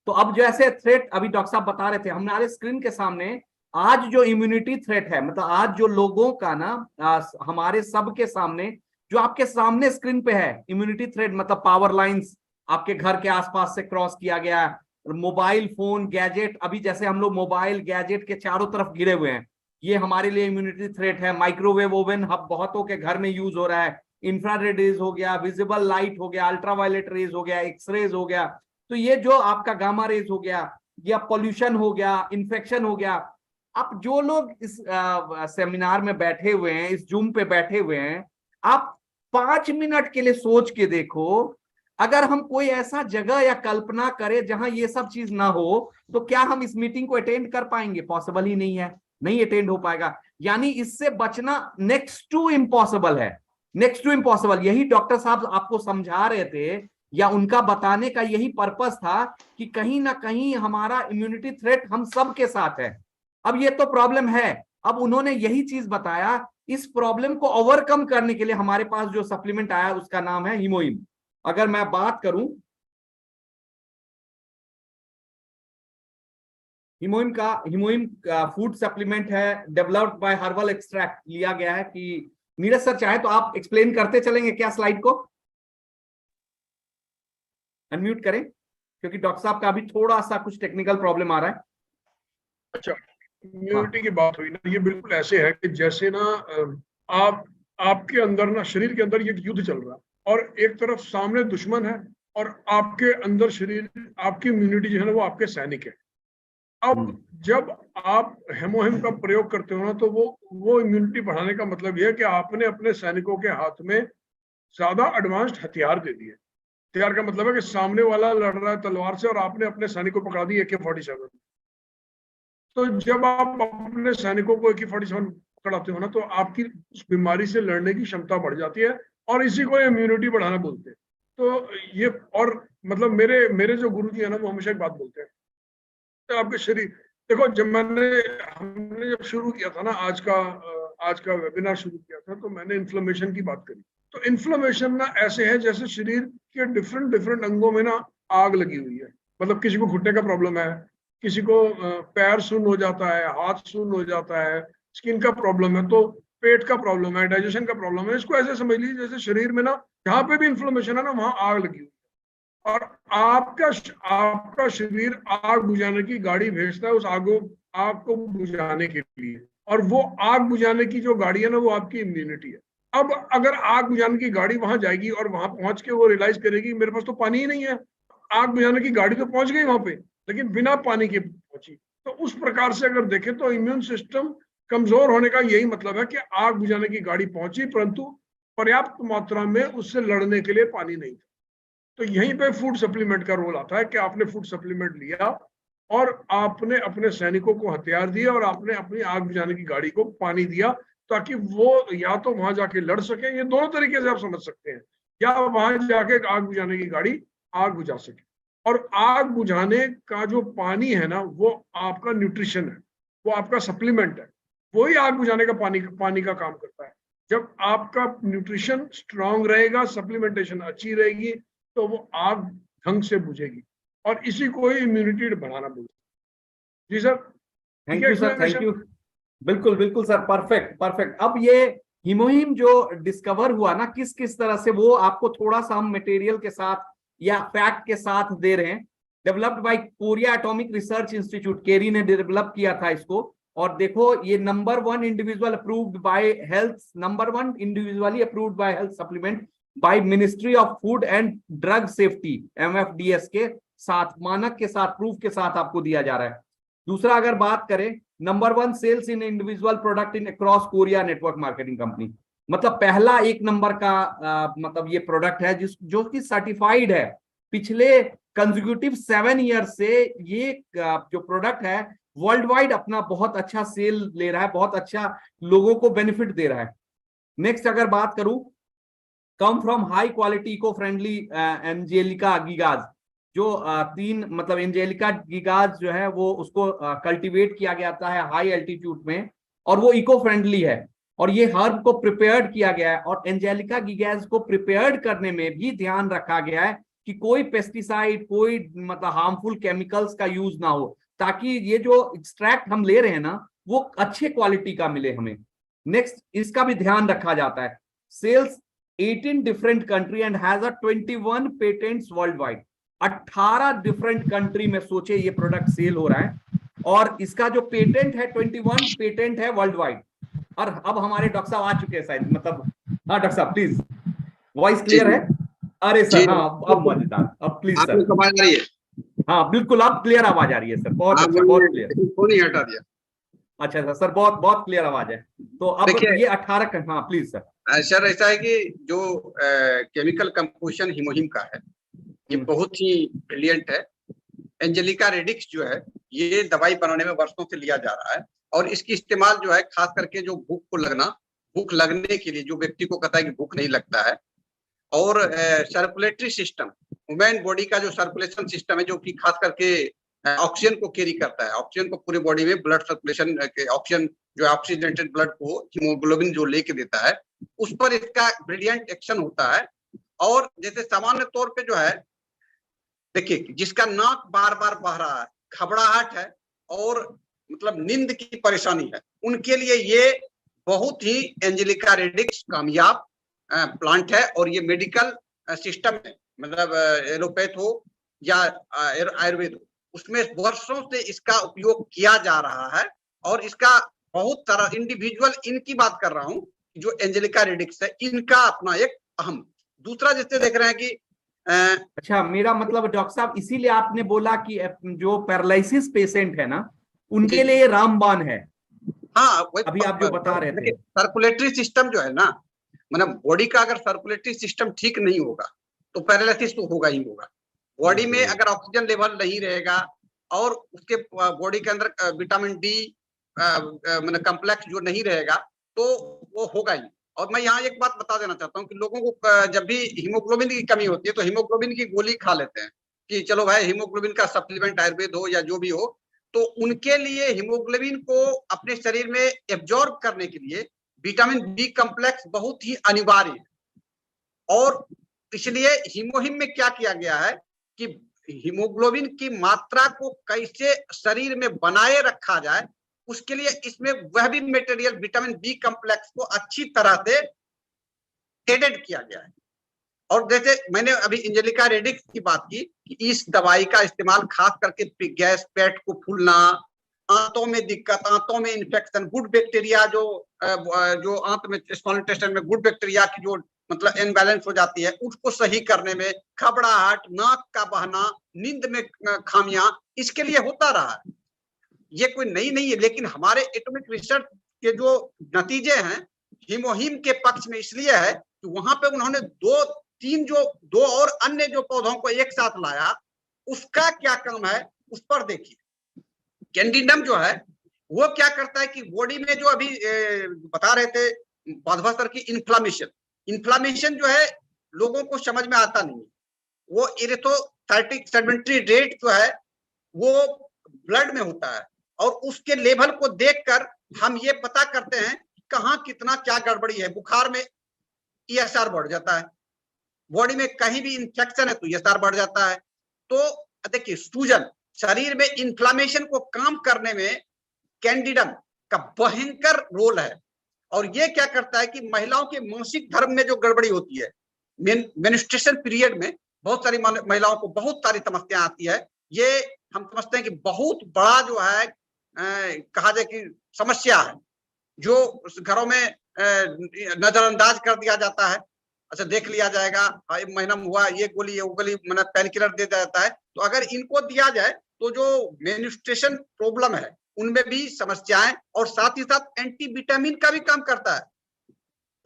तो अब जो ऐसे थ्रेट अभी डॉक्टर साहब बता रहे थे, हमारे स्क्रीन के सामने आज जो इम्यूनिटी थ्रेट है, मतलब आज जो लोगों का ना हमारे सबके सामने, जो आपके सामने स्क्रीन पे है इम्यूनिटी थ्रेट, मतलब पावर लाइंस आपके घर के आसपास से क्रॉस किया गया, मोबाइल फोन गैजेट, अभी जैसे हम लोग मोबाइल गैजेट के चारों तरफ घिरे हुए हैं, ये हमारे लिए इम्यूनिटी थ्रेट है। माइक्रोवेव ओवन अब बहुतों के घर में यूज हो रहा है, इंफ्रारेड रेज हो गया, विजिबल लाइट हो गया, अल्ट्रावायलेट रेज हो गया, एक्सरेज हो गया, तो ये जो आपका गामा रेज हो गया, या पॉल्यूशन हो गया, इन्फेक्शन हो गया। अब जो लोग इस सेमिनार में बैठे हुए हैं, इस जूम पे बैठे हुए हैं, आप 5 मिनट के लिए सोच के देखो, अगर हम कोई ऐसा जगह या कल्पना करें जहां ये सब चीज ना हो, तो क्या हम इस मीटिंग को अटेंड कर पाएंगे? पॉसिबल ही नहीं है, नहीं अटेंड हो पाएगा। यानी इससे बचना नेक्स्ट टू इम्पॉसिबल है, नेक्स्ट टू इम्पॉसिबल। यही डॉक्टर साहब आपको समझा रहे थे, या उनका बताने का यही पर्पस था कि कहीं ना कहीं हमारा इम्यूनिटी थ्रेट हम सब के साथ है। अब ये तो प्रॉब्लम है, अब उन्होंने यही चीज बताया, इस प्रॉब्लम को ओवरकम करने के लिए हमारे पास जो सप्लीमेंट आया उसका नाम है हीमोहिम। अगर मैं बात करूं हिमोहिम का फूड सप्लीमेंट है, डेवलप्ड बाय हर्बल एक्सट्रैक्ट लिया गया है। कि नीरज सर चाहे तो आप एक्सप्लेन करते चलेंगे क्या स्लाइड को? अनम्यूट करें, क्योंकि डॉक्टर साहब का अभी थोड़ा सा कुछ टेक्निकल प्रॉब्लम आ रहा है। अच्छा, इम्यूनिटी की बात हुई ना, ये बिल्कुल ऐसे है कि जैसे ना आपके अंदर ना, शरीर के अंदर ये युद्ध चल रहा है और एक तरफ सामने दुश्मन है और आपके अंदर शरीर, आपकी इम्यूनिटी जो है ना वो आपके सैनिक है। अब जब आप हेमोहिम का प्रयोग करते हो ना, तो वो इम्यूनिटी बढ़ाने का मतलब यह है कि आपने अपने सैनिकों के हाथ में ज्यादा एडवांस्ड हथियार दे दिए। हथियार का मतलब है कि सामने वाला लड़ रहा है तलवार से और आपने अपने सैनिक को पकड़ा दी AK-47। तो जब आप अपने सैनिकों को AK-47 पकड़ाते हो ना, तो आपकी उस बीमारी से लड़ने की क्षमता बढ़ जाती है और इसी को इम्यूनिटी बढ़ाना बोलते हैं। तो ये, और मतलब मेरे जो गुरुजी है ना, वो हमेशा एक बात बोलते हैं, तो आपके शरीर, देखो जब हमने जब शुरू किया था ना आज का वेबिनार शुरू किया था, तो मैंने इन्फ्लेमेशन की बात करी। तो इन्फ्लेमेशन ना ऐसे है जैसे शरीर के डिफरेंट अंगों में ना आग लगी हुई है। मतलब किसी को घुटने का प्रॉब्लम है, किसी को पैर सुन्न हो जाता है, हाथ सुन्न हो जाता है, स्किन का प्रॉब्लम है, तो पेट का प्रॉब्लम है, डाइजेशन का प्रॉब्लम है। इसको ऐसे समझ लीजिए जैसे शरीर में ना जहाँ पे भी इन्फ्लेमेशन है ना, वहां आग लगी हुई है और आपका शरीर आग बुझाने की गाड़ी भेजता है उस आग को बुझाने के लिए, और वो आग बुझाने की जो गाड़ी है ना, वो आपकी इम्यूनिटी है। अब अगर आग बुझाने की गाड़ी वहां जाएगी और वहां पहुंच के वो रियलाइज करेगी मेरे पास तो पानी ही नहीं है, आग बुझाने की गाड़ी तो पहुंच गई वहां पे लेकिन बिना पानी के पहुंची। तो उस प्रकार से अगर देखें तो इम्यून सिस्टम कमजोर होने का यही मतलब है कि आग बुझाने की गाड़ी पहुंची परंतु पर्याप्त मात्रा में उससे लड़ने के लिए पानी नहीं था। तो यहीं पे फूड सप्लीमेंट का रोल आता है कि आपने फूड सप्लीमेंट लिया और आपने अपने सैनिकों को हथियार दिए और आपने अपनी आग बुझाने की गाड़ी को पानी दिया, ताकि वो या तो वहां जाके लड़ सके, ये दोनों तरीके से आप समझ सकते हैं, या वहां जाके आग बुझाने की गाड़ी आग बुझा सके। और आग बुझाने का जो पानी है ना, वो आपका न्यूट्रिशन है, वो आपका सप्लीमेंट है, वही आग बुझाने का पानी का काम करता है। जब आपका न्यूट्रिशन स्ट्रांग रहेगा, सप्लीमेंटेशन अच्छी रहेगी, तो वो आग ढंग से बुझेगी और इसी को ही इम्यूनिटी बढ़ाना बोलते हैं। जी sir, thank you sir, thank you. बिल्कुल बिल्कुल सर, परफेक्ट परफेक्ट। अब ये हिमोहिम जो डिस्कवर हुआ ना, किस किस तरह से, वो आपको थोड़ा सा हम मटेरियल के साथ या फैक्ट के साथ दे रहे हैं। Developed by Korea atomic research institute, KAERI ने डेवलप किया था इसको। और देखो ये number 1 individual approved by health, number 1 individually approved by health supplement by ministry of food and drug safety, MFDS के साथ, मानक के साथ, प्रूफ के साथ आपको दिया जा रहा है। दूसरा अगर बात करें, number 1 sales in individual product in across Korea network marketing company, मतलब पहला 1 नंबर का मतलब ये प्रोडक्ट है जो कि सर्टिफाइड है। पिछले कंसेक्यूटिव 7 ईयर से ये जो प्रोडक्ट है वर्ल्ड वाइड अपना बहुत अच्छा सेल ले रहा है, बहुत अच्छा लोगों को बेनिफिट दे रहा है। नेक्स्ट अगर बात करूं, come from high quality eco friendly angelica gigas, जो 3 मतलब एंजेलिका गिगाज जो है वो उसको कल्टीवेट किया गया है हाई एल्टीट्यूड में, और वो इको फ्रेंडली है और ये हर्ब को प्रिपेयर्ड किया गया है। और एंजेलिका गिगाज को प्रिपेयर्ड करने में भी ध्यान रखा गया है कि कोई पेस्टिसाइड, कोई मतलब हार्मफुल केमिकल्स का यूज ना हो, ताकि ये जो एक्सट्रैक्ट हम ले रहे हैं ना वो अच्छे क्वालिटी का मिले हमें। नेक्स्ट इसका भी ध्यान रखा जाता है। Sells 18 different country and has 21 patents world wide. 18 different country में सोचे ये प्रोडक्ट सेल हो रहा है और इसका जो पेटेंट है 21 पेटेंट है वर्ल्ड वाइड। और अब हमारे डॉक्टर साहब आ चुके हैं शायद, मतलब हाँ डॉक्टर साहब प्लीज, वॉइस क्लियर है? अरे सर हाँ, अब मजेदार, अब प्लीज सर। आपको आवाज आ रही है? हाँ बिल्कुल, अब क्लियर आवाज आ रही है सर, बहुत अच्छा, बहुत क्लियर। फोन ही हटा दिया। अच्छा सर, बहुत बहुत क्लियर आवाज है। तो अब ये 18, हाँ प्लीज सर। सर ऐसा है कि जो केमिकल कंपोजिशन हिमोहिम का है ये बहुत ही ब्रिलियंट है। एंजेलिका रेडिक्स जो है ये दवाई बनाने में वर्षों से लिया जा रहा है और इसकी इस्तेमाल जो है खास करके जो भूख लगने के लिए, जो व्यक्ति को कहता है कि भूख नहीं लगता है, और सर्कुलेटरी सिस्टम, ह्यूमन बॉडी का जो सर्कुलेशन सिस्टम है जो कि खास करके ऑक्सीजन को कैरी करता है, ऑक्सीजन को पूरे बॉडी में ब्लड सर्कुलेशन, ऑक्सीजन जो ऑक्सीजनेटेड ब्लड को हीमोग्लोबिन जो लेके देता है, उस पर इसका ब्रिलियंट एक्शन होता है और जैसे सामान्य तौर पे जो है, देखिए जिसका नाक बार बार बह रहा है, घबराहट है और मतलब नींद की परेशानी है, उनके लिए ये बहुत ही एंजेलिका रेडिक्स कामयाब प्लांट है। और ये मेडिकल सिस्टम में मतलब एलोपैथ हो या आयुर्वेद हो, उसमें वर्षों से इसका उपयोग किया जा रहा है। और इसका बहुत सारा इंडिविजुअल, इनकी बात कर रहा हूं जो एंजेलिका रेडिक्स है, इनका अपना एक अहम। दूसरा जैसे देख रहे हैं कि अच्छा, मेरा मतलब डॉक्टर साहब इसीलिए आपने बोला कि जो पैरालिसिस पेशेंट है ना, उनके लिए ये रामबाण है। हाँ, अभी आप जो बता रहे थे, सर्कुलेटरी सिस्टम जो है ना, मतलब बॉडी का अगर सर्कुलेटरी सिस्टम ठीक नहीं होगा तो पैरालिसिस तो होगा ही होगा। बॉडी में अगर ऑक्सीजन लेवल नहीं रहेगा और उसके बॉडी के अंदर विटामिन डी मतलब कम्प्लेक्स जो नहीं रहेगा तो वो होगा ही। और मैं यहाँ एक बात बता देना चाहता हूँ कि लोगों को जब भी हीमोग्लोबिन की कमी होती है तो हीमोग्लोबिन की गोली खा लेते हैं कि चलो भाई हीमोग्लोबिन का सप्लीमेंट आयुर्वेद हो या जो भी हो, तो उनके लिए हीमोग्लोबिन को अपने शरीर में एब्जॉर्ब करने के लिए विटामिन बी कम्प्लेक्स बहुत ही अनिवार्य है। और इसलिए हीमोहिम में क्या किया गया है कि हीमोग्लोबिन की मात्रा को कैसे शरीर में बनाए रखा जाए, उसके लिए इसमें वह भी मटेरियल विटामिन बी कम्प्लेक्स को अच्छी तरह से एडेड किया गया है। और जैसे मैंने अभी एंजेलिका रेडिक्स की बात की कि इस दवाई का इस्तेमाल खास करके गैस, पेट को फूलना, आंतों में दिक्कत, आंतों में इन्फेक्शन, गुड बैक्टीरिया जो आंत में स्मॉल इंटेस्टाइन में गुड बैक्टीरिया की जो मतलब इनबैलेंस हो जाती है, उसको सही करने में, घबराहट, नाक का बहना, नींद में खामियां, इसके लिए होता रहा है। ये कोई नई नहीं है, लेकिन हमारे एटॉमिक रिसर्च के जो नतीजे हैं हीमोहिम के पक्ष में इसलिए है कि वहां पे उन्होंने दो और अन्य जो पौधों को एक साथ लाया, उसका क्या काम है उस पर देखिए। कैंडिडम जो है वो क्या करता है कि बॉडी में जो अभी बता रहे थे माधवा सर की इन्फ्लामेशन जो है लोगों को समझ में आता नहीं है। वो इरेथ्रोसाइटिक सेडिमेंट्री रेट जो है वो ब्लड में होता है और उसके लेवल को देखकर हम ये पता करते हैं कहाँ कितना क्या गड़बड़ी है। बुखार में ESR बढ़ जाता है, बॉडी में कहीं भी इंफेक्शन है तो ESR बढ़ जाता है। तो देखिए सूजन, शरीर में इन्फ्लामेशन को कम करने में कैंडिडम का भयंकर रोल है। और ये क्या करता है कि महिलाओं के मासिक धर्म में जो गड़बड़ी होती है, मेन्स्ट्रुएशन पीरियड में बहुत सारी महिलाओं को बहुत सारी समस्या आती है। ये हम समझते हैं कि बहुत बड़ा जो है कहा जाए कि समस्या है जो घरों में नजरअंदाज कर दिया जाता है। अच्छा देख लिया जाएगा, महीना हुआ, ये गोली वो गोली मतलब पेन किलर दे जाता है। तो अगर इनको दिया जाए तो जो मेन्स्ट्रुएशन प्रॉब्लम है उनमें भी समस्याएं, और साथ ही साथ एंटी विटामिन का भी काम करता है।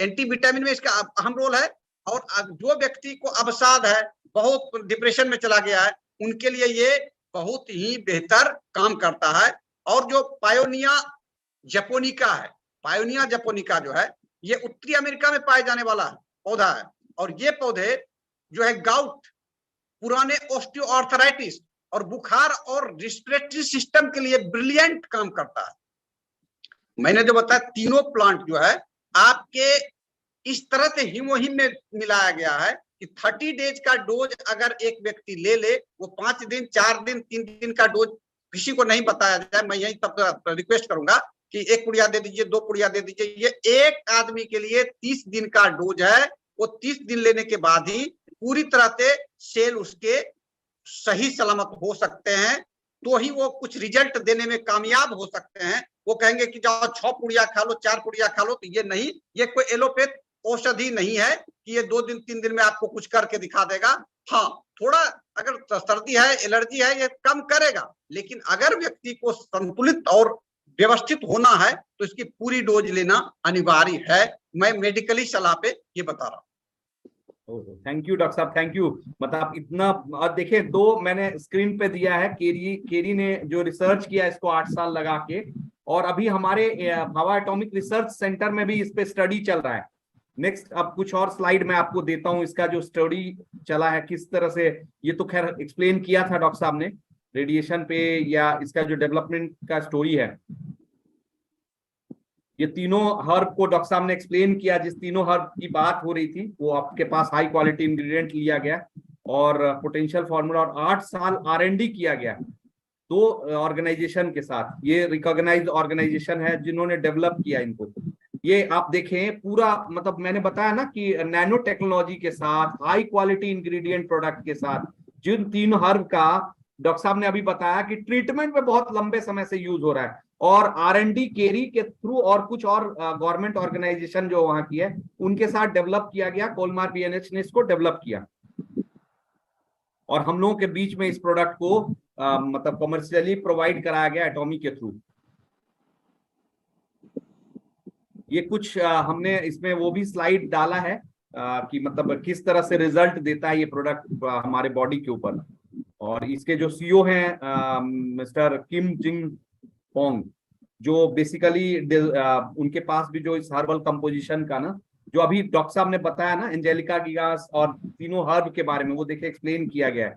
एंटी विटामिन में इसका अहम रोल है। और जो व्यक्ति को अवसाद है, बहुत डिप्रेशन में चला गया है, उनके लिए ये बहुत ही बेहतर काम करता है। और जो पायोनिया जपोनिका है, पायोनिया जपोनिका जो है ये उत्तरी अमेरिका में पाए जाने वाला पौधा है। और ये पौधे जो है गाउट, पुराने ऑस्टियोआर्थराइटिस और बुखार और रेस्पिरेटरी सिस्टम के लिए ब्रिलियंट काम करता है। मैंने जो बताया तीनों प्लांट जो है आपके इस तरह से हीमोहिम में मिलाया गया है कि 30 डेज का डोज अगर एक व्यक्ति ले ले, वो 5 दिन, 4 दिन, 3 दिन का डोज किसी को नहीं बताया जाए। मैं यही तब रिक्वेस्ट करूंगा कि 1 पुड़िया दे दीजिए, 2 पुड़िया दे दीजिए। ये एक आदमी के लिए 30 दिन का डोज है। वो 30 दिन लेने के बाद ही पूरी तरह से सेल उसके सही सलामत हो सकते हैं, तो ही वो कुछ रिजल्ट देने में कामयाब हो सकते हैं। वो कहेंगे कि जाओ 6 पुड़िया खा लो, 4 पुड़िया खा लो, तो ये नहीं, ये कोई एलोपैथ औषधि नहीं है कि ये 2 दिन 3 दिन में आपको कुछ करके दिखा देगा। हाँ, थोड़ा अगर सर्दी है, एलर्जी है, ये कम करेगा, लेकिन अगर व्यक्ति को संतुलित और व्यवस्थित होना है तो इसकी पूरी डोज लेना अनिवार्य है। मैं मेडिकली सलाह पे ये बता रहा हूँ। थैंक यू डॉक्टर साहब, थैंक यू। मतलब इतना देखिए, 2 मैंने स्क्रीन पे दिया है। केरी ने जो रिसर्च किया इसको 8 साल लगा के, और अभी हमारे भाभा एटॉमिक रिसर्च सेंटर में भी इस पे स्टडी चल रहा है। नेक्स्ट अब कुछ और स्लाइड मैं आपको देता हूं, इसका जो स्टडी चला है किस तरह से। ये तो खैर एक्सप्लेन किया था डॉक्टर साहब ने रेडिएशन पे, या इसका जो डेवलपमेंट का स्टोरी है। ये तीनों हर्ब को डॉक्टर साहब ने एक्सप्लेन किया, जिस तीनों हर्ब की बात हो रही थी वो आपके पास हाई क्वालिटी इंग्रेडिएंट लिया गया और पोटेंशियल फार्मूला, और 8 साल R&D किया गया 2 ऑर्गेनाइजेशन के साथ। ये रिकॉग्नाइज्ड ऑर्गेनाइजेशन है जिन्होंने डेवलप किया इनको। ये आप देखें पूरा, मतलब मैंने बताया ना कि नैनो टेक्नोलॉजी के साथ, हाई क्वालिटी इंग्रेडिएंट प्रोडक्ट के साथ, जिन 3 हर्ब का डॉक्टर साहब ने अभी बताया कि ट्रीटमेंट में बहुत लंबे समय से यूज हो रहा है, और R&D केरी के थ्रू और कुछ और गवर्नमेंट ऑर्गेनाइजेशन जो वहां की है उनके साथ डेवलप किया गया। कोलमार PNH ने इसको डेवलप किया और हम लोगों के बीच में इस प्रोडक्ट को मतलब कमर्शियली प्रोवाइड कराया गया एटॉमी के थ्रू। ये कुछ हमने इसमें वो भी स्लाइड डाला है कि मतलब किस तरह से रिजल्ट देता है ये प्रोडक्ट हमारे बॉडी के ऊपर। और इसके जो CEO हैं मिस्टर किम जिंग पोंग, जो बेसिकली उनके पास भी जो इस हर्बल कंपोजिशन का ना, जो अभी डॉक्टर साहब ने बताया ना एंजेलिका गिगास और तीनों हर्ब के बारे में, वो देखिए एक्सप्लेन किया गया है।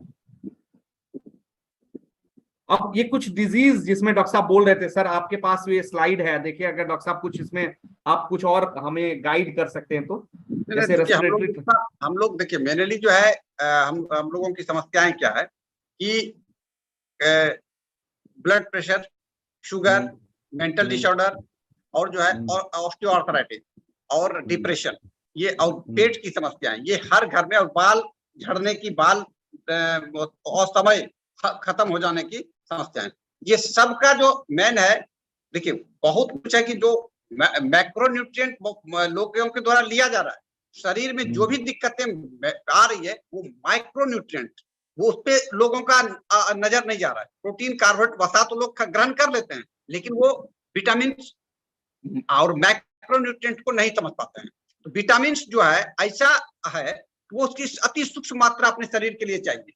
अब ये कुछ डिजीज जिसमें डॉक्टर साहब बोल रहे थे, सर आपके पास ये स्लाइड है, देखिए अगर डॉक्टर साहब कुछ इसमें आप कुछ और हमें गाइड कर सकते हैं तो। जैसे रेस्पिरेटरी, हम लोग देखिए मेनली जो है हम लोगों की समस्याएं क्या है कि blood pressure, sugar, mental disorder और जो है और ऑस्टियोआर्थराइटिस और डिप्रेशन, ये और पेट की समस्याएं, ये हर घर में, और बाल झड़ने की, बाल और समय खत्म हो जाने की समस्याएं, ये सब का जो मेन है। देखिए बहुत कुछ है कि जो मैक्रोन्यूट्रिएंट लोगों के द्वारा लिया जा रहा है, शरीर में जो भी दिक्कतें आ रही है वो माइक्रोन्यूट्रिएंट, वो उस पे लोगों का नजर नहीं जा रहा है। प्रोटीन, कार्बोहाइड्रेट, वसा तो लोग ग्रहण कर लेते हैं, लेकिन वो विटामिन और मैक्रोन्यूट्रिएंट को नहीं समझ पाते हैं। तो विटामिन जो है ऐसा है, वो उसकी अति सूक्ष्म मात्रा अपने शरीर के लिए चाहिए,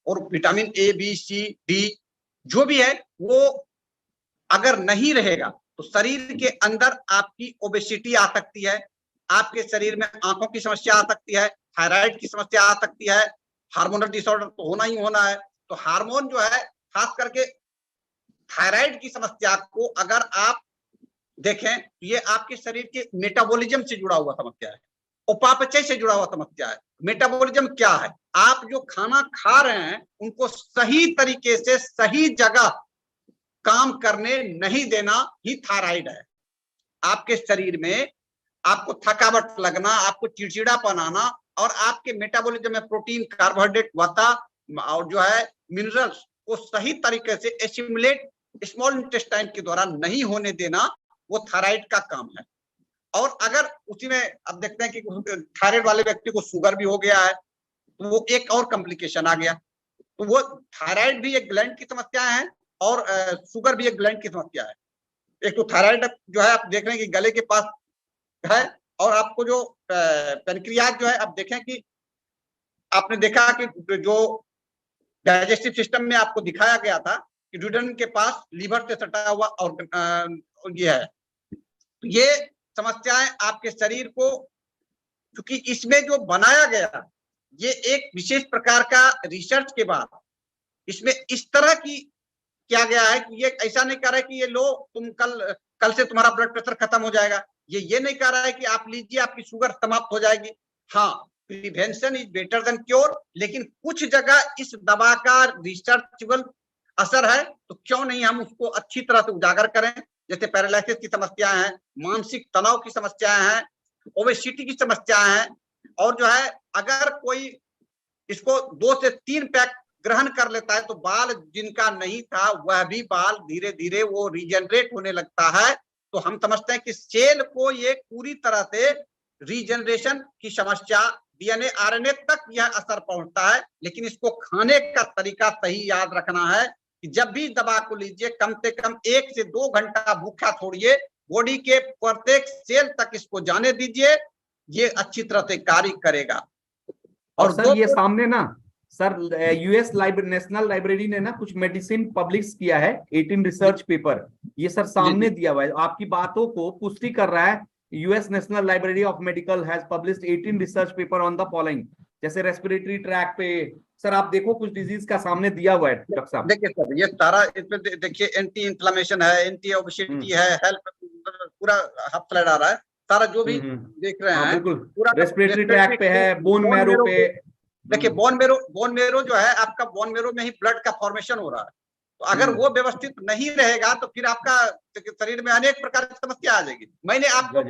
और vitamin A, B, C, D जो भी है वो अगर नहीं रहेगा तो शरीर के अंदर आपकी ओबेसिटी आ सकती है, आपके शरीर में आंखों की समस्या आ सकती है, थायराइड की समस्या आ सकती है, हार्मोनल डिसऑर्डर तो होना ही होना है। तो हार्मोन जो है, खास करके थायराइड की समस्या को अगर आप देखें, ये आपके शरीर के मेटाबॉलिज्म से जुड़ा हुआ समस्या है, उपापचय से जुड़ा हुआ समस्या है। मेटाबॉलिज्म क्या है? आप जो खाना खा रहे हैं उनको सही तरीके से सही जगह काम करने नहीं देना ही थायराइड है। आपके शरीर में आपको थकावट लगना, आपको चिड़चिड़ापन आना, और आपके मेटाबॉलिज्म में प्रोटीन, कार्बोहाइड्रेट, वसा और जो है मिनरल्स को सही तरीके से एसिमुलेट स्मॉल इंटेस्टाइन के द्वारा नहीं होने देना, वो थायराइड का काम है। और अगर उसी में अब देखते हैं कि थायराइड वाले व्यक्ति को शुगर भी हो गया है, तो वो एक और कॉम्प्लिकेशन आ गया। तो वो थायराइड भी एक ग्लैंड की समस्या है और शुगर भी एक ग्लैंड की समस्या है। एक तो थायराइड जो है आप देख रहे हैं कि गले के पास है, और आपको जो पेनक्रियाज जो है, आप देखें कि आपने देखा कि जो डाइजेस्टिव सिस्टम में आपको दिखाया गया था कि ड्यूडेनम के पास लीवर से सटा हुआ और ये है। तो ये समस्याएं आपके शरीर को, क्योंकि इसमें जो बनाया गया ये एक विशेष प्रकार का रिसर्च के बाद इसमें इस तरह की किया गया है कि ये ऐसा नहीं कर रहा है कि ये लो तुम कल से तुम्हारा ब्लड प्रेशर खत्म हो जाएगा, ये नहीं कर रहा है कि आप लीजिए आपकी शुगर समाप्त हो जाएगी। हाँ, prevention is better than cure, लेकिन कुछ जगह इस दवा का रिसर्चेबल असर है, तो क्यों नहीं हम उसको अच्छी तरह से उजागर करें। जैसे पैरालिसिस की समस्याएं हैं, मानसिक तनाव की समस्याएं हैं, ओबेसिटी की समस्याएं हैं, और जो है अगर कोई इसको 2 से 3 पैक ग्रहण कर लेता है तो बाल जिनका नहीं था वह भी बाल धीरे धीरे वो रीजनरेट होने लगता है। तो हम समझते हैं कि सेल को ये पूरी तरह से रीजनरेशन की समस्या, DNA RNA तक यह असर पहुंचता है, लेकिन इसको खाने का तरीका सही याद रखना है कि जब भी दवा को लीजिए कम से कम 1 से 2 घंटा भूखा छोड़िए, बॉडी के प्रत्येक सेल तक इसको जाने दीजिए, ये अच्छी तरह से कार्य करेगा। और सर ये सामने ना सर US नेशनल लाइब्रेरी ने ना कुछ मेडिसिन पब्लिश किया है, 18 रिसर्च पेपर, ये सर सामने दिया हुआ है, आपकी बातों को पुष्टि कर रहा है। US national library of medical has published 18 research paper on the following, जैसे रेस्पिरेटरी ट्रैक पे सर आप देखो कुछ डिजीज का सामने दिया हुआ है डॉक्टर साहब। देखिए सर ये सारा इसमें देखिए एंटी इन्फ्लेमेशन है, एंटी ओबेसिटी है, हेल्थ पूरा हाफ स्लाइड आ रहा है, सारा जो भी देख रहे हैं बिल्कुल पूरा रेस्पिरेटरी ट्रैक पे है, बोन मैरो पे। देखिए बोन मेरो जो है आपका बोन मेरो में ही ब्लड का फॉर्मेशन हो रहा है, तो अगर वो व्यवस्थित नहीं रहेगा तो फिर आपका शरीर में अनेक प्रकार की समस्या आ जाएगी। मैंने आपको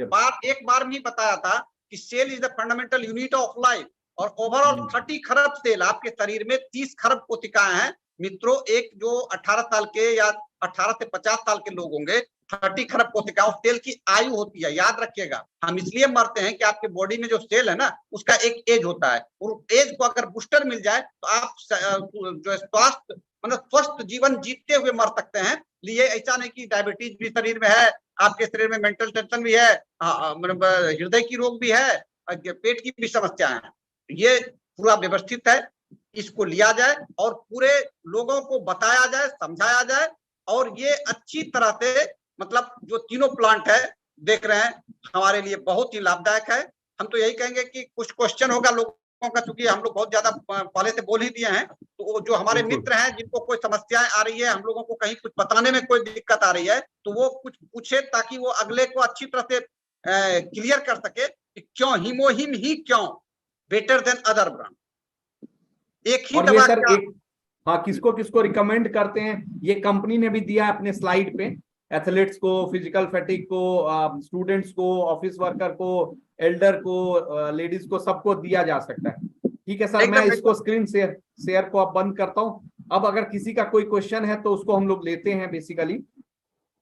एक बार भी बताया था कि cell is the fundamental unit of life, और ओवरऑल 30 खरब सेल आपके शरीर में 30 खरब कोशिकाएं हैं मित्रों। एक जो 18 साल के या 18 से 50 साल के लोग होंगे, 30 खरब कोशिकाओं सेल की आयु होती है, याद रखिएगा। हम इसलिए मरते हैं कि आपके बॉडी में जो सेल है ना उसका एक एज होता है, और एज को अगर बूस्टर मिल जाए तो आप जो स्वास्थ्य मतलब स्वस्थ जीवन जीते हुए मर सकते हैं। लिए ऐसा नहीं कि डायबिटीज भी शरीर में है, आपके शरीर में मेंटल टेंशन भी है, मतलब हृदय की रोग भी है, पेट की भी समस्या है। ये पूरा व्यवस्थित है, इसको लिया जाए और पूरे लोगों को बताया जाए, समझाया जाए, और ये अच्छी तरह से मतलब जो तीनों प्लांट है देख रहे हैं हमारे लिए बहुत ही लाभदायक है। हम तो यही कहेंगे कि कुछ क्वेश्चन होगा लोगों का, चूंकि हम लोग बहुत ज्यादा पहले से बोल ही दिए हैं, तो वो जो हमारे मित्र हैं जिनको कोई समस्याएं आ रही है, हम लोगों को कहीं कुछ बताने में कोई दिक्कत आ रही है, तो वो कुछ पूछे ताकि वो अगले को अच्छी तरह से क्लियर कर सके कि क्यों हीमोहिम ही क्यों बेटर देन अदर ब्रांड। एक ही दवा हाँ, किसको किसको रिकमेंड करते हैं, ये कंपनी ने भी दिया अपने स्लाइड पे। एथलीट्स को, फिजिकल फैटिक को, स्टूडेंट्स को, ऑफिस वर्कर को, एल्डर को, लेडीज को, सबको दिया जा सकता है। ठीक है सर, मैं इसको स्क्रीन शेयर को अब बंद करता हूँ। अब अगर किसी का कोई क्वेश्चन है तो उसको हम लोग लेते हैं बेसिकली।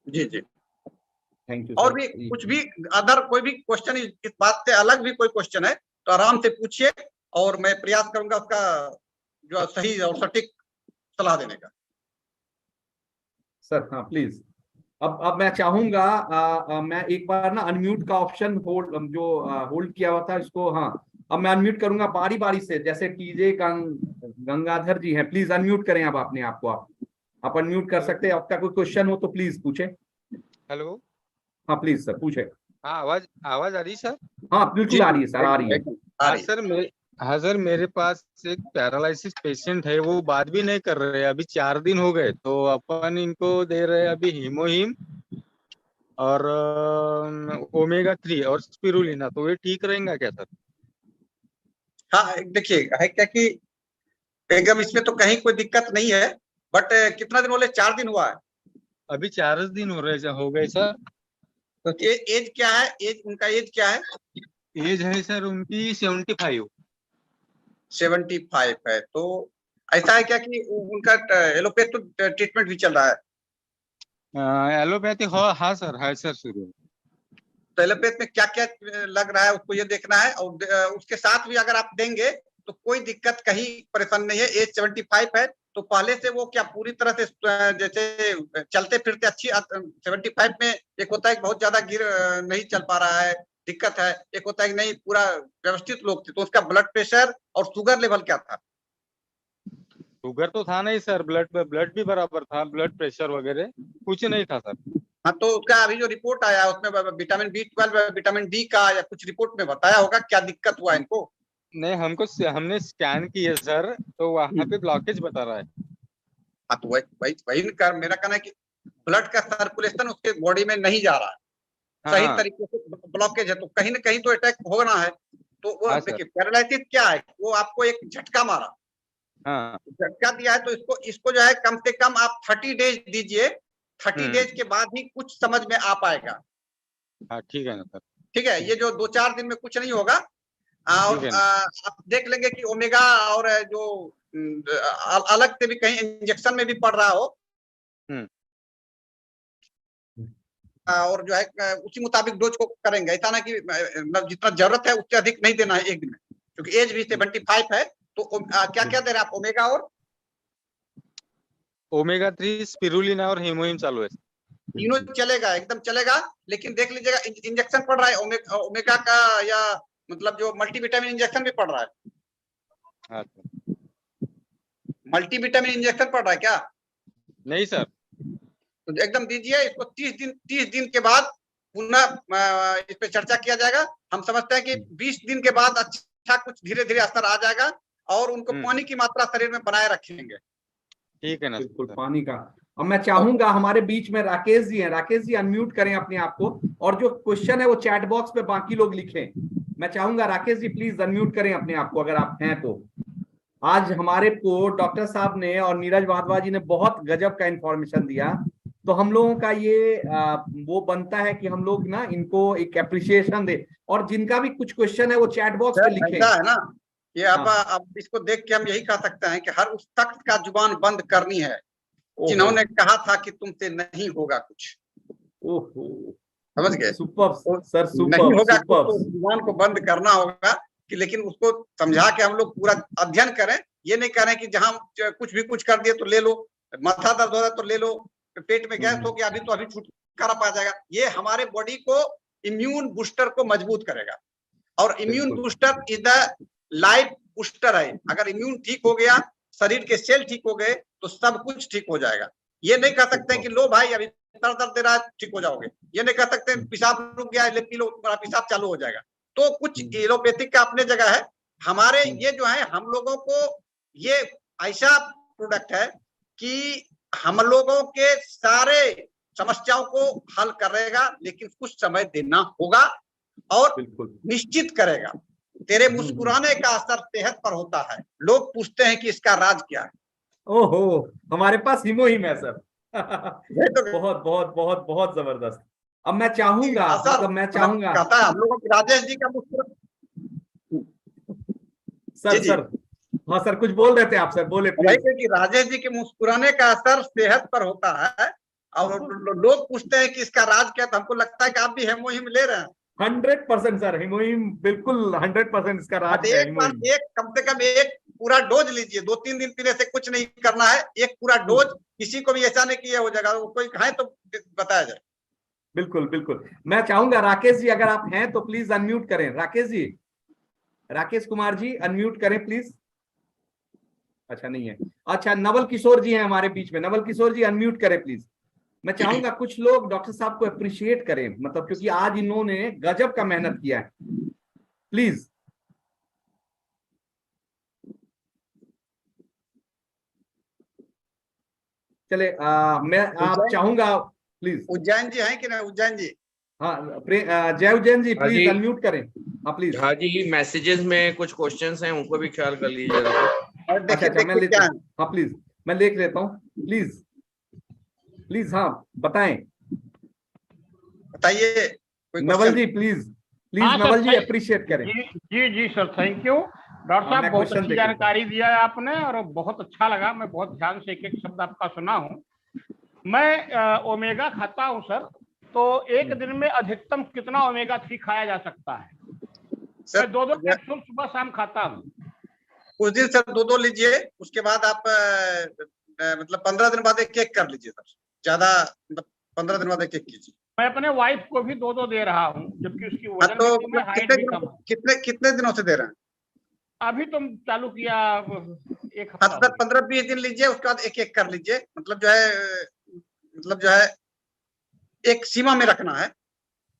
जी जी, थैंक यू। और भी कुछ भी अदर कोई भी क्वेश्चन, इस बात से अलग भी कोई क्वेश्चन है तो आराम से पूछिए, और मैं प्रयास करूंगा उसका जो सही और सटीक सलाह देने का। सर हाँ प्लीज। अब मैं चाहूंगा मैं एक बार ना अनम्यूट का ऑप्शन होल्ड किया हुआ था इसको, हाँ अब मैं अनम्यूट करूंगा बारी बारी से। जैसे टीजे गंगाधर जी हैं, प्लीज अनम्यूट करें अब अपने आप को। आप अनम्यूट कर सकते हैं। आपका कोई क्वेश्चन हो तो प्लीज पूछे। हेलो, हाँ प्लीज सर पूछे। हाँ आवाज आ रही सर? हाँ बिल्कुल आ रही है सर, आ रही है। हाँ सर, मेरे पास एक पैरालिसिस पेशेंट है, वो बात भी नहीं कर रहे, अभी 4 दिन हो गए, तो अपन इनको दे रहे हैं अभी हीमोहिम और ओमेगा-3 और स्पिरुलिना, तो ये ठीक रहेगा क्या सर? हाँ देखिए, है क्या कि एकदम इसमें तो कहीं कोई दिक्कत नहीं है, बट कितना दिन बोले? 4 दिन हुआ है? अभी 4 दिन हो गए सर। तो एज क्या है? उनका एज क्या है? एज है सर उनकी 75। 75 है। तो ऐसा है क्या कि उनका एलोपैथ तो ट्रीटमेंट भी चल रहा है? एलोपैथी हाँ सर, है सर शुरू। तो एलोपैथ में क्या क्या लग रहा है उसको ये देखना है, और उसके साथ भी अगर आप देंगे तो कोई दिक्कत कहीं परेशान नहीं है। एज 75 है, तो पहले से वो क्या पूरी तरह से जैसे चलते फिरते अच्छी 75 में एक होता है कि बहुत ज्यादा नहीं चल पा रहा है, दिक्कत है, एक होता है कि नहीं पूरा व्यवस्थित लोग थे। तो उसका ब्लड प्रेशर और शुगर लेवल क्या था? शुगर तो था नहीं सर, ब्लड भी बराबर था, ब्लड प्रेशर वगैरह कुछ नहीं था सर। हाँ, तो उसका अभी जो रिपोर्ट आया उसमें विटामिन B12, विटामिन डी का या कुछ रिपोर्ट में बताया होगा क्या दिक्कत हुआ इनको? नहीं, हमने स्कैन किए सर, तो वहाँ पे ब्लॉकेज बता रहा है। हाँ, तो वही मेरा कहना है कि ब्लड का सर्कुलेशन उसके बॉडी में नहीं जा रहा है, सही तरीके से ब्लॉकेज है, तो कहीं ना कहीं तो अटैक होना है। तो वो देखिए पैरालिसिस क्या है, वो आपको एक झटका मारा, झटका दिया है, तो इसको जो है कम से कम आप 30 डेज दीजिए। 30 डेज के बाद ही कुछ समझ में आ पाएगा। हाँ ठीक है ना सर। ठीक है, ये जो 2-4 दिन में कुछ नहीं होगा। और आप देख लेंगे कि ओमेगा और जो अलग से भी कहीं इंजेक्शन में भी पड़ रहा हो, और जो है उसी मुताबिक डोज को करेंगे। ऐसा ना कि जितना जरूरत है उससे अधिक नहीं देना है एक दिन में, क्योंकि एज भी 75 है। तो क्या क्या दे रहे हैं आप? ओमेगा और ओमेगा-3, स्पिरुलिना और हीमोहिम चालू है। तीनों चलेगा, एकदम चलेगा, लेकिन देख लीजिएगा इंजेक्शन पड़ रहा है ओमेगा का, या मतलब जो मल्टीविटामिन इंजेक्शन भी पड़ रहा है। मल्टीविटामिन इंजेक्शन पड़ रहा है क्या? नहीं सर। तो एकदम दीजिए इसको। 30 दिन के बाद पुनः इस पे चर्चा किया जाएगा। हम समझते हैं कि 20 दिन के बाद अच्छा कुछ धीरे धीरे असर आ जाएगा, और उनको पानी की मात्रा शरीर में बनाए रखेंगे। ठीक है ना बिल्कुल सर? पानी का। अब मैं चाहूंगा हमारे बीच में राकेश जी हैं, राकेश जी अनम्यूट करें अपने आप को, और जो क्वेश्चन है वो चैट बॉक्स पे बाकी लोग लिखें। मैं चाहूंगा राकेश जी प्लीज अनम्यूट करें अपने आप को अगर आप हैं तो। आज हमारे को डॉक्टर साहब ने और नीरज भारद्वाज जी ने बहुत गजब का इंफॉर्मेशन दिया, तो हम लोगों का ये वो बनता है कि हम लोग ना इनको एक एप्रिसिएशन दे, और जिनका भी कुछ क्वेश्चन है वो चैट बॉक्स पे सर लिखें। ऐसा है ना, ये हाँ। अब इसको देख के हम यही कह सकते हैं कि हर उस तख्त का जुबान बंद करनी है ओहो, जिन्होंने कहा था कि तुमसे नहीं होगा कुछ। ओहो, समझ गए? सुपर तो सर, नहीं सुपर होगा कुछ, सुपर। तो उस जुबान को बंद करना होगा कि, लेकिन उसको समझा के हम लोग पूरा अध्ययन करें। ये नहीं करें कि जहां कुछ भी कुछ कर दिए तो ले लो, माथा दर्द हो रहा है तो ले लो, पेट में गैस हो गया अभी तो अभी छुटकारा पा जाएगा। ये हमारे बॉडी को इम्यून बूस्टर को मजबूत करेगा, और इम्यून बिल्कुल। Booster is the life booster है। अगर इम्यून ठीक हो गया, शरीर के सेल ठीक हो गए, तो सब कुछ ठीक हो जाएगा। ये नहीं कह सकते कि लो भाई अभी सर दर्द दे रहा है ठीक हो जाओगे, ये नहीं कह सकते पेशाब रुक गया ले पी लो तुम्हारा पेशाब चालू हो जाएगा। तो कुछ एलोपैथिक का अपने जगह है, हमारे ये जो है हम लोगों को ये ऐसा प्रोडक्ट है कि हम लोगों के सारे समस्याओं को हल करेगा, लेकिन कुछ समय देना होगा और बिल्कुल निश्चित करेगा। तेरे मुस्कुराने का असर सेहत पर होता है। लोग पूछते हैं कि इसका राज क्या है। ओहो, हमारे पास हिमोहिम है सर। ये तो बहुत बहुत बहुत बहुत जबरदस्त। अब मैं चाहूंगा, असर मतलब मैं चाहूंगा कहता है हम लोगों की राजेश जी का मुस्कुरा। सर जी। सर, हाँ सर कुछ बोल रहे थे आप, सर बोले वही प्लीज। कि राजेश जी के मुस्कुराने का असर सेहत पर होता है, और लोग पूछते हैं कि इसका राज क्या है, तो हमको लगता है कि आप भी हेमोहिम ले रहे हैं। 100% सर, हिमोहिम बिल्कुल 100% इसका राज है एक बार हिमोहिम। एक कम से कम एक पूरा डोज लीजिए, 2-3 दिन पीने से कुछ नहीं करना है, एक पूरा डोज। किसी को भी ऐसा नहीं किया हो जाएगा, कोई है तो बताया जाए। बिल्कुल बिल्कुल। मैं चाहूंगा राकेश जी अगर आप हैं तो प्लीज अनम्यूट करें। राकेश जी, राकेश कुमार जी अनम्यूट करें प्लीज। अच्छा नहीं है। अच्छा नवल किशोर जी हैं हमारे बीच में, नवल किशोर जी अनम्यूट करें प्लीज। मैं चाहूंगा कुछ लोग डॉक्टर साहब को अप्रिशिएट करें, मतलब क्योंकि आज इन्होंने गजब का मेहनत किया है, प्लीज। चले मैं आप चाहूंगा प्लीज। उज्जैन जी हैं कि नहीं? उज्जैन जी, हाँ जय उज्जैन जी हाँ प्लीज जी। अनम्यूट करें। हाँ प्लीज। हाँ जी, मैसेजेस में कुछ क्वेश्चंस हैं, उनको भी ख्याल कर लीजिए जरा। और अच्छा देखिए अच्छा मैं देखिए क्या है। हाँ प्लीज मैं लिख लेता हूँ, प्लीज प्लीज हाँ बताएं। बताइए कोई नवल क्वेश्चन। जी प्लीज प्लीज हाँ sir, Naval ji thank- appreciate करें। जी सर, थैंक यू डॉक्टर हाँ, साहब, मैं बहुत क्वेश्चन अच्छी देख लेता हूं। जानकारी दिया है आपने और बहुत अच्छा लगा। मैं बहुत ध्यान से एक एक शब्द आपका सुना हूँ। मैं ओमेगा खाता हूँ सर, तो एक दिन में अधिकतम कितना ओमेगा 3 खाया जा सकता है? सर मैं 2-2 कैप्सूल सुबह शाम खाता हूँ। कुछ दिन सर 2-2 लीजिए, उसके बाद आप मतलब 15 दिन बाद एक एक कर लीजिए सर, ज्यादा मतलब 15 दिन बाद एक एक कीजिए। मैं अपने वाइफ को भी 2-2 दे रहा हूँ, जबकि उसकी हाँ वजन तो भी कम है, हाइट कितने भी दिनों कम है। कितने दिनों से दे रहे हैं? अभी तो चालू किया, एक हाँ हफ्ता तो हो गया। 15-20 दिन लीजिए, उसके बाद एक एक कर लीजिए। मतलब जो है एक सीमा में रखना है,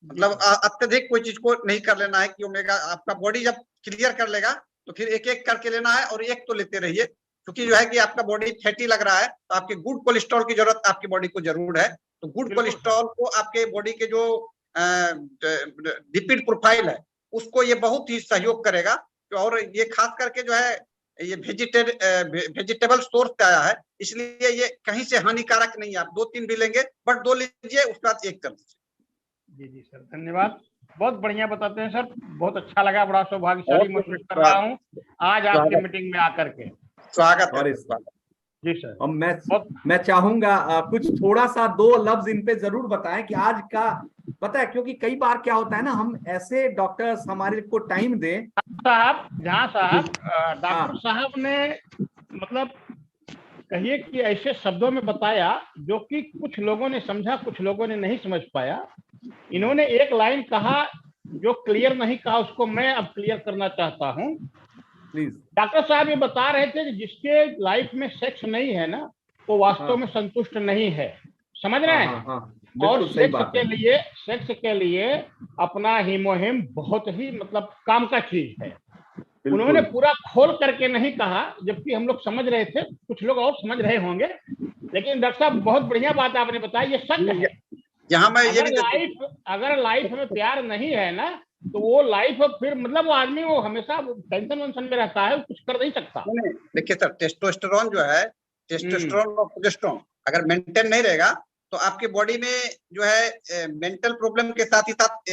मतलब अत्यधिक कोई चीज को नहीं कर लेना है कि ओमेगा आपका बॉडी जब क्लियर कर लेगा तो फिर एक एक करके लेना है, और एक तो लेते रहिए। क्योंकि जो है कि आपका बॉडी फैटी लग रहा है, तो आपके गुड कोलेस्ट्रॉल की जरूरत आपकी बॉडी को जरूर है। तो गुड कोलेस्ट्रॉल को आपके बॉडी के जो लिपिड प्रोफाइल है उसको ये बहुत ही सहयोग करेगा। और ये खास करके जो है ये वेजिटेबल सोर्स से आया है, इसलिए ये कहीं से हानिकारक नहीं है। आप 2-3 भी लेंगे, बट 2 लीजिए, उसके बाद एक कर लीजिए। जी सर, धन्यवाद। बहुत बढ़िया बताते हैं सर, बहुत अच्छा लगा, बड़ा सौभाग्यशाली महसूस कर रहा हूँ आज आपकी मीटिंग में आकर के। स्वागत है। और जी सर। अब मैं चाहूंगा कुछ थोड़ा सा 2 लफ्ज इन पे जरूर बताएं कि आज का, पता है क्योंकि कई बार क्या होता है ना, हम ऐसे डॉक्टर्स हमारे को टाइम दें साहब, जहाँ साहब डॉक्टर साहब ने मतलब कहिए कि ऐसे शब्दों में बताया जो कि कुछ लोगों ने समझा, कुछ लोगों ने नहीं समझ पाया। इन्होंने एक लाइन कहा जो क्लियर नहीं कहा, उसको मैं अब क्लियर करना चाहता हूँ। प्लीज। डॉक्टर साहब ये बता रहे थे कि जिसके लाइफ में सेक्स नहीं है ना, वो वास्तव में संतुष्ट नहीं है। समझ रहे हैं? और सेक्स के लिए अपना हीमोहिम बहुत ही मतलब काम का चीज है। उन्होंने पूरा खोल करके नहीं कहा, जबकि हम लोग समझ रहे थे, कुछ लोग और समझ रहे होंगे, लेकिन डॉक्टर साहब बहुत बढ़िया बात आपने बताई, ये सच है। यहाँ मैं ये भी अगर लाइफ में प्यार नहीं है ना, तो वो लाइफ फिर मतलब वो आदमी वो हमेशा टेंशन वेंशन में रहता है, कुछ कर नहीं सकता। देखिए सर, टेस्टोस्टेरोन जो है, टेस्टोस्टेरोन और प्रोजेस्टेरोन अगर मेंटेन नहीं रहेगा तो आपके बॉडी में जो है मेंटल प्रॉब्लम के साथ ही साथ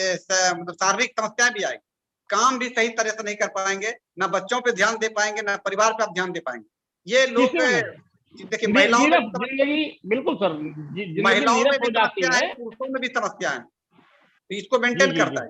मतलब शारीरिक समस्याएं भी आएगी, काम भी सही तरह से नहीं कर पाएंगे, ना बच्चों पे ध्यान दे पाएंगे, ना परिवार पे आप ध्यान दे पाएंगे। ये लोग देखिए महिलाओं में बिल्कुल सर, महिलाओं में भी समस्या है, पुरुषों में भी समस्या है, तो इसको मेंटेन करता है।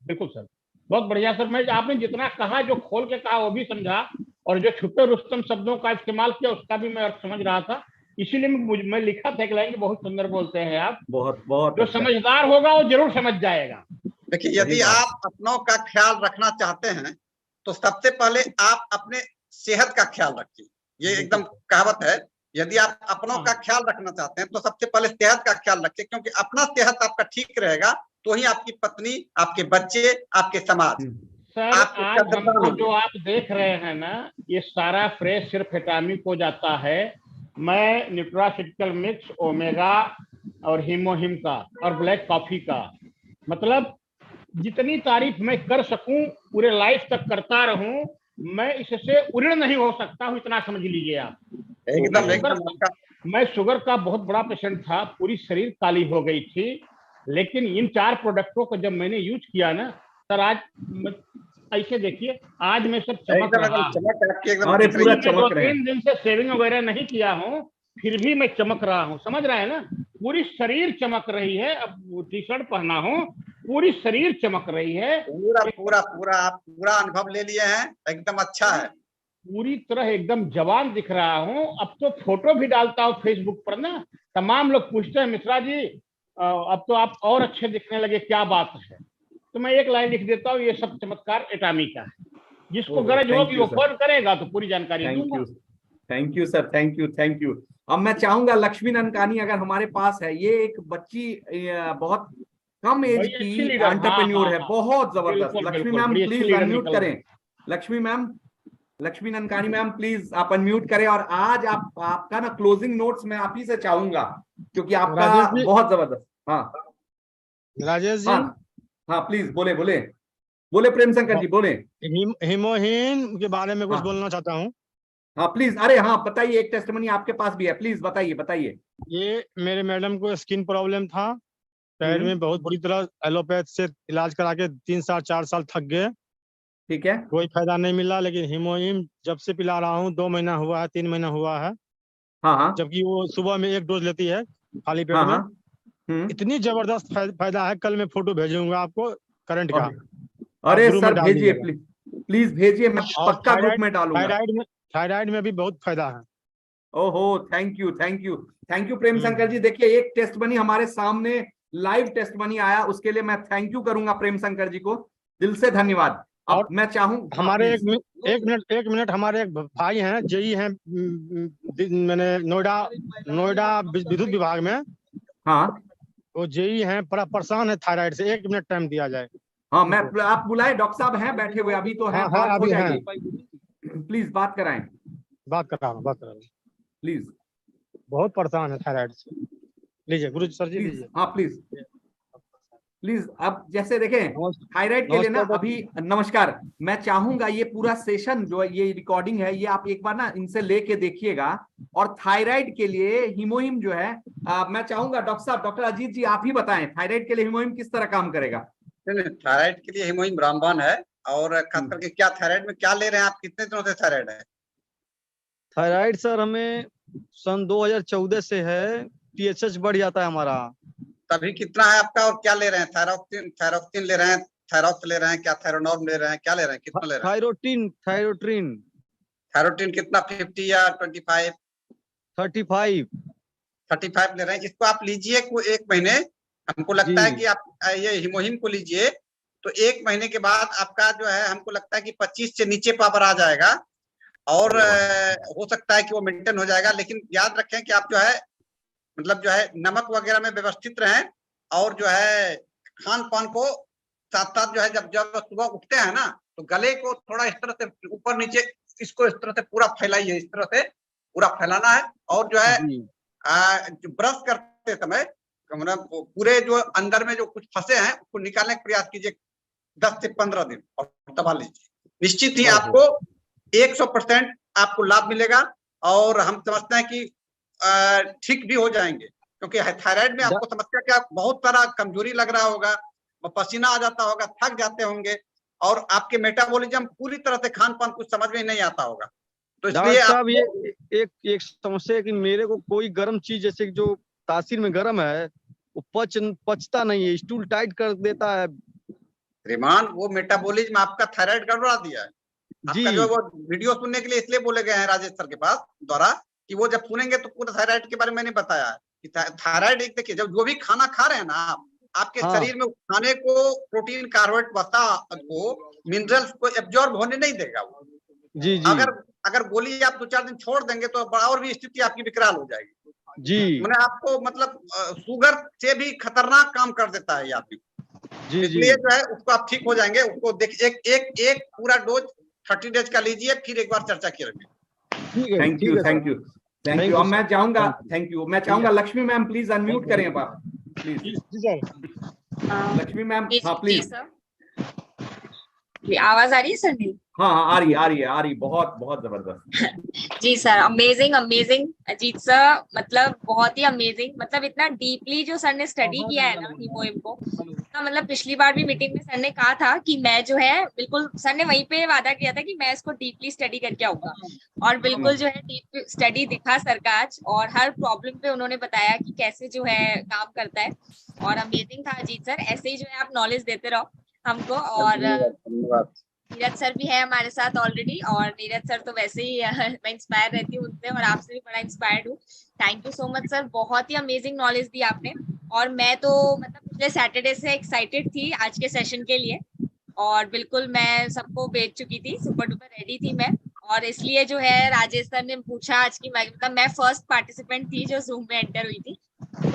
बिल्कुल सर, बहुत बढ़िया सर। मैं आपने जितना कहा, जो खोल के कहा वो भी समझा, और जो छुपे रुस्तम शब्दों का इस्तेमाल किया उसका भी मैं अर्थ समझ रहा था, इसीलिए मैं लिखा था कि लाइन बहुत सुंदर बोलते हैं आप। बहुत जो समझदार होगा वो जरूर समझ जाएगा। देखिए, यदि आप अपनों का ख्याल रखना चाहते हैं तो सबसे पहले आप अपने सेहत का ख्याल रखिए। ये एकदम कहावत है, यदि आप अपनों का ख्याल रखना चाहते हैं तो सबसे पहले सेहत का ख्याल रखिए, क्योंकि अपना सेहत आपका ठीक रहेगा तो ही आपकी पत्नी, आपके बच्चे, आपके समाज। सर आज हमको जो आप देख रहे हैं ना, ये सारा फ्रेश सिर्फ विटामिन को जाता है। मैं न्यूट्रास्यूटिकल मिक्स, ओमेगा और हीमोहिम का और ब्लैक कॉफी का, मतलब जितनी तारीफ मैं कर सकूं पूरे लाइफ तक करता रहूं, मैं इससे उड़ नहीं हो सकता हूं, इतना समझ लीजिए आप। एकदम मैं शुगर का बहुत बड़ा पेशेंट था, पूरी शरीर काली हो गई थी, लेकिन इन 4 प्रोडक्टों को जब मैंने यूज किया ना सर, आज ऐसे देखिए, आज मैं सब चमक रहा हूं। अरे पूरा चमक रहे हैं। 2-3 दिन से सेविंग वगैरह नहीं किया हूं, फिर भी मैं चमक रहा हूं, समझ रहे हैं ना, पूरी शरीर चमक रही है। अब टी शर्ट पहना हूं, पूरी शरीर चमक रही है। पूरा आप पूरा अनुभव ले लिए हैं, एकदम अच्छा है, पूरी तरह एकदम जवान दिख रहा हूं। अब तो फोटो भी डालता हूं फेसबुक पर ना, तमाम लोग पूछते हैं मिश्रा जी अब तो आप और अच्छे दिखने लगे, क्या बात है? तो मैं एक लाइन लिख देता हूँ, ये सब चमत्कार एटामी का है, जिसको गरज होगी वो फोन करेगा तो पूरी जानकारी दूंगा। Thank you sir, thank you. अब मैं चाहूंगा लक्ष्मी ननकानी अगर हमारे पास है, ये एक बच्ची बहुत कम एज की एंटरप्रेन्योर है, बहुत जबरदस्त। लक्ष्मी मैम प्लीज अनम्यूट करें। लक्ष्मी ननकानी मैम प्लीज आप अनम्यूट करें। और आज आपका ना क्लोजिंग नोट्स मैं आप ही से चाहूंगा, क्योंकि आपका बहुत जबरदस्त। हाँ राजेश जी, हाँ प्लीज बोले प्रेम शंकर जी बोले। हीमोहीन के बारे में कुछ बोलना चाहता हूँ। हाँ प्लीज, अरे हाँ बताइए, एक टेस्टिमनी आपके पास भी है, प्लीज बताइए। ये मेरे मैडम को स्किन प्रॉब्लम था, पैर में बहुत बुरी तरह एलोपैथ से इलाज करा के 3-4 साल थक गए, ठीक है, कोई फायदा नहीं मिला। लेकिन हीमोहीम जब से पिला रहा हूँ, 2 महीना हुआ है, 3 महीना हुआ है। हाँ, जबकि वो सुबह में 1 डोज लेती है खाली पेट में। इतनी जबरदस्त फायदा है, कल मैं फोटो भेजूंगा आपको करंट का। अरे सर भेजिए, प्लीज भेजिए, मैं पक्का ग्रुप में डालूंगा। थायराइड में भी बहुत फायदा है। ओहो, थैंक यू प्रेम शंकर जी। देखिए एक टेस्ट बनी हमारे सामने, लाइव टेस्ट बनी आया, उसके लिए मैं थैंक यू करूंगा प्रेम शंकर जी को, दिल से धन्यवाद। अब मैं चाहूँ हमारे एक मिनट हमारे एक भाई हैं, जेई हैं, मैंने नोएडा विद्युत विभाग में। हाँ वो जेई हैं, बड़ा परेशान है थायराइड से, 1 मिनट टाइम दिया जाए। हाँ मैं आप बुलाए, डॉक्टर साहब हैं बैठे हुए, अभी तो है, बात हो जाएगी, प्लीज बात कराएं। बात करा प्लीज, बहुत परेशान है थायराइड से। लीजिए गुरु सर जी, लीजिए। हाँ प्लीज। अब जैसे देखें थायराइड के लिए ना, अभी नमस्कार, मैं चाहूंगा ये पूरा सेशन जो ये रिकॉर्डिंग है, ये आप एक बार ना इनसे लेके देखिएगा। और थायराइड के लिए हीमोहिम जो है, मैं चाहूंगा डॉक्टर साहब, डॉक्टर अजीत जी आप ही बताएं, थायराइड के लिए हीमोहिम किस तरह काम करेगा? थायराइड के लिए हीमोहिम रामबाण है। और खास करके क्या थायराइड में क्या ले रहे हैं आप, कितने दिनों से थायराइड है? थायराइड सर हमें सन 2014 से है, TSH बढ़ जाता है हमारा। तभी कितना है आपका, और क्या ले रहे हैं? थायरोक्सिन ले रहे हैं, थायरॉक्स ले रहे हैं, क्या थायरोनॉर्म ले रहे हैं, क्या ले रहे हैं, कितना ले रहे हैं? थायरोटीन कितना, 50 या 25? 35 ले रहे हैं। इसको आप लीजिए 1 महीने, हमको लगता है कि आप ये हीमोहिम को लीजिए तो 1 महीने के बाद आपका जो है, हमको लगता है कि 25 से नीचे पावर आ जाएगा, और हो सकता है कि वो मेंटेन हो जाएगा। लेकिन याद रखें कि आप जो है मतलब जो है नमक वगैरह में व्यवस्थित रहें, और जो है खान पान को साथ साथ जो है जब सुबह उठते हैं ना, तो गले को थोड़ा इस तरह से ऊपर नीचे इसको इस तरह से पूरा फैलाइए, इस तरह से पूरा फैलाना है। और जो है ब्रश करते समय मतलब पूरे जो अंदर में जो कुछ फंसे हैं उसको निकालने का प्रयास कीजिए 10 से 15 दिन और दबा लीजिए। निश्चित ही आपको 100% आपको लाभ मिलेगा और हम समझते हैं कि ठीक भी हो जाएंगे, क्योंकि थायराइड में आपको समस्या क्या, बहुत सारा कमजोरी लग रहा होगा, पसीना आ जाता होगा, थक जाते होंगे और आपके मेटाबॉलिज्म पूरी तरह से खान पान कुछ समझ में नहीं आता होगा। तो इसलिए साहब ये एक समस्या है कि मेरे को कोई गर्म चीज जैसे जो तासीर में गर्म है वो पचता नहीं है, स्टूल टाइट कर देता है। श्रीमान वो मेटाबॉलिज्म आपका थायराइड गड़बड़ा दिया है। आपका जो वो वीडियो सुनने के लिए इसलिए बोले गए हैं राजेश सर के पास द्वारा कि वो जब सुनेंगे तो पूरा थायराइड के बारे में मैंने बताया है कि थायराइड एक देखिए, जब जो भी खाना खा रहे हैं ना आप, आपके शरीर में खाने को प्रोटीन, कार्बोहाइड्रेट, वसा को, मिनरल्स को एब्जॉर्ब होने नहीं देगा वो। जी जी। अगर गोली आप 2-4 दिन छोड़ देंगे तो और भी स्थिति आपकी विकराल हो जाएगी जी। मैंने आपको मतलब शुगर से भी खतरनाक काम कर देता है ये आदमी। जी इसलिए जो है उसको आप ठीक हो जाएंगे। उसको देखिए एक पूरा डोज 30 डेज का लीजिए, फिर एक बार चर्चा करेंगे। Thank you thank you thank you. अब मैं चाहूंगा, थैंक यू, मैं चाहूंगा लक्ष्मी मैम प्लीज अनम्यूट करें आप प्लीज। लक्ष्मी मैम, हाँ प्लीज। आवाज आ रही है सर? हाँ हाँ आ रही, बहुत बहुत जबरदस्त। जी sir, amazing amazing Ajit sir, मतलब बहुत ही अमेजिंग, मतलब इतना डीपली जो सर ने स्टडी किया है ना हीमोहिम को, मतलब पिछली बार भी मीटिंग में सर ने कहा था कि मैं जो है बिल्कुल, सर ने वहीं पे वादा किया था कि मैं इसको डीपली स्टडी करके आऊंगा और बिल्कुल जो है डीप स्टडी दिखा सर का आज, और हर प्रॉब्लम पे उन्होंने बताया कि कैसे जो है काम करता है और अमेजिंग था अजीत सर। ऐसे ही जो है आप नॉलेज देते रहो हमको। और नीरज सर भी है हमारे साथ ऑलरेडी, और नीरज सर तो वैसे ही मैं इंस्पायर रहती हूँ उनसे और आपसे भी बड़ा इंस्पायर्ड हूँ। Thank you so much sir, बहुत ही अमेजिंग नॉलेज दी आपने। और मैं तो मतलब पिछले सैटरडे से एक्साइटेड थी आज के सेशन के लिए, और बिल्कुल मैं सबको भेज चुकी थी, सुपर डुपर रेडी थी मैं। और इसलिए जो है राजेश सर ने पूछा आज की, मतलब मैं फर्स्ट पार्टिसिपेंट थी जो जूम में एंटर हुई थी।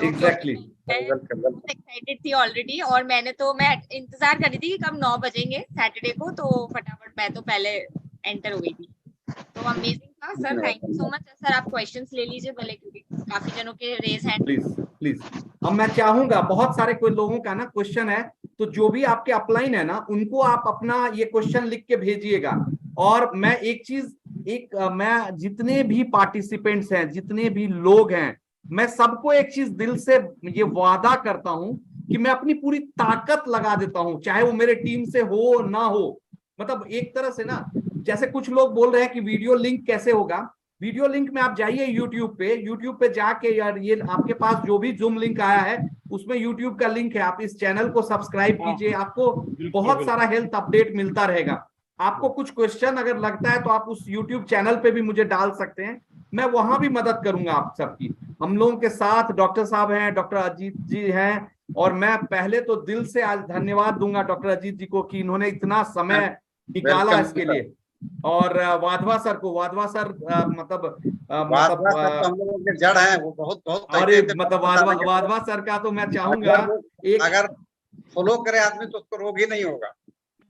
एग्जैक्टली एक्साइटेड थी ऑलरेडी, और मैं इंतजार कर रही थी कि कब 9 बजेंगे सैटरडे को, तो फटाफट मैं तो पहले एंटर हो गई थी। तो अमेजिंग था sir, thank you so much sir. आप क्वेश्चंस ले लीजिए भले, क्योंकि काफी जनों के रेज हैंड। प्लीज। अब मैं चाहूंगा, बहुत सारे कोई लोगों का ना क्वेश्चन है, तो जो भी आपके अपलाइन है ना उनको आप अपना ये क्वेश्चन लिख के भेजिएगा। और मैं एक चीज, मैं जितने भी पार्टिसिपेंट्स हैं, जितने भी लोग हैं, मैं सबको एक चीज दिल से ये वादा करता हूं कि मैं अपनी पूरी ताकत लगा देता हूं, चाहे वो मेरे टीम से हो ना हो। मतलब एक तरह से ना, जैसे कुछ लोग बोल रहे हैं कि वीडियो लिंक कैसे होगा, वीडियो लिंक में आप जाइए यूट्यूब पे जाके, यार ये आपके पास जो भी जूम लिंक आया है उसमें यूट्यूब का लिंक है, आप इस चैनल को सब्सक्राइब कीजिए, आपको बहुत सारा हेल्थ अपडेट मिलता रहेगा। आपको कुछ क्वेश्चन अगर लगता है तो आप उस यूट्यूब चैनल पे भी मुझे डाल सकते हैं, मैं वहां भी मदद करूंगा आप सबकी। हम लोगों के साथ डॉक्टर साहब हैं, डॉक्टर अजीत जी हैं, और मैं पहले तो दिल से आज धन्यवाद दूंगा डॉक्टर अजीत जी को कि इन्होंने इतना समय निकाला इसके लिए। और वाधवा सर को, वाधवा सर मतलब हम लोगों के जड़ हैं, वो बहुत अरे मतलब वाधवा सर का तो मैं चाहूंगा अगर फॉलो करे आदमी तो उसको रोग ही नहीं होगा।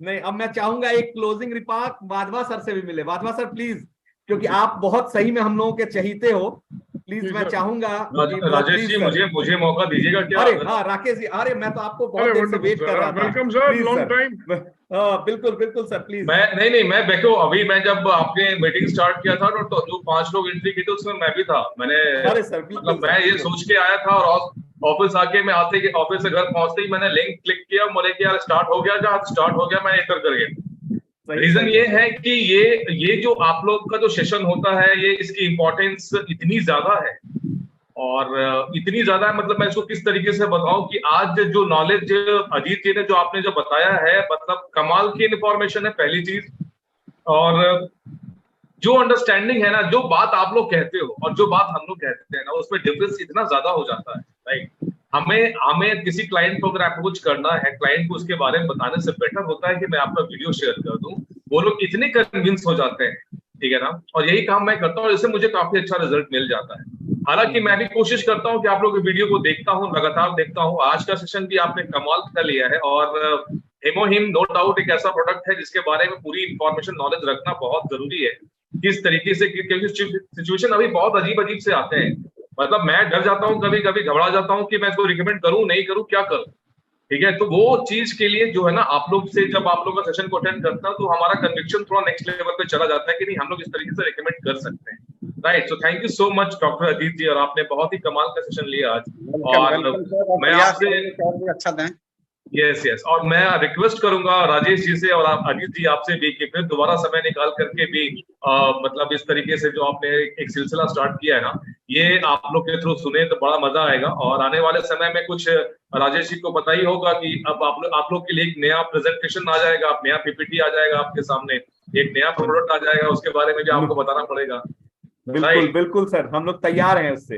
नहीं, अब मैं चाहूंगा एक क्लोजिंग रिमार्क वाधवा सर से भी मिले। वाधवा सर प्लीज, क्योंकि आप बहुत सही में हम लोगों के चहीते हो, प्लीज मैं चाहूंगा राजेश जी मुझे मौका दीजिएगा क्या? अरे हाँ राकेश जी, अरे मैं तो आपको बहुत देर से वेट कर रहा था। Welcome sir, long time. बिल्कुल सर प्लीज। मैं देखो, अभी मैं जब आपने मीटिंग स्टार्ट किया था तो जो 5 लोग एंट्री की थी उसमें मैं भी था। अरे सर मतलब मैं ये सोच के आया था, और ऑफिस आके मैं ऑफिस से घर पहुंचते ही मैंने लिंक क्लिक किया, बोले कि यार स्टार्ट हो गया, जहाँ स्टार्ट हो गया मैं एंटर कर गया। रीजन ये है कि ये जो आप लोग का जो सेशन होता है, ये इसकी इम्पोर्टेंस इतनी ज्यादा है, और इतनी ज्यादा है, मतलब मैं इसको किस तरीके से बताऊं कि आज जो नॉलेज अजीत जी ने जो आपने जो बताया है, मतलब कमाल की इन्फॉर्मेशन है पहली चीज। और जो अंडरस्टैंडिंग है ना, जो बात आप लोग कहते हो और जो बात हम लोग कहते हैं ना, उसमें डिफरेंस इतना ज्यादा हो जाता है। राइट, हमें किसी क्लाइंट को अगर अप्रोच करना है, क्लाइंट को उसके बारे में बताने से बेटर होता है कि मैं आपका वीडियो शेयर कर दूं। वो लोग इतने कन्विंस हो जाते हैं, ठीक है ना, और यही काम मैं करता हूँ, और इससे मुझे काफी अच्छा रिजल्ट मिल जाता है। हालांकि मैं भी कोशिश करता हूँ कि आप लोग वीडियो को देखता हूँ, लगातार देखता हूँ। आज का सेशन भी आपने कमाल कर लिया है, और हिमोहिम नो डाउट एक ऐसा प्रोडक्ट है जिसके बारे में पूरी इंफॉर्मेशन नॉलेज रखना बहुत जरूरी है, किस तरीके से, क्योंकि सिचुएशन अभी बहुत अजीब अजीब से आते हैं। मतलब मैं डर जाता हूँ, कभी कभी घबरा जाता हूँ कि मैं इसको रिकमेंड करूँ नहीं करूँ, क्या करूँ, ठीक है। तो वो चीज के लिए जो है ना, आप लोग से जब आप लोग का सेशन को अटेंड करता हूं तो हमारा कन्विक्शन थोड़ा नेक्स्ट लेवल पे चला जाता है कि नहीं हम लोग इस तरीके से रिकमेंड कर सकते हैं, right. So thank you so much doctor Ajit ji, और आपने बहुत ही कमाल का सेशन लिया आज। और मैं आपसे अच्छा दें। यस यस, और मैं रिक्वेस्ट करूंगा राजेश जी से और आप अजीत जी आपसे भी कि फिर दोबारा समय निकाल करके भी मतलब इस तरीके से जो आपने एक सिलसिला स्टार्ट किया है ना, ये आप लोग के थ्रू सुने तो बड़ा मजा आएगा। और आने वाले समय में कुछ राजेश जी को पता ही होगा कि अब आप लोग के लिए एक नया प्रेजेंटेशन आ जाएगा, आप नया पीपीटी आ जाएगा आपके सामने, एक नया प्रोडक्ट आ जाएगा, उसके बारे में भी आपको बताना पड़ेगा। बिल्कुल बिल्कुल सर, हम लोग तैयार हैं उससे।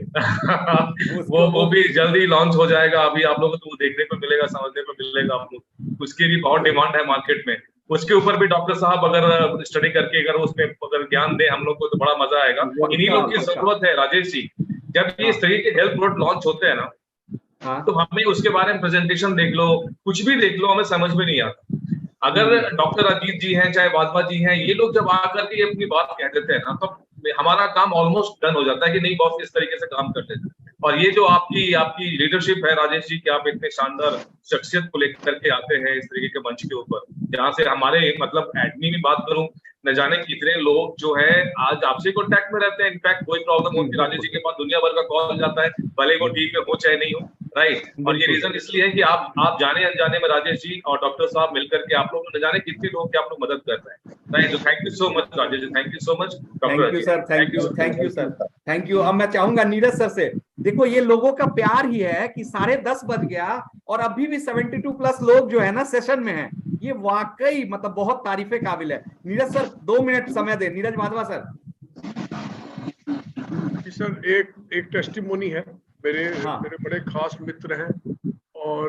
वो भी जल्दी लॉन्च हो जाएगा, अभी आप लोगों को तो देखने को मिलेगा, समझने को मिलेगा आप लोग, उसकी भी बहुत डिमांड है मार्केट में। उसके ऊपर भी डॉक्टर साहब अगर स्टडी करके अगर उसमें अगर ज्ञान दे हम लोग को तो बड़ा मजा आएगा। इन्हीं लोग की जरूरत है राजेश जी, जब ये इस तरीके के हेल्थ प्रोडक्ट लॉन्च होते हैं ना, तो हमें उसके बारे में प्रेजेंटेशन देख लो, कुछ भी देख लो, हमें समझ में नहीं आता। अगर डॉक्टर अजीत जी हैं चाहे वाधवा जी हैं, ये लोग जब आकर के अपनी बात कह देते हैं ना, तो हमारा काम ऑलमोस्ट डन हो जाता है कि नहीं बॉस इस तरीके से काम करते हैं। और ये जो आपकी लीडरशिप है राजेश जी, कि आप इतने शानदार शख्सियत को लेकर के आते हैं इस तरीके के मंच के ऊपर, जहाँ से हमारे मतलब एडमी में बात करूं, न जाने कितने लोग जो है आज आपसे कॉन्टैक्ट में रहते हैं। इनफैक्ट कोई प्रॉब्लम होती है राजेश जी के पास दुनिया भर का कॉल जाता है, भले वो टीम में हो चाहे नहीं हो, राइट। और ये रीजन इसलिए है कि आप जाने अनजाने में राजेश जी और डॉक्टर साहब मिलकर के आप लोग न जाने कितने लोग की आप लोग मदद कर रहे हैं, राइट। तो thank you so much Rajesh ji, thank you so much doctor ji, sir thank you sir, thank you. अब मैं चाहूंगा नीरज सर से, देखो ये लोगों का प्यार ही है कि 10:30 बज गया और अभी भी 72 प्लस लोग जो है ना सेशन में हैं, ये वाकई मतलब बहुत तारीफे काबिल है। नीरज सर 2 मिनट समय दे, नीरज वाधवा सर। सर एक टेस्टिमोनी है, मेरे बड़े खास मित्र हैं और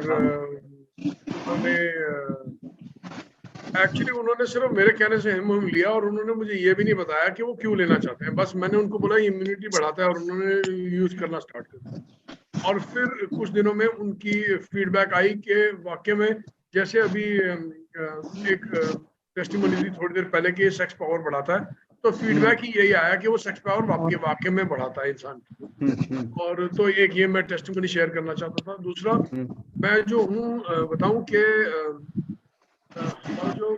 उन्होंने सिर्फ मेरे कहने से हिमोहिम लिया और उन्होंने मुझे ये भी नहीं बताया कि वो क्यों लेना चाहते हैं। बस मैंने उनको बोला इम्यूनिटी बढ़ाता है और उन्होंने यूज करना स्टार्ट कर दिया। और फिर कुछ दिनों में उनकी फीडबैक आई कि वाकई में जैसे अभी एक टेस्टिमोनी थी थोड़ी देर पहले कि सेक्स पावर बढ़ाता है, तो फीडबैक ही यही आया कि वो सेक्स पावर वाकई में बढ़ाता है इंसान की। और तो एक ये मैं टेस्टिमोनी शेयर करना चाहता था। दूसरा मैं जो हूँ बताऊं कि जो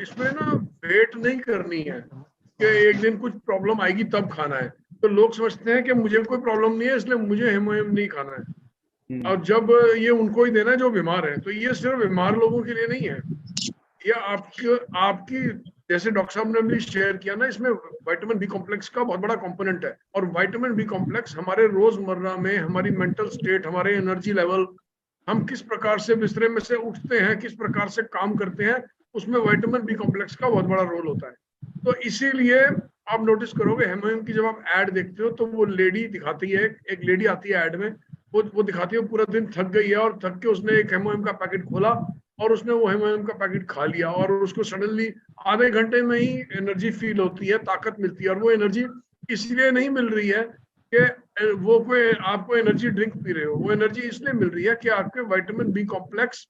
इसमें ना वेट नहीं करनी है कि एक दिन कुछ प्रॉब्लम आएगी तब खाना है। तो लोग समझते हैं कि मुझे कोई प्रॉब्लम नहीं है इसलिए मुझे हिमोहिम नहीं खाना है, और जब ये उनको ही देना है जो बीमार है। तो ये सिर्फ बीमार लोगों के लिए नहीं है, ये आपकी जैसे डॉक्टर साहब ने भी शेयर किया ना, इसमें विटामिन बी कॉम्प्लेक्स का बहुत बड़ा कंपोनेंट है। और विटामिन बी कॉम्प्लेक्स हमारे रोजमर्रा में हमारी मेंटल स्टेट, हमारे एनर्जी लेवल, हम किस प्रकार से बिस्तरे में से उठते हैं, किस प्रकार से काम करते हैं, उसमें विटामिन बी कॉम्प्लेक्स का बहुत बड़ा रोल होता है। तो इसीलिए आप नोटिस करोगे हिमोहिम की जब आप ऐड देखते हो तो वो लेडी दिखाती है, एक लेडी आती है ऐड में, वो दिखाती है पूरा दिन थक गई है और थक के उसने एक हिमोहिम का पैकेट खोला और उसने वो हिमोहिम का पैकेट खा लिया और उसको सडनली आधे घंटे में ही एनर्जी फील होती है, ताकत मिलती है। और वो एनर्जी इसलिए नहीं मिल रही है कि वो कोई आपको एनर्जी ड्रिंक पी रहे हो, वो एनर्जी इसलिए मिल रही है कि आपके विटामिन बी कॉम्प्लेक्स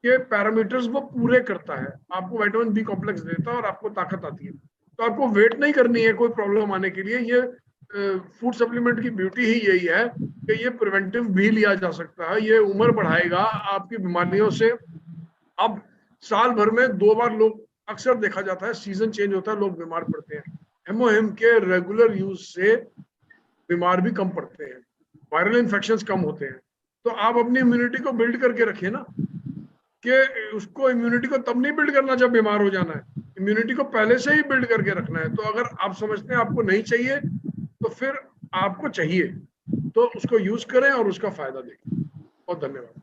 के पैरामीटर्स वो पूरे करता है, आपको विटामिन बी कॉम्प्लेक्स देता है और आपको ताकत आती है। तो आपको वेट नहीं करनी है कोई प्रॉब्लम आने के लिए। ये फूड सप्लीमेंट की ब्यूटी ही यही है कि ये प्रिवेंटिव भी लिया जा सकता है, ये उम्र बढ़ाएगा आपकी बीमारियों से। अब साल भर में 2 बार लोग अक्सर देखा जाता है, सीजन चेंज होता है, लोग बीमार पड़ते हैं। हिमोहिम के रेगुलर यूज से बीमार भी कम पड़ते हैं, वायरल इन्फेक्शंस कम होते हैं। तो आप अपनी इम्यूनिटी को बिल्ड करके रखिए ना, कि उसको इम्यूनिटी को तब नहीं बिल्ड करना जब बीमार हो जाना है, इम्यूनिटी को पहले से ही बिल्ड करके रखना है। तो अगर आप समझते हैं आपको नहीं चाहिए तो फिर आपको चाहिए, तो उसको यूज करें और उसका फायदा देखें। बहुत धन्यवाद।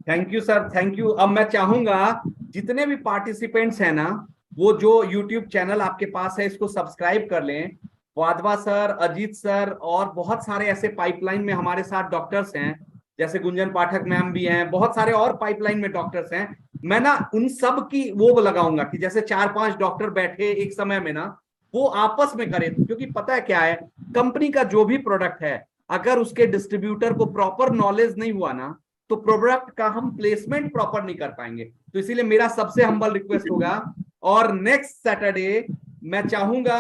Thank you sir, thank you. अब मैं चाहूंगा जितने भी पार्टिसिपेंट्स हैं ना, वो जो YouTube चैनल आपके पास है इसको सब्सक्राइब कर लें। वाधवा सर, अजीत सर और बहुत सारे ऐसे पाइपलाइन में हमारे साथ डॉक्टर्स हैं, जैसे गुंजन पाठक मैम भी हैं, बहुत सारे और पाइपलाइन में डॉक्टर्स हैं। मैं ना उन सब की वो लगाऊंगा कि जैसे 4-5 डॉक्टर बैठे एक समय में ना, वो आपस में करें। क्योंकि पता है क्या है, कंपनी का जो भी प्रोडक्ट है अगर उसके डिस्ट्रीब्यूटर को प्रॉपर नॉलेज नहीं हुआ ना, तो प्रोडक्ट का हम प्लेसमेंट प्रॉपर नहीं कर पाएंगे। तो इसीलिए मेरा सबसे हम्बल रिक्वेस्ट होगा, और नेक्स्ट सैटरडे मैं चाहूंगा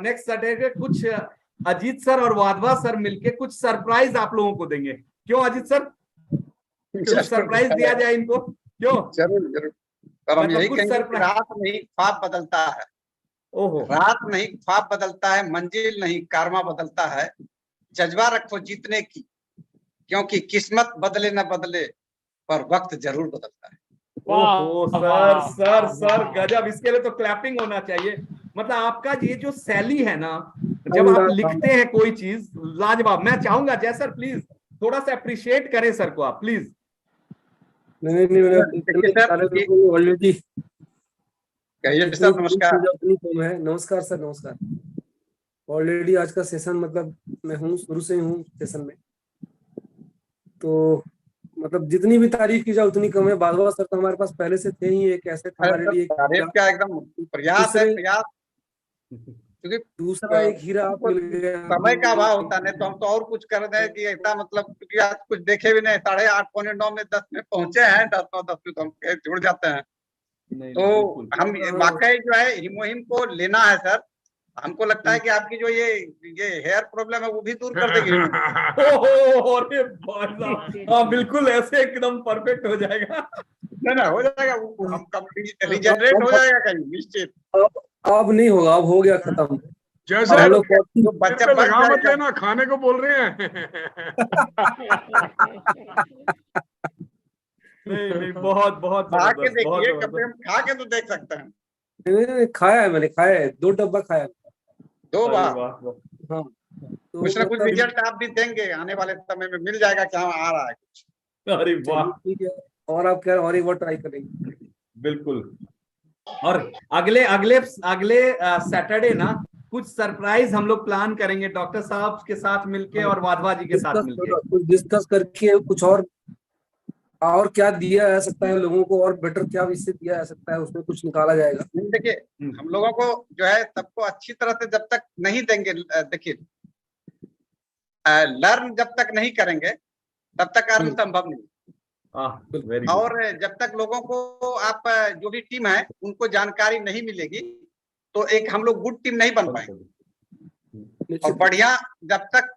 नेक्स्ट सैटरडे कुछ अजीत सर और वाधवा सर मिलके कुछ सरप्राइज आप लोगों को देंगे। क्यों अजीत सर, सरप्राइज दिया जाए इनको? क्यों? जरूर जरूर। और हम मतलब यही कुछ कहेंगे कि सरप्राइज। रात नहीं ख्वाब बदलता है, ओहो, रात नहीं ख्वाब बदलता है, मंजिल नहीं कारमा बदलता है। जज्बा रखो जीतने की, क्योंकि किस्मत बदले न बदले पर वक्त जरूर बदलता है। ओहो सर वाह, सर वाह, सर वाह। गजब, इसके लिए तो क्लैपिंग होना चाहिए। मतलब आपका ये जो शैली है ना, जब आप लिखते हैं कोई चीज, लाजवाब। मैं चाहूंगा जय सर प्लीज थोड़ा सा अप्रिशिएट करें सर को आप, प्लीज। नहीं देखिए सर, ऑलरेडी कहिए सर, नमस्कार। है। नमस्कार सर, नमस्कार। ऑलरेडी आज का सेशन, मतलब मैं हूँ शुरू से ही हूँ सेशन में, तो मतलब जितनी भी तारीफ की जाए उतनी कम है। वाधवा सर तो हमारे पास पहले से थे ही, एक ऐसे हमारे लिए तारीफ क्या, एकदम प्रयास है, प्रयास। क्योंकि दूसरा एक हीरा आप मिल गया। समय का अभाव होता, नहीं तो हम तो और कुछ कर दें कि ऐसा, मतलब क्योंकि आज कुछ देखे भी नहीं, 8:30 पौने 9 में 10 में पहुंचे हैं, 10 9 10 में तो हम जुड़ जाते हैं। तो हम वाकई जो है हिमोहिम को लेना है सर। हमको लगता है कि आपकी जो ये हेयर प्रॉब्लम है वो भी दूर कर देगी। अरे भाई साहब, हाँ बिल्कुल, ऐसे एकदम परफेक्ट हो जाएगा। ना हो जाएगा, वो हम कब रिजेनरेट हो जाएगा कहीं निश्चित। अब नहीं होगा, अब हो गया खत्म। जैसे हम लोग जो बच्चा लगा मत लेना, खाने को बोल रहे हैं। नहीं बहुत बहुत खा के जबरदस्त, बहुत देखिए, कभी जबरदस्त। हम खा के तो देख सकते हैं। नहीं, खाया है, मैंने खाया है, 2 डब्बा खाया। 2 अरे बार। वाह वाह। हाँ, कुछ ना कुछ रिजल्ट आप भी देंगे, आने वाले समय में मिल जाएगा कि हाँ आ रहा है कुछ। अरे वाह, ठीक है। और आप क्या, और एक बार ट्राई करेंगे? बिल्कुल। और अगले अगले अगले सैटरडे ना कुछ सरप्राइज हम लोग प्लान करेंगे डॉक्टर साहब के साथ मिलके और वाधवा जी के साथ मिलके। कुछ डिस्कस करके कुछ और क्या दिया जा सकता है लोगों को, और बेटर क्या इससे दिया जा सकता है, उसमें कुछ निकाला जाएगा। देखिए हम लोगों को जो है सबको अच्छी तरह से जब तक नहीं देंगे, देखिए लर्न जब तक नहीं करेंगे तब तक अर्न संभव नहीं। और जब तक लोगों को आप जो भी टीम है उनको जानकारी नहीं मिलेगी तो एक हम लोग गुड टीम नहीं बन पाएंगे। और बढ़िया जब तक